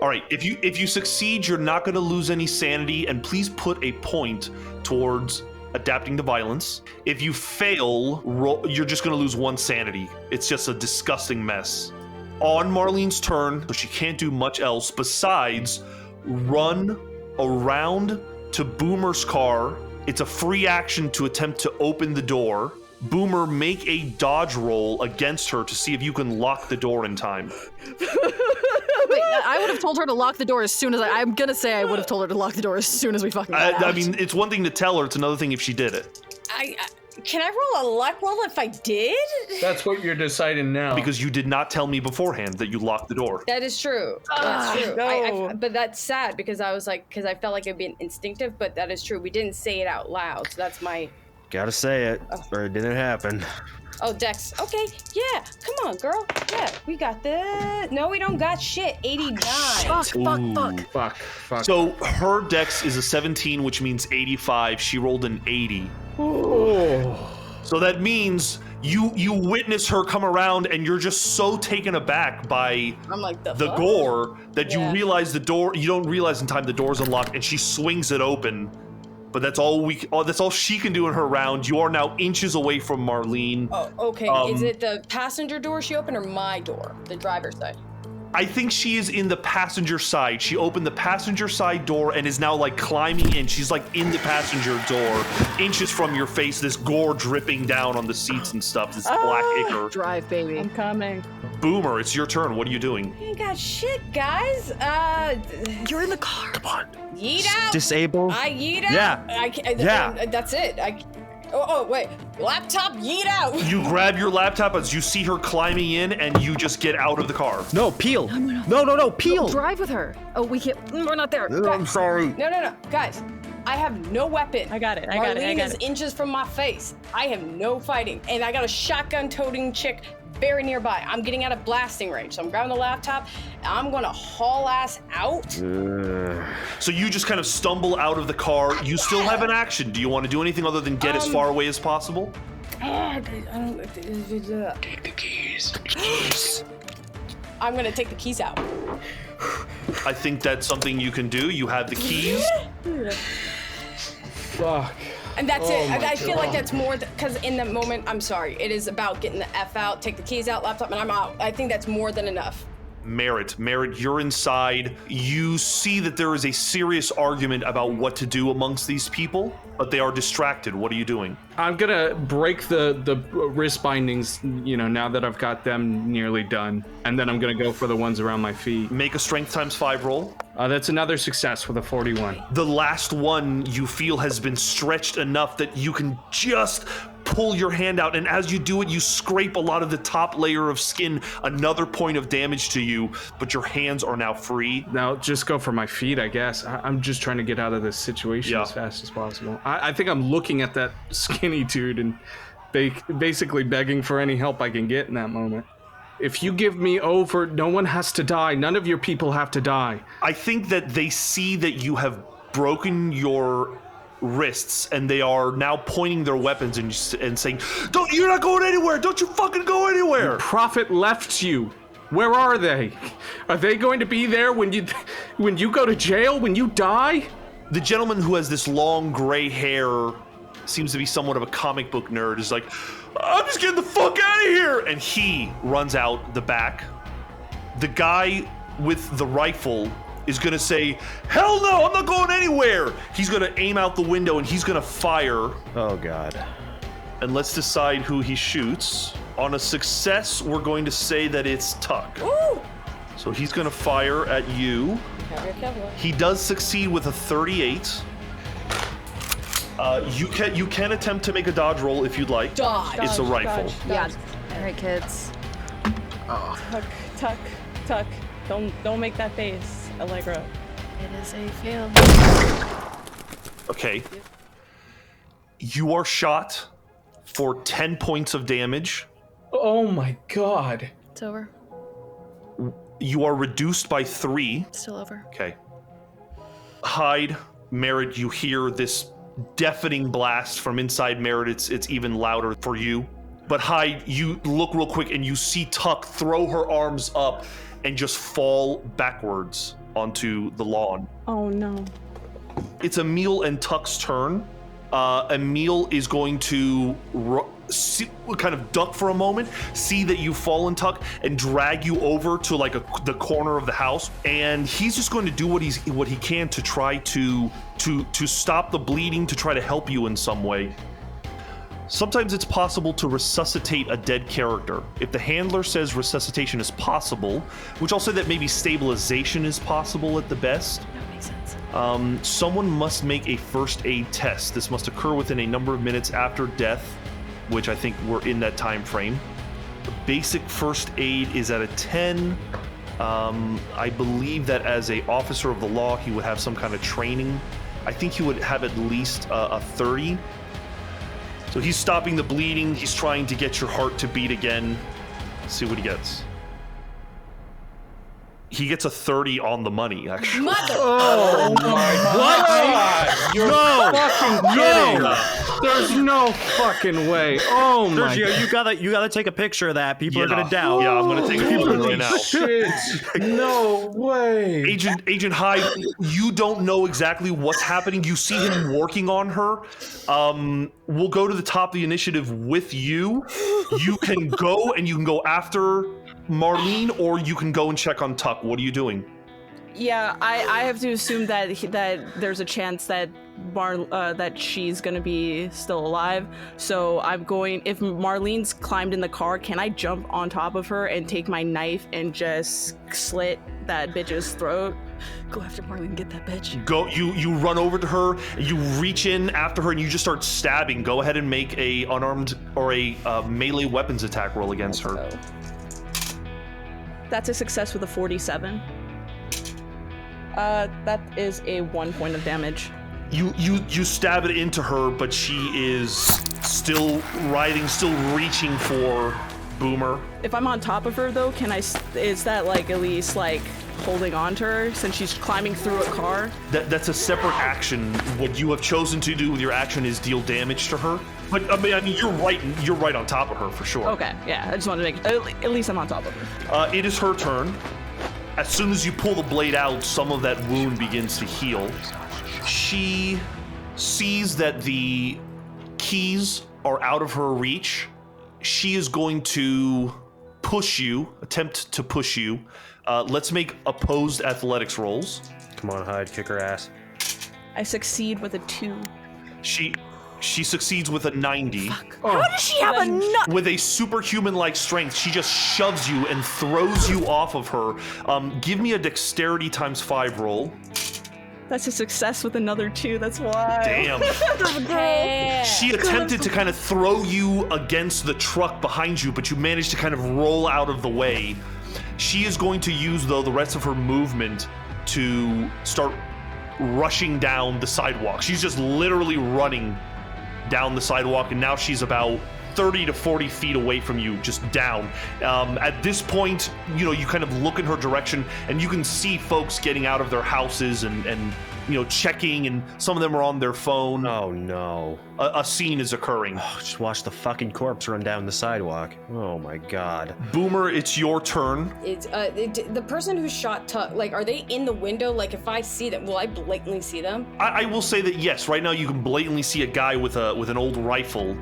All right, if you succeed, you're not going to lose any sanity, and please put a point towards adapting to violence. If you fail, you're just going to lose 1 sanity. It's just a disgusting mess. On Marlene's turn, so she can't do much else besides run around to Boomer's car. It's a free action to attempt to open the door. Boomer, make a dodge roll against her to see if you can lock the door in time. Wait, I would have told her to lock the door as soon as I'm gonna say I would have told her to lock the door as soon as we fucking got out. I mean, it's one thing to tell her, it's another thing if she did it. Can I roll a luck roll if I did? That's what you're deciding now. Because you did not tell me beforehand that you locked the door. That is true. That's true. no. But that's sad because I felt like it'd be instinctive, but that is true. We didn't say it out loud, so that's my... Gotta say it, or it didn't happen. Oh, Dex. Okay, yeah. Come on, girl. Yeah, we got this. No, we don't got shit. 89. Fuck. So her dex is a 17, which means 85. She rolled an 80. So that means you witness her come around, and you're just so taken aback by I'm like, the fuck? gore that Yeah. you realize the door. You don't realize in time the door's unlocked, and she swings it open. But that's all that's all she can do in her round. You are now inches away from Marlene. Oh, okay. Is it the passenger door she opened or my door, the driver's side? I think she is in the passenger side. She opened the passenger side door and is now like climbing in. She's like in the passenger door, inches from your face, this gore dripping down on the seats and stuff, this black ichor. Drive, baby. I'm coming. Boomer, it's your turn. What are you doing? I ain't got shit, guys. You're in the car. Come on. Yeet out. Disable. I yeet out. Yeah. Yeah. That's it. Wait. Laptop, yeet out. You grab your laptop as you see her climbing in, and you just get out of the car. No, peel. No, peel. Drive with her. Oh, we can't. We're not there. I'm sorry. No. Guys, I have no weapon. I got it. Marlene is inches from my face. I have no fighting. And I got a shotgun-toting chick very nearby. I'm getting out of blasting range. So I'm grabbing the laptop. And I'm going to haul ass out. So you just kind of stumble out of the car. You still have an action. Do you want to do anything other than get as far away as possible? Take the keys. I'm going to take the keys out. I think that's something you can do. You have the keys. Fuck. And that's it. I feel like that's more because in the moment, I'm sorry, it is about getting the F out, take the keys out, laptop, and I'm out. I think that's more than enough. Merritt, you're inside. You see that there is a serious argument about what to do amongst these people, but they are distracted. What are you doing? I'm gonna break the wrist bindings, now that I've got them nearly done. And then I'm gonna go for the ones around my feet. Make a strength ×5 roll. That's another success with a 41. The last one you feel has been stretched enough that you can just pull your hand out, and as you do it, you scrape a lot of the top layer of skin, another point of damage to you, but your hands are now free. Now just go for my feet, I guess. I'm just trying to get out of this situation as fast as possible. I think I'm looking at that skinny dude and basically begging for any help I can get in that moment. If you give me over, no one has to die. None of your people have to die. I think that they see that you have broken your wrists, and they are now pointing their weapons and saying, you're not going anywhere! Don't you fucking go anywhere! The prophet left you. Where are they? Are they going to be there when you go to jail, when you die? The gentleman who has this long gray hair, seems to be somewhat of a comic book nerd, is like, I'm just getting the fuck out of here! And he runs out the back. The guy with the rifle is gonna say, hell no, I'm not going anywhere! He's gonna aim out the window and he's gonna fire. Oh God. And let's decide who he shoots. On a success, we're going to say that it's Tuck. Ooh. So he's gonna fire at you. He does succeed with a 38. You can attempt to make a dodge roll if you'd like. Dodge. It's a rifle. Yeah. All right, kids. Oh. Tuck. Don't make that face. Allegra. It is a fail. Okay. You are shot for 10 points of damage. Oh my God. It's over. You are reduced by 3. Still over. Okay. Hyde, Merritt, you hear this deafening blast from inside Merritt. It's even louder for you. But Hyde, you look real quick and you see Tuck throw her arms up and just fall backwards onto the lawn. Oh no. It's Emille and Tuck's turn. Emille is going to kind of duck for a moment, see that you've fallen, Tuck, and drag you over to like the corner of the house. And he's just going to do what he can to try to stop the bleeding, to try to help you in some way. Sometimes it's possible to resuscitate a dead character. If the handler says resuscitation is possible, which I'll say that maybe stabilization is possible at the best. That makes sense. Someone must make a first aid test. This must occur within a number of minutes after death, which I think we're in that time frame. Basic first aid is at a 10. I believe that as a officer of the law, he would have some kind of training. I think he would have at least a 30. So he's stopping the bleeding. He's trying to get your heart to beat again. Let's see what he gets. He gets a 30 on the money, actually. Mother! Oh my God! You're fucking kidding! There's no fucking way. Oh my! Sergio, you gotta take a picture of that. People are gonna doubt. Yeah, I'm gonna take a picture right now. Shit! No way! Agent Hyde, you don't know exactly what's happening. You see him working on her. We'll go to the top of the initiative with you. You can go and you can go after Marlene, or you can go and check on Tuck. What are you doing? Yeah, I have to assume that there's a chance that that she's gonna be still alive. So I'm going. If Marlene's climbed in the car, can I jump on top of her and take my knife and just slit that bitch's throat? Go after Marlene, get that bitch. Go. You run over to her. You reach in after her and you just start stabbing. Go ahead and make a unarmed or a melee weapons attack roll against her. That's a success with a 47. That is a 1 point of damage. You stab it into her, but she is still writhing, still reaching for Boomer. If I'm on top of her though, is that like at least like holding on to her since she's climbing through a car? That's a separate action. What you have chosen to do with your action is deal damage to her. But I mean, you're right on top of her for sure. Okay, yeah. I just wanted to make at least I'm on top of her. It is her turn. As soon as you pull the blade out, some of that wound begins to heal. She sees that the keys are out of her reach. She is going to attempt to push you. Let's make opposed athletics rolls. Come on, Hyde, kick her ass. I succeed with a 2. She succeeds with a 90. How does she have a nut? With a superhuman-like strength, she just shoves you and throws you off of her. Give me a dexterity times 5 roll. That's a success with another 2. That's why. Damn. She attempted to kind of throw you against the truck behind you, but you managed to kind of roll out of the way. She is going to use, though, the rest of her movement to start rushing down the sidewalk. She's just literally running down the sidewalk, and now she's about 30 to 40 feet away from you, just down. At this point, you know, you kind of look in her direction, and you can see folks getting out of their houses and you know, checking, and some of them are on their phone. Oh no. A scene is occurring. Oh, just watch the fucking corpse run down the sidewalk. Oh my god. Boomer, it's your turn. It's the person who shot Tuck, like, are they in the window? Like, if I see them, will I blatantly see them? I will say that yes, right now you can blatantly see a guy with an old rifle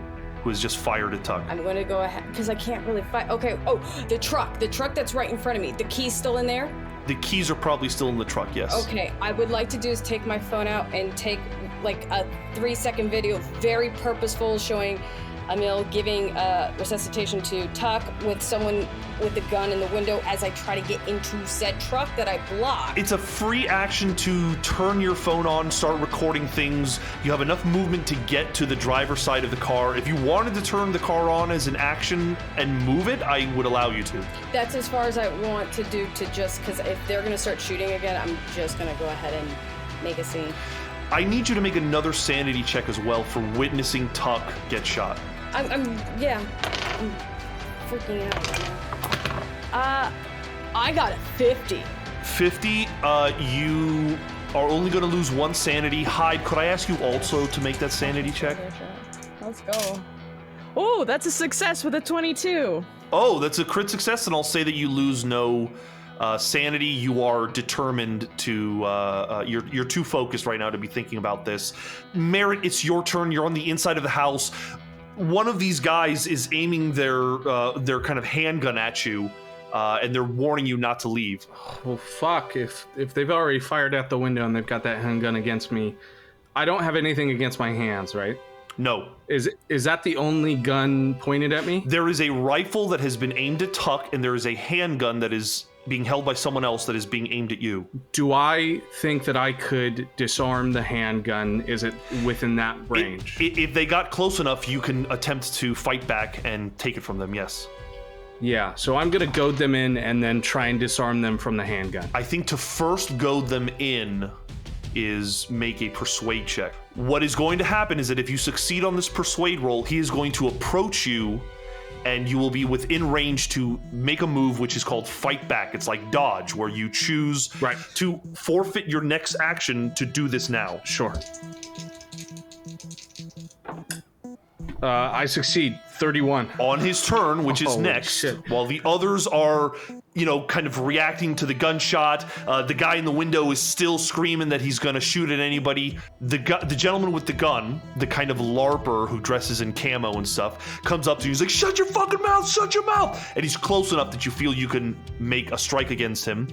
who has just fired at Tuck. I'm going to go ahead, because I can't really fight. Okay, oh, the truck that's right in front of me. The key's still in there? The keys are probably still in the truck, yes. Okay, I would like to do is take my phone out and take like a 3-second video, very purposeful, showing Emille giving resuscitation to Tuck with someone with a gun in the window as I try to get into said truck that I blocked. It's a free action to turn your phone on, start recording things. You have enough movement to get to the driver's side of the car. If you wanted to turn the car on as an action and move it, I would allow you to. That's as far as I want to do, to just, because if they're going to start shooting again, I'm just going to go ahead and make a scene. I need you to make another sanity check as well for witnessing Tuck get shot. I'm freaking out right now. I got a 50. 50, you are only going to lose 1 sanity. Hyde, could I ask you also to make that sanity check? Let's go. Oh, that's a success with a 22. Oh, that's a crit success, and I'll say that you lose no sanity. You are determined to, you're too focused right now to be thinking about this. Merritt, it's your turn. You're on the inside of the house. One of these guys is aiming their kind of handgun at you, and they're warning you not to leave. Well, fuck, if they've already fired out the window and they've got that handgun against me, I don't have anything against my hands, right? No. Is that the only gun pointed at me? There is a rifle that has been aimed at Tuck, and there is a handgun that is being held by someone else that is being aimed at you. Do I think that I could disarm the handgun? Is it within that range? If they got close enough, you can attempt to fight back and take it from them, yes. Yeah, so I'm gonna goad them in and then try and disarm them from the handgun. I think to first goad them in is make a persuade check. What is going to happen is that if you succeed on this persuade roll, he is going to approach you, and you will be within range to make a move which is called fight back. It's like dodge, where you choose to forfeit your next action to do this now. Sure. I succeed. 31. On his turn, which is next, shit. While the others are, you know, kind of reacting to the gunshot, the guy in the window is still screaming that he's going to shoot at anybody. The gentleman with the gun, the kind of LARPer who dresses in camo and stuff, comes up to you. He's like, shut your fucking mouth, shut your mouth. And he's close enough that you feel you can make a strike against him.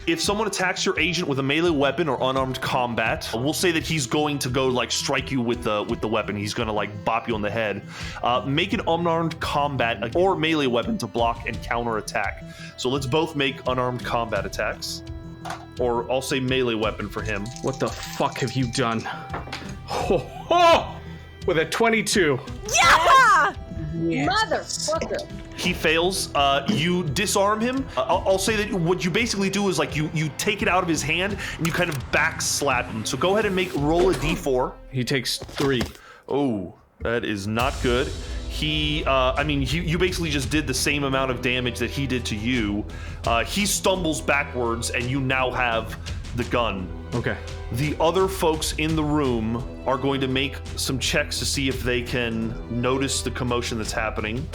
If someone attacks your agent with a melee weapon or unarmed combat, we'll say that he's going to go like strike you with the weapon. He's going to like bop you on the head. Make an unarmed combat or melee weapon to block and counter attack. So let's both make unarmed combat attacks. Or I'll say melee weapon for him. What the fuck have you done? Oh, with a 22. Yeah! Yes. Motherfucker. He fails. You disarm him. I'll say that what you basically do is like you take it out of his hand and you kind of back slap him. So go ahead and roll a d4. He takes 3. Oh, that is not good. You basically just did the same amount of damage that he did to you. He stumbles backwards, and you now have the gun. Okay. The other folks in the room are going to make some checks to see if they can notice the commotion that's happening.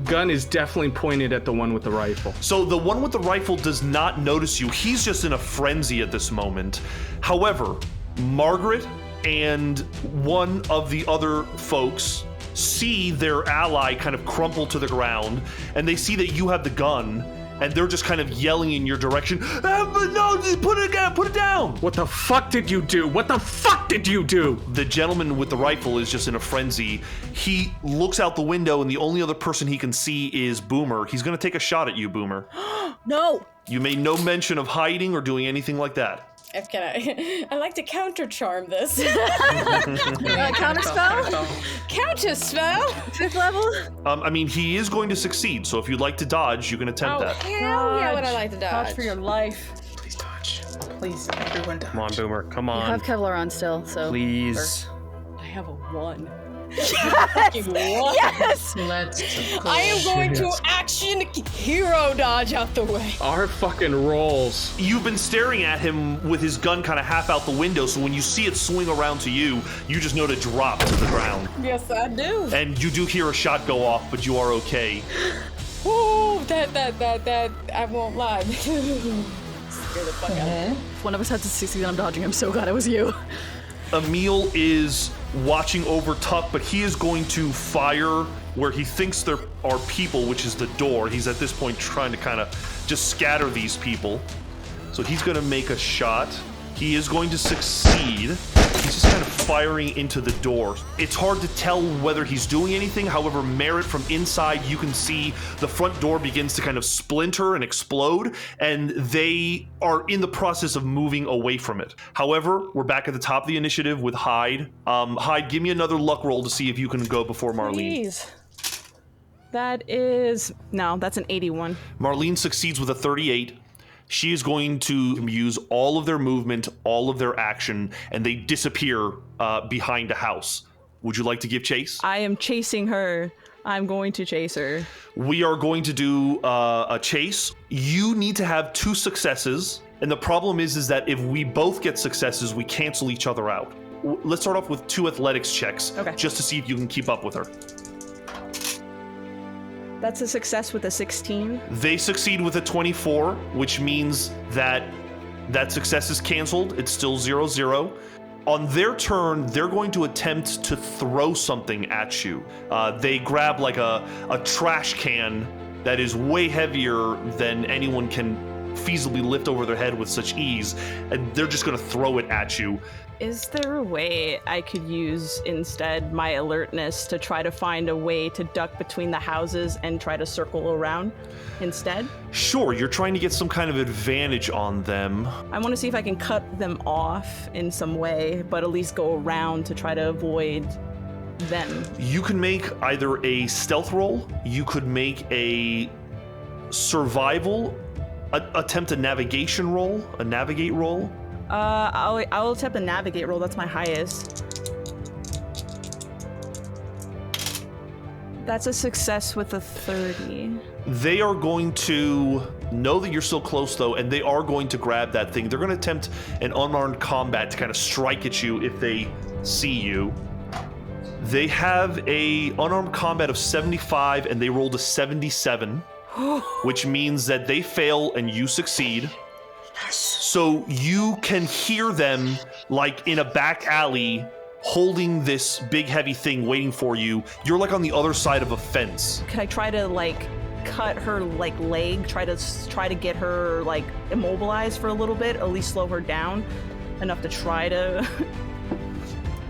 Gun is definitely pointed at the one with the rifle. So the one with the rifle does not notice you. He's just in a frenzy at this moment. However, Margaret and one of the other folks see their ally kind of crumple to the ground, and they see that you have the gun, and they're just kind of yelling in your direction. No, just put it down. What the fuck did you do? What the fuck did you do? The gentleman with the rifle is just in a frenzy. He looks out the window, and the only other person he can see is Boomer. He's gonna take a shot at you, Boomer. No. You made no mention of hiding or doing anything like that. I like to counter charm this. Counter spell? Counter spell? 5th level? I mean, he is going to succeed, so if you'd like to dodge, you can attempt that. Hell yeah, would I like to dodge? Dodge for your life. Please dodge. Please, everyone dodge. Come on, Boomer. Come You on. have Kevlar on still, so. Please. I have a 1. Yes! Let's go. I am going to action hero dodge out the way. Our fucking rolls. You've been staring at him with his gun kind of half out the window, so when you see it swing around to you, you just know to drop to the ground. Yes, I do. And you do hear a shot go off, but you are okay. Ooh, that, I won't lie. Scare the fuck out of me. If one of us had to succeed, I'm dodging. I'm so glad it was you. Emille is watching over Tuck, but he is going to fire where he thinks there are people, which is the door. He's at this point trying to kind of just scatter these people. So he's going to make a shot. He is going to succeed. He's just kind of firing into the door. It's hard to tell whether he's doing anything. However, Merritt, from inside, you can see the front door begins to kind of splinter and explode, and they are in the process of moving away from it. However, we're back at the top of the initiative with Hyde. Hyde, give me another luck roll to see if you can go before Marlene. Please. That is... No, that's an 81. Marlene succeeds with a 38. She is going to use all of their movement, all of their action, and they disappear behind a house. Would you like to give chase? I am chasing her. I'm going to chase her. We are going to do a chase. You need to have 2 successes, and the problem is that if we both get successes, we cancel each other out. Let's start off with 2 athletics checks, just to see if you can keep up with her. That's a success with a 16. They succeed with a 24, which means that that success is canceled. It's still 0-0. On their turn, they're going to attempt to throw something at you. They grab like a trash can that is way heavier than anyone can feasibly lift over their head with such ease, and they're just going to throw it at you. Is there a way I could use instead my alertness to try to find a way to duck between the houses and try to circle around instead? Sure, you're trying to get some kind of advantage on them. I want to see if I can cut them off in some way, but at least go around to try to avoid them. You can make either a stealth roll, you could make a survival, attempt a navigation roll, a navigate roll. I'll attempt a navigate roll. That's my highest. That's a success with a 30. They are going to know that you're still close, though, and they are going to grab that thing. They're going to attempt an unarmed combat to kind of strike at you if they see you. They have a unarmed combat of 75, and they rolled a 77, which means that they fail and you succeed. So you can hear them like in a back alley holding this big heavy thing waiting for you. You're like on the other side of a fence. Could I try to like cut her like leg, try to get her like immobilized for a little bit, at least slow her down enough to try to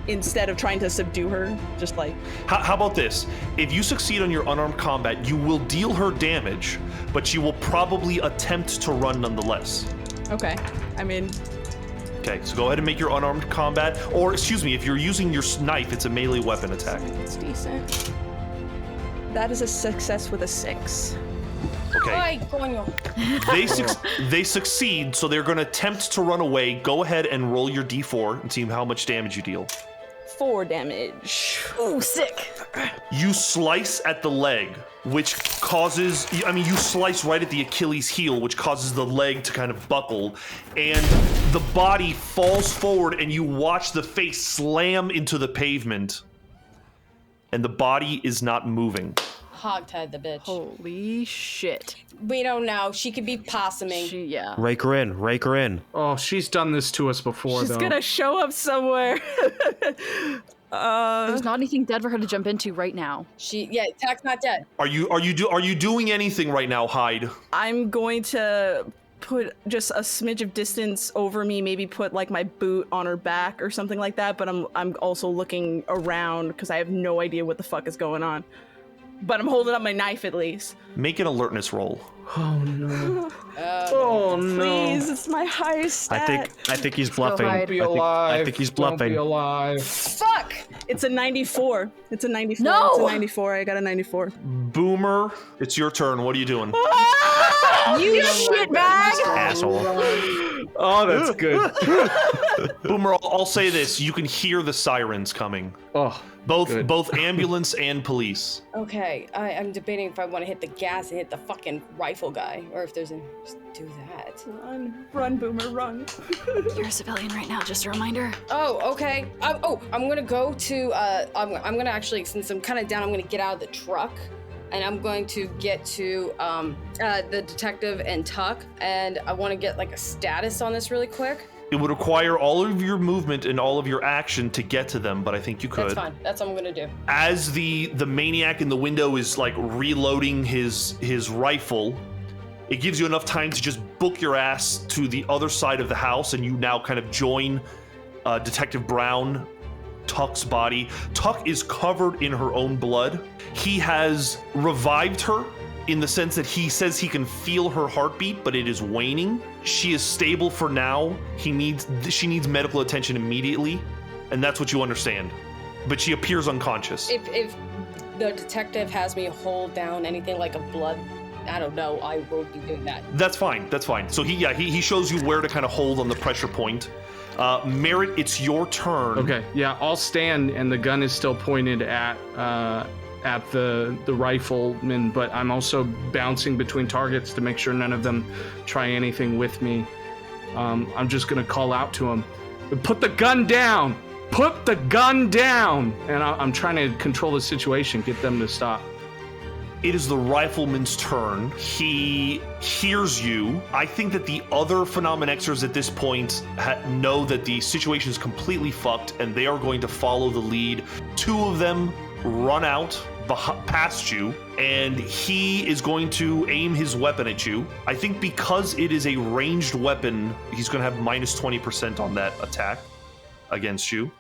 instead of trying to subdue her, just like... How about this? If you succeed on your unarmed combat, you will deal her damage, but you will probably attempt to run nonetheless. Okay, I mean... Okay, so go ahead and make your unarmed combat, or excuse me, if you're using your knife, it's a melee weapon attack. It's decent. That is a success with a 6. Okay. They succeed, so they're going to attempt to run away. Go ahead and roll your d4 and see how much damage you deal. 4 damage. Ooh, sick. You slice at the leg, which causes, you slice right at the Achilles heel, which causes the leg to kind of buckle, and the body falls forward, and you watch the face slam into the pavement, and the body is not moving. Hogtied the bitch. Holy shit. We don't know. She could be possuming. Yeah. Rake her in. Oh, she's done this to us before, She's though. gonna show up somewhere. There's not anything dead for her to jump into right now. Tack's not dead. Are you doing anything right now, Hyde? I'm going to put just a smidge of distance over me, maybe put like my boot on her back or something like that, but I'm also looking around because I have no idea what the fuck is going on. But I'm holding up my knife at least. Make an alertness roll. Oh no. Oh no. Please, it's my highest stat. I think he's bluffing. Don't be alive. I think he's bluffing. Don't be alive. Fuck! It's a 94. It's a 94. No! It's a 94. I got a 94. Boomer, it's your turn. What are you doing? You shitbag! Asshole. Oh, that's good. Boomer, I'll say this. You can hear the sirens coming. Oh, both ambulance and police. Okay, I'm debating if I want to hit the gas and hit the fucking rifle guy, or if there's just do that. Run, Boomer, run. You're a civilian right now, just a reminder. Oh, okay. I'm gonna go to, I'm gonna actually, since I'm kind of down, I'm gonna get out of the truck, and I'm going to get to the detective and Tuck, and I want to get like a status on this really quick. It would require all of your movement and all of your action to get to them, but I think you could. That's fine. That's what I'm gonna do. As the maniac in the window is like reloading his rifle, it gives you enough time to just book your ass to the other side of the house, and you now kind of join Detective Browne, Tuck's body. Tuck is covered in her own blood. He has revived her in the sense that he says he can feel her heartbeat, but it is waning. She is stable for now. She needs medical attention immediately, and that's what you understand. But she appears unconscious. If the detective has me hold down anything like a blood, I don't know, I will be doing that. That's fine. That's fine. So he shows you where to kind of hold on the pressure point. Merritt, it's your turn. Okay, yeah, I'll stand, and the gun is still pointed at the rifleman, but I'm also bouncing between targets to make sure none of them try anything with me. I'm just gonna call out to him, put the gun down! Put the gun down! And I'm trying to control the situation, get them to stop. It is the rifleman's turn. He hears you. I think that the other Phenomen-Xers at this point know that the situation is completely fucked, and they are going to follow the lead. Two of them run out past you, and he is going to aim his weapon at you. I think because it is a ranged weapon, he's going to have minus 20% on that attack against you.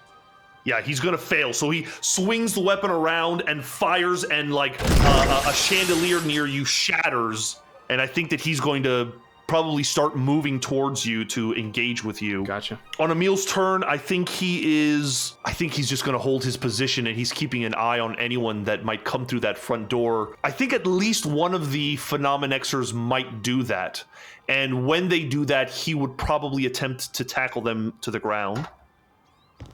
Yeah, he's gonna fail. So he swings the weapon around and fires, and like a chandelier near you shatters. And I think that he's going to probably start moving towards you to engage with you. Gotcha. On Emille's turn, I think he's just gonna hold his position, and he's keeping an eye on anyone that might come through that front door. I think at least one of the Phenomen-Xers might do that. And when they do that, he would probably attempt to tackle them to the ground.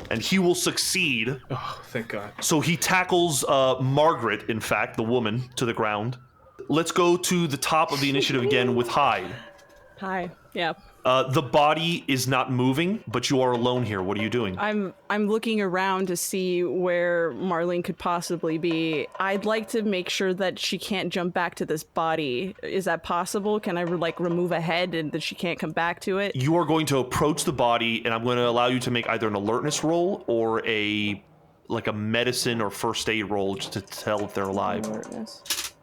And he will succeed. Oh, thank God. So he tackles Margaret, in fact, the woman, to the ground. Let's go to the top of the initiative again with Hyde. Hi. Yeah. The body is not moving, but you are alone here. What are you doing? I'm looking around to see where Marlene could possibly be. I'd like to make sure that she can't jump back to this body. Is that possible? Can I remove a head and that she can't come back to it? You are going to approach the body, and I'm going to allow you to make either an alertness roll or a medicine or first aid roll just to tell if they're alive. Alertness.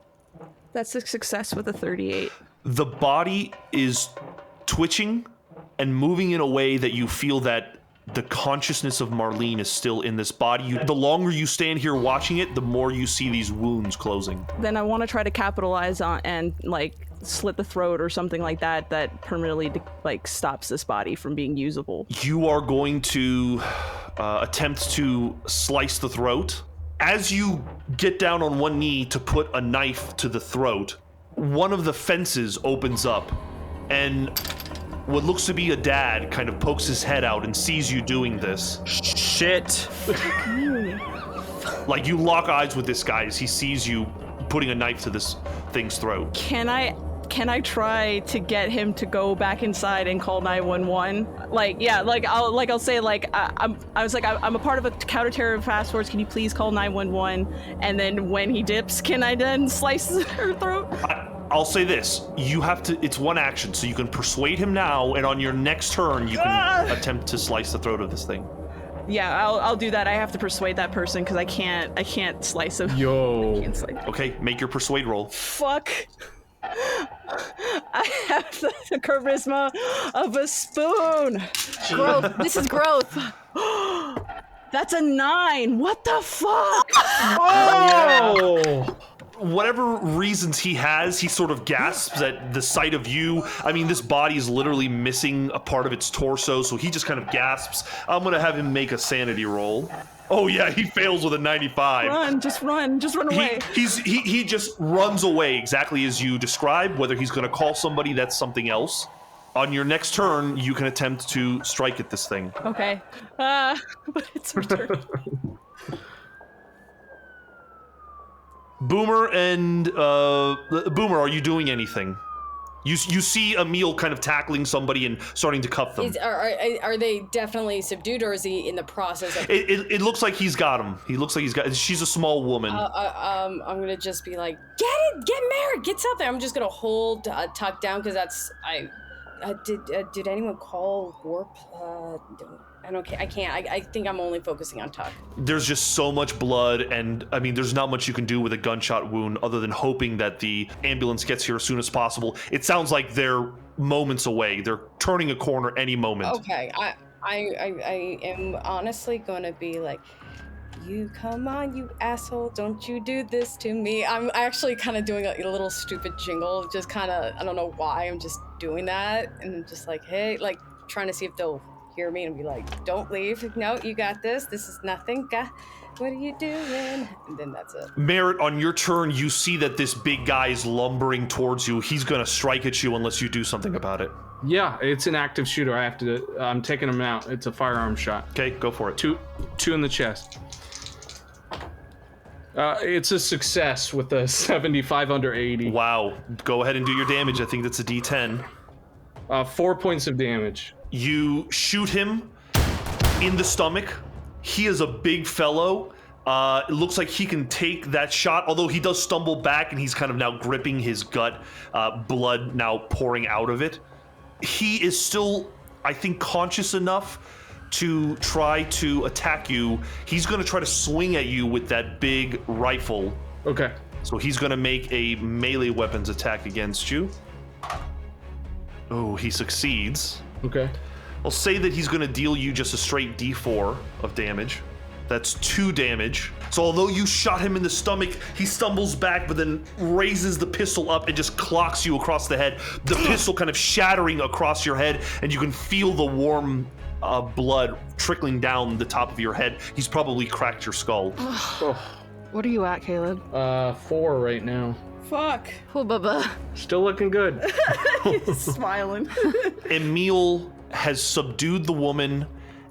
That's a success with a 38. The body is twitching and moving in a way that you feel that the consciousness of Marlene is still in this body. The longer you stand here watching it, the more you see these wounds closing. Then I want to try to capitalize on and slit the throat or something like that permanently stops this body from being usable. You are going to attempt to slice the throat. As you get down on one knee to put a knife to the throat, one of the fences opens up, and what looks to be a dad kind of pokes his head out and sees you doing this. Shit. Like, you lock eyes with this guy as he sees you putting a knife to this thing's throat. Can I try to get him to go back inside and call 911? I'll say I'm a part of a counterterror task force. Can you please call 911? And then when he dips, can I then slice her throat? I'll say this, it's one action, so you can persuade him now, and on your next turn, you can attempt to slice the throat of this thing. Yeah, I'll do that. I have to persuade that person because I can't slice him. Yo. I can't slice him. Okay, make your persuade roll. Fuck. I have the charisma of a spoon. Growth. This is growth. That's a 9. What the fuck? Oh! Whatever reasons he has, he sort of gasps at the sight of you. I mean, this body is literally missing a part of its torso, so he just kind of gasps. I'm gonna have him make a sanity roll. Oh yeah, he fails with a 95. Just run away. He just runs away exactly as you describe. Whether he's gonna call somebody, that's something else. On your next turn, you can attempt to strike at this thing. Okay. But it's her turn. Boomer and Boomer, are you doing anything? You see Emille kind of tackling somebody and starting to cuff them. Are they definitely subdued, or is he in the process of... It looks like he's got him. He looks like he's got... She's a small woman. I'm gonna just be like, get Merritt, get something. I'm just gonna hold Tuck down because that's... did anyone call Warp? I don't care. I can't. I think I'm only focusing on Tuck. There's just so much blood, and I mean, there's not much you can do with a gunshot wound other than hoping that the ambulance gets here as soon as possible. It sounds like they're moments away. They're turning a corner any moment. Okay, I am honestly gonna be like, you come on, you asshole, don't you do this to me. I'm actually kind of doing a little stupid jingle, just kind of, I don't know why, I'm just doing that, and I'm just like, hey, like, trying to see if they'll hear me and be like, don't leave, no, you got this is nothing, what are you doing? And then that's it. Merritt, on your turn, you see that this big guy is lumbering towards you. He's gonna strike at you unless you do something about it. Yeah, it's an active shooter. I'm taking him out. It's a firearm shot. Okay, go for it. Two in the chest. It's a success with a 75 under 80. Wow. Go ahead and do your damage. I think that's a D10. 4 points of damage. You shoot him in the stomach. He is a big fellow. It looks like he can take that shot, although he does stumble back and he's kind of now gripping his gut, blood now pouring out of it. He is still, I think, conscious enough to try to attack you. He's going to try to swing at you with that big rifle. Okay. So he's going to make a melee weapons attack against you. Oh, he succeeds. Okay. I'll say that he's going to deal you just a straight D4 of damage. That's 2 damage. So although you shot him in the stomach, he stumbles back, but then raises the pistol up and just clocks you across the head. The pistol kind of shattering across your head, and you can feel the warm blood trickling down the top of your head. He's probably cracked your skull. What are you at, Caleb? 4 right now. Fuck. Oh, Bubba. Still looking good. He's smiling. Emille has subdued the woman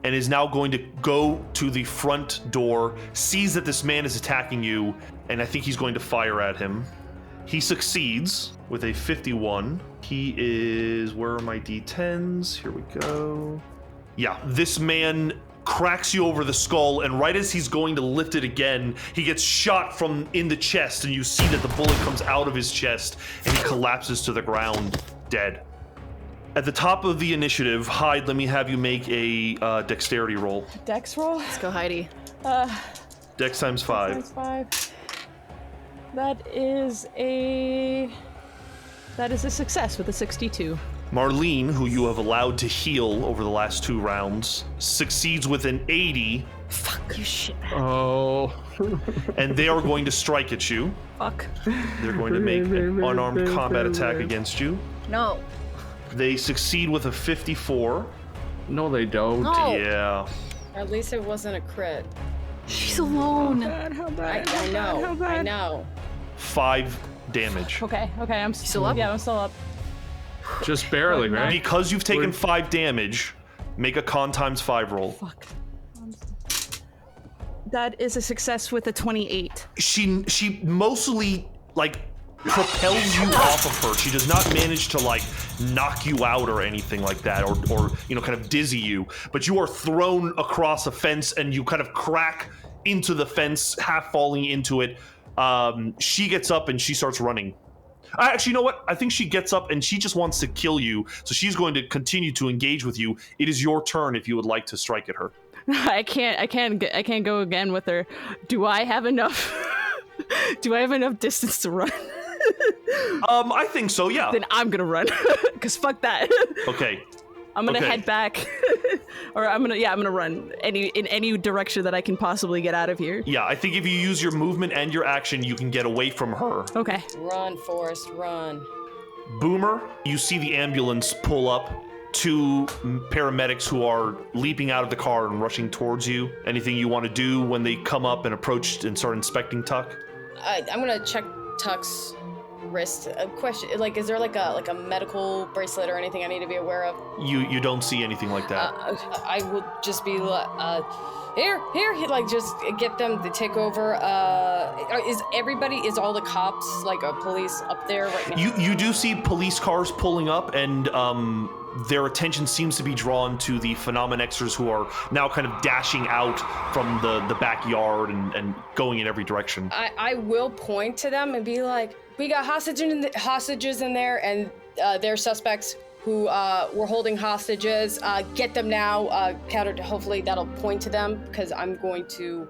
and is now going to go to the front door, sees that this man is attacking you, and I think he's going to fire at him. He succeeds with a 51. He is... Where are my D10s? Here we go. Yeah, this man cracks you over the skull, and right as he's going to lift it again, he gets shot from in the chest, and you see that the bullet comes out of his chest, and he collapses to the ground, dead. At the top of the initiative, Hyde, let me have you make a dexterity roll. Dex roll? Let's go, Heidi. Dex times 5. Times 5. That is a success with a 62. Marlene, who you have allowed to heal over the last 2 rounds, succeeds with an 80. Fuck you, shit. Oh. And they are going to strike at you. Fuck. They're going to make an unarmed combat attack against you. No. They succeed with a 54. No, they don't. No. Yeah. At least it wasn't a crit. She's alone. How bad? I know. I know. 5 damage. Okay, I'm still up? Yeah, I'm still up. Just barely, right? Because you've taken 5 damage, make a con times 5 roll. Fuck. That is a success with a 28. She mostly, like, propels you off of her. She does not manage to, like, knock you out or anything like that, or you know, kind of dizzy you. But you are thrown across a fence, and you kind of crack into the fence, half falling into it. She gets up and she starts running. Actually, you know what? I think she gets up and she just wants to kill you, so she's going to continue to engage with you. It is your turn if you would like to strike at her. I can't go again with her. Do I have enough? Do I have enough distance to run? I think so, yeah. Then I'm gonna run, cause fuck that. Okay. I'm gonna head back, or I'm gonna run in any direction that I can possibly get out of here. Yeah, I think if you use your movement and your action, you can get away from her. Okay. Run, Forrest, run. Boomer, you see the ambulance pull up. 2 paramedics who are leaping out of the car and rushing towards you. Anything you want to do when they come up and approach and start inspecting Tuck? I'm gonna check Tuck's wrist. A question, like, is there like a medical bracelet or anything I need to be aware of? You don't see anything like that. I will just be here, like, just get them to take over. Is all the cops, like, police up there right now? You do see police cars pulling up, and their attention seems to be drawn to the Phenomen-Xers who are now kind of dashing out from the backyard and going in every direction. I will point to them and be like, we got hostages in there, and they're suspects who were holding hostages. Get them now. Hopefully that'll point to them, because I'm going to...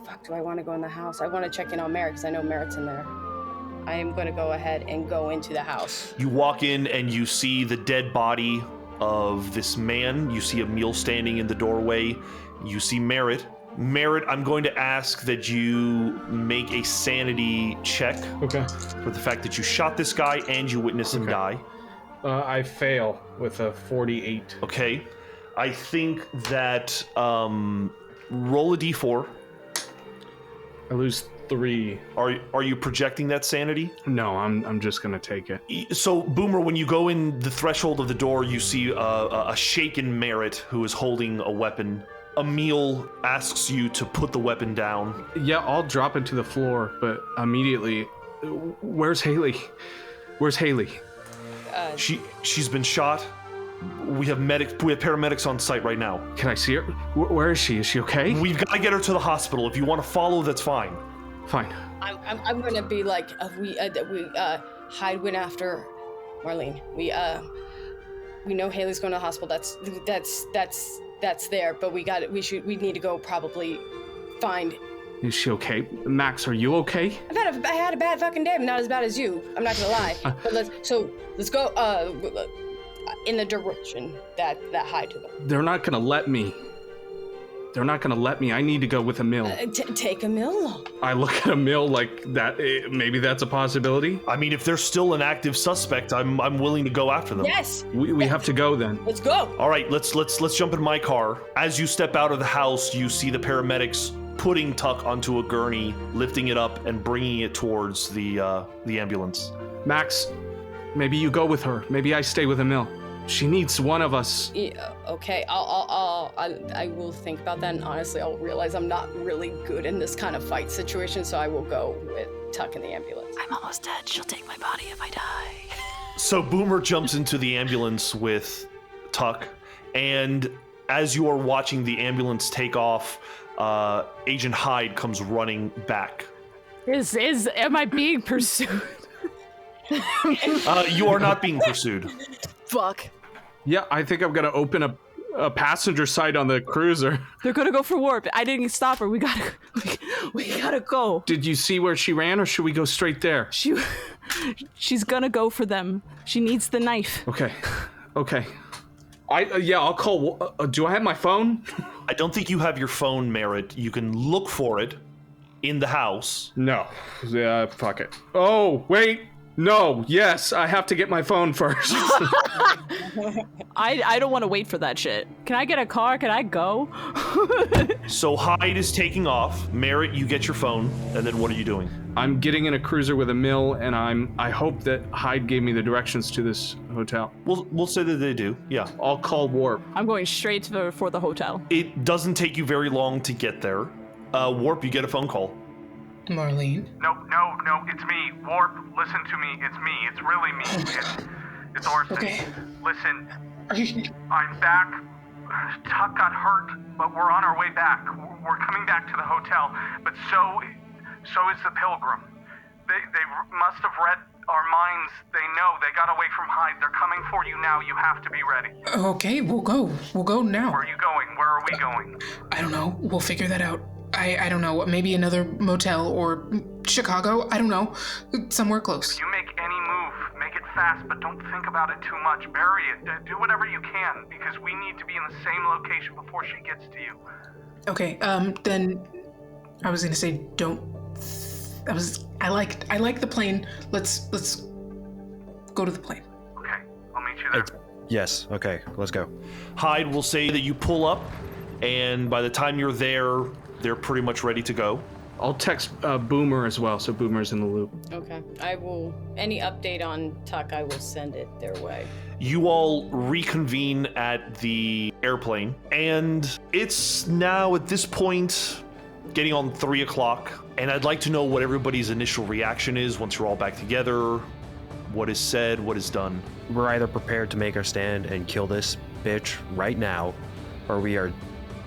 Fuck, do I want to go in the house? I want to check in on Merritt, because I know Merritt's in there. I am going to go ahead and go into the house. You walk in and you see the dead body of this man. You see Emille standing in the doorway. You see Merritt. Merritt, I'm going to ask that you make a sanity check. Okay. For the fact that you shot this guy and you witnessed him die. I fail with a 48. Okay. I think that roll a d4. I lose 3. Are you projecting that sanity? No, I'm just gonna take it. So, Boomer, when you go in the threshold of the door, you see a shaken Merritt who is holding a weapon. Emille asks you to put the weapon down. Yeah, I'll drop it to the floor, but immediately, where's Haley? Where's Haley? She's been shot. We have paramedics on site right now. Can I see her? Where is she? Is she okay? We've got to get her to the hospital. If you want to follow, that's fine. Fine. I'm gonna be like, Hyde went after Marlene. We know Haley's going to the hospital. That's there, but we need to go probably find. Is she okay? Max, are you okay? I had a bad fucking day, but not as bad as you. I'm not gonna lie. But let's go in the direction that Hyde took them. They're not gonna let me. I need to go with Emille. Take Emille. I look at Emille like that. Maybe that's a possibility. I mean, if they're still an active suspect, I'm willing to go after them. Yes. We have to go then. Let's go. All right, let's jump in my car. As you step out of the house, you see the paramedics putting Tuck onto a gurney, lifting it up, and bringing it towards the ambulance. Max, maybe you go with her. Maybe I stay with Emille. She needs one of us. Yeah, okay, I will think about that, and honestly, I'll realize I'm not really good in this kind of fight situation, so I will go with Tuck in the ambulance. I'm almost dead. She'll take my body if I die. So Boomer jumps into the ambulance with Tuck, and as you are watching the ambulance take off, Agent Hyde comes running back. Am I being pursued? You are not being pursued. Fuck. Yeah, I think I'm gonna open a passenger side on the cruiser. They're gonna go for warp. I didn't stop her. We gotta go. Did you see where she ran, or should we go straight there? She's gonna go for them. She needs the knife. Okay. I'll call. Do I have my phone? I don't think you have your phone, Merritt. You can look for it in the house. No. Yeah, fuck it. Oh, wait. No, yes, I have to get my phone first. I don't want to wait for that shit. Can I get a car? Can I go? So Hyde is taking off. Merritt, you get your phone, and then what are you doing? I'm getting in a cruiser with Emille, and I hope that Hyde gave me the directions to this hotel. We'll say that they do, yeah. I'll call Warp. I'm going straight for the hotel. It doesn't take you very long to get there. Warp, you get a phone call. Marlene? No, it's me. Warp, listen to me. It's me. It's really me. It's Orson. Okay. Listen, I'm back. Tuck got hurt, but we're on our way back. We're coming back to the hotel, but so is the Pilgrim. They must have read Our minds, they know. They got away from Hyde. They're coming for you now. You have to be ready. Okay, we'll go. We'll go now. Where are you going? Where are we going? I don't know. We'll figure that out. I don't know. Maybe another motel or Chicago. I don't know. Somewhere close. If you make any move, make it fast, but don't think about it too much. Bury it. Do whatever you can, because we need to be in the same location before she gets to you. Okay, then I was gonna say I like the plane. Let's go to the plane. Okay, I'll meet you there. Yes, okay, let's go. Hyde will say that you pull up, and by the time you're there, they're pretty much ready to go. I'll text Boomer as well, so Boomer's in the loop. Okay. I will. Any update on Tuck, I will send it their way. You all reconvene at the airplane, and it's now at this point getting on 3 o'clock, and I'd like to know what everybody's initial reaction is once you're all back together. What is said, what is done. We're either prepared to make our stand and kill this bitch right now, or we are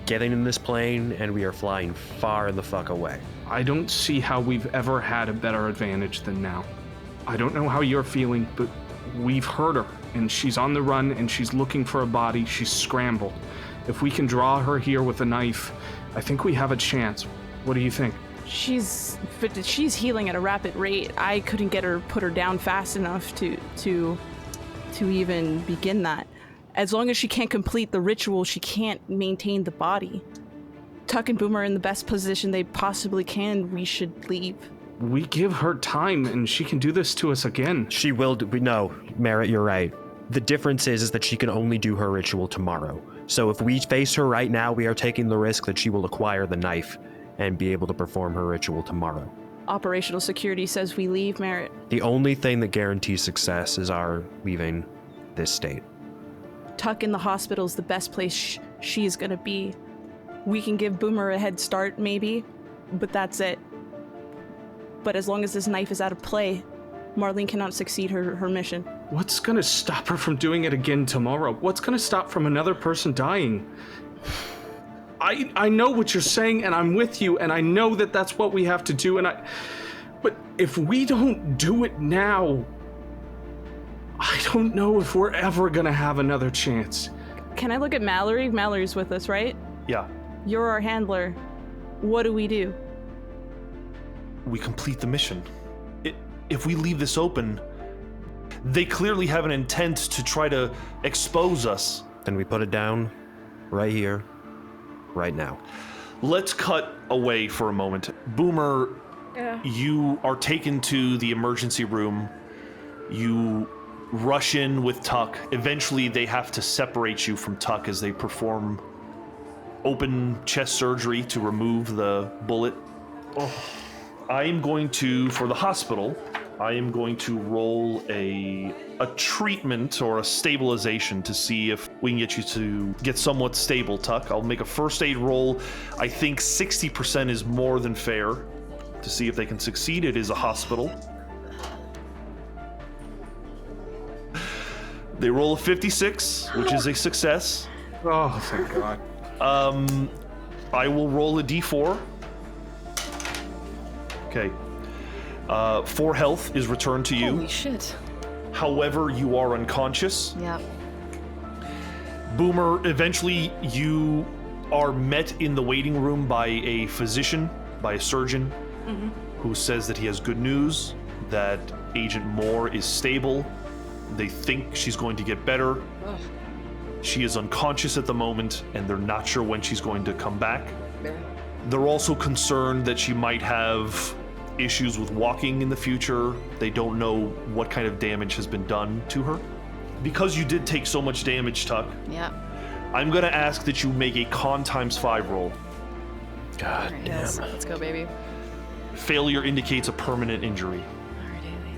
getting in this plane and we are flying far in the fuck away. I don't see how we've ever had a better advantage than now. I don't know how you're feeling, but we've heard her, and she's on the run, and she's looking for a body. She's scrambled. If we can draw her here with a knife, I think we have a chance. What do you think? She's healing at a rapid rate. I couldn't put her down fast enough to even begin that. As long as she can't complete the ritual, she can't maintain the body. Tuck and Boomer are in the best position they possibly can. We should leave. We give her time, and she can do this to us again. She will no, Merritt, you're right. The difference is that she can only do her ritual tomorrow. So if we face her right now, we are taking the risk that she will acquire the knife and be able to perform her ritual tomorrow. Operational security says we leave, Merritt. The only thing that guarantees success is our leaving this state. Tuck in the hospital is the best place she's gonna be. We can give Boomer a head start, maybe, but that's it. But as long as this knife is out of play, Marlene cannot succeed her mission. What's gonna stop her from doing it again tomorrow? What's gonna stop from another person dying? I know what you're saying, and I'm with you, and I know that that's what we have to do, but if we don't do it now, I don't know if we're ever gonna have another chance. Can I look at Mallory? Mallory's with us, right? Yeah. You're our handler. What do? We complete the mission. If we leave this open, they clearly have an intent to try to expose us. Then we put it down right here, right now. Let's cut away for a moment. Boomer, you are taken to the emergency room. You rush in with Tuck. Eventually, they have to separate you from Tuck as they perform open chest surgery to remove the bullet. I am going to, for the hospital, I am going to roll a treatment or a stabilization to see if we can get you to get somewhat stable, Tuck. I'll make a first aid roll. I think 60% is more than fair to see if they can succeed. It is a hospital. They roll a 56, which is a success. Oh, thank God. I will roll a d4. Okay. 4 health is returned to you. Holy shit. However, you are unconscious. Yep. Boomer, eventually you are met in the waiting room by a physician, by a surgeon, who says that he has good news, that Agent Moore is stable. They think she's going to get better. Ugh. She is unconscious at the moment, and they're not sure when she's going to come back. Yeah. They're also concerned that she might have issues with walking in the future. They don't know what kind of damage has been done to her. Because you did take so much damage, Tuck, Yep. I'm going to ask that you make a con ×5 roll. God Alright, damn. let's go, baby. Failure indicates a permanent injury. Alright, Haley.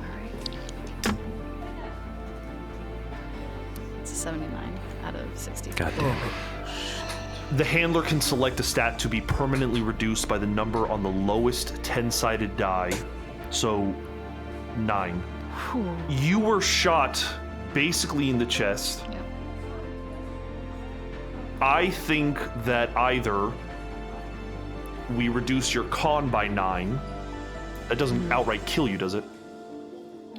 Alright. It's a 79 out of 60. God damn it. The handler can select a stat to be permanently reduced by the number on the lowest 10-sided die, so 9. Whew. You were shot basically in the chest. Yep. I think that either we reduce your con by 9. That doesn't outright kill you, does it?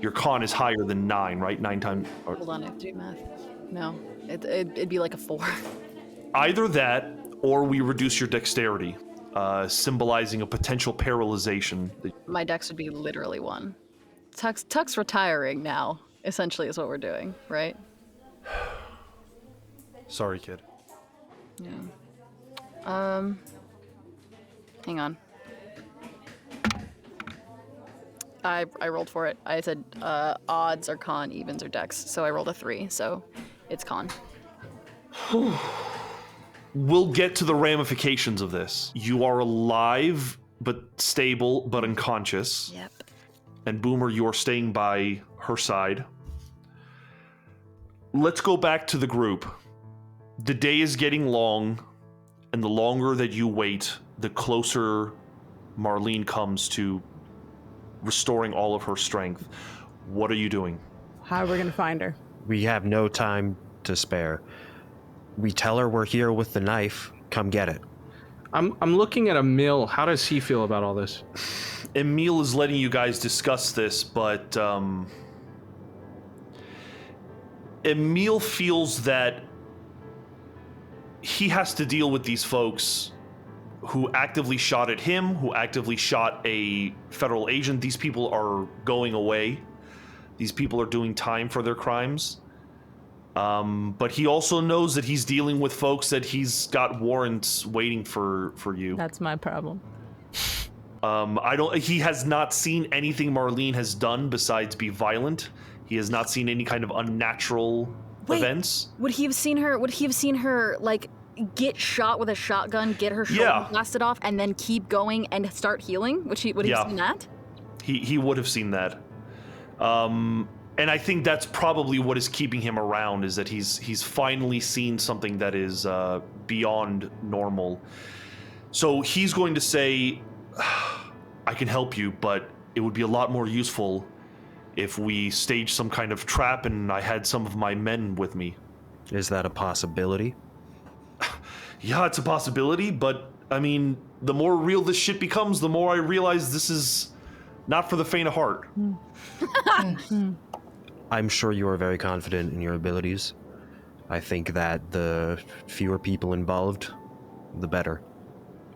Your con is higher than 9, right? 9 times. Hold on, I have to do math. No, it'd be like a 4. Either that, or we reduce your dexterity, symbolizing a potential paralyzation. My dex would be literally 1. Tuck's retiring now, essentially, is what we're doing, right? Sorry, kid. Yeah. Hang on. I rolled for it. I said odds are con, evens are dex, so I rolled a 3, so it's con. We'll get to the ramifications of this. You are alive, but stable, but unconscious. Yep. And Boomer, you're staying by her side. Let's go back to the group. The day is getting long, and the longer that you wait, the closer Marlene comes to restoring all of her strength. What are you doing? How are we gonna find her? We have no time to spare. We tell her we're here with the knife. Come get it. I'm looking at Emille. How does he feel about all this? Emille is letting you guys discuss this, but Emille feels that he has to deal with these folks who actively shot at him, who actively shot a federal agent. These people are going away. These people are doing time for their crimes. But he also knows that he's dealing with folks that he's got warrants waiting for you. That's my problem. He has not seen anything Marlene has done besides be violent. He has not seen any kind of unnatural events. Would he have seen her like get shot with a shotgun, get her shoulder blasted off, and then keep going and start healing? Would he have seen that? He would have seen that. And I think that's probably what is keeping him around, is that he's finally seen something that is beyond normal. So he's going to say, I can help you, but it would be a lot more useful if we staged some kind of trap and I had some of my men with me. Is that a possibility? Yeah, it's a possibility, but I mean, the more real this shit becomes, the more I realize this is not for the faint of heart. I'm sure you are very confident in your abilities. I think that the fewer people involved, the better.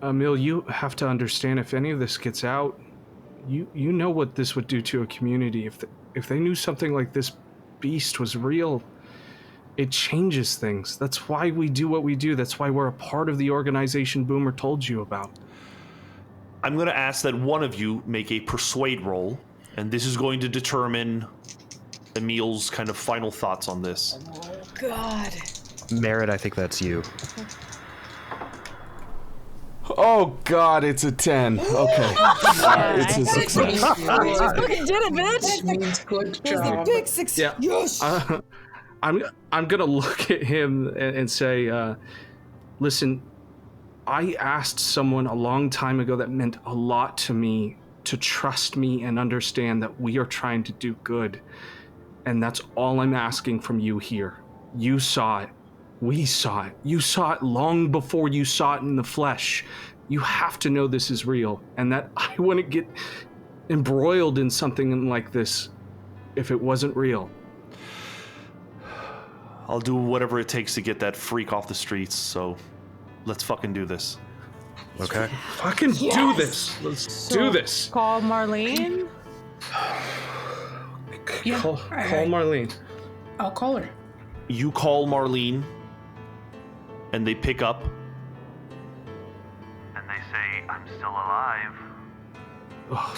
Emille, you have to understand, if any of this gets out, you know what this would do to a community. If they knew something like this beast was real, it changes things. That's why we do what we do. That's why we're a part of the organization Boomer told you about. I'm going to ask that one of you make a persuade roll, and this is going to determine Emille's kind of final thoughts on this. Oh, God. Merritt, I think that's you. Oh, God, it's a 10. Okay. It's a success. You fucking did it, bitch! That means good job. Big success. Yeah. Yes. I'm gonna look at him and say, listen, I asked someone a long time ago that meant a lot to me to trust me and understand that we are trying to do good. And that's all I'm asking from you here. You saw it. We saw it. You saw it long before you saw it in the flesh. You have to know this is real, and that I wouldn't get embroiled in something like this if it wasn't real. I'll do whatever it takes to get that freak off the streets, so let's fucking do this. Okay. Fucking do this. Let's do this. Call Marlene. Yeah, Call Marlene. I'll call her. You call Marlene, and they pick up. And they say, I'm still alive. Ugh.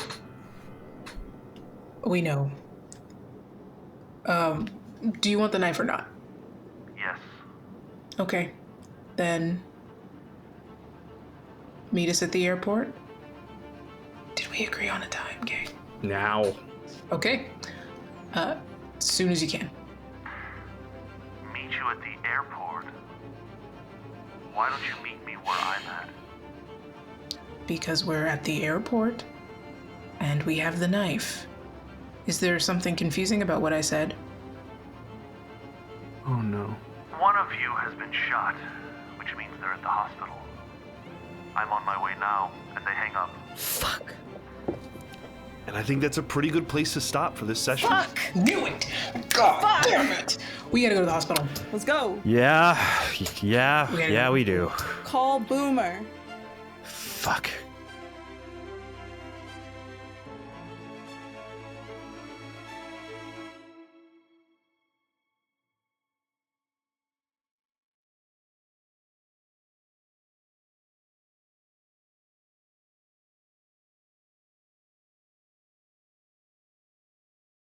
We know. Do you want the knife or not? Yes. Okay. Then meet us at the airport. Did we agree on a time, gang? Now. Okay. As soon as you can. Meet you at the airport. Why don't you meet me where I'm at? Because we're at the airport and we have the knife. Is there something confusing about what I said? Oh no. One of you has been shot, which means they're at the hospital. I'm on my way now, and they hang up. Fuck. And I think that's a pretty good place to stop for this session. Fuck. Knew it! God damn it! We gotta go to the hospital. Let's go. Yeah, we do. Call Boomer. Fuck.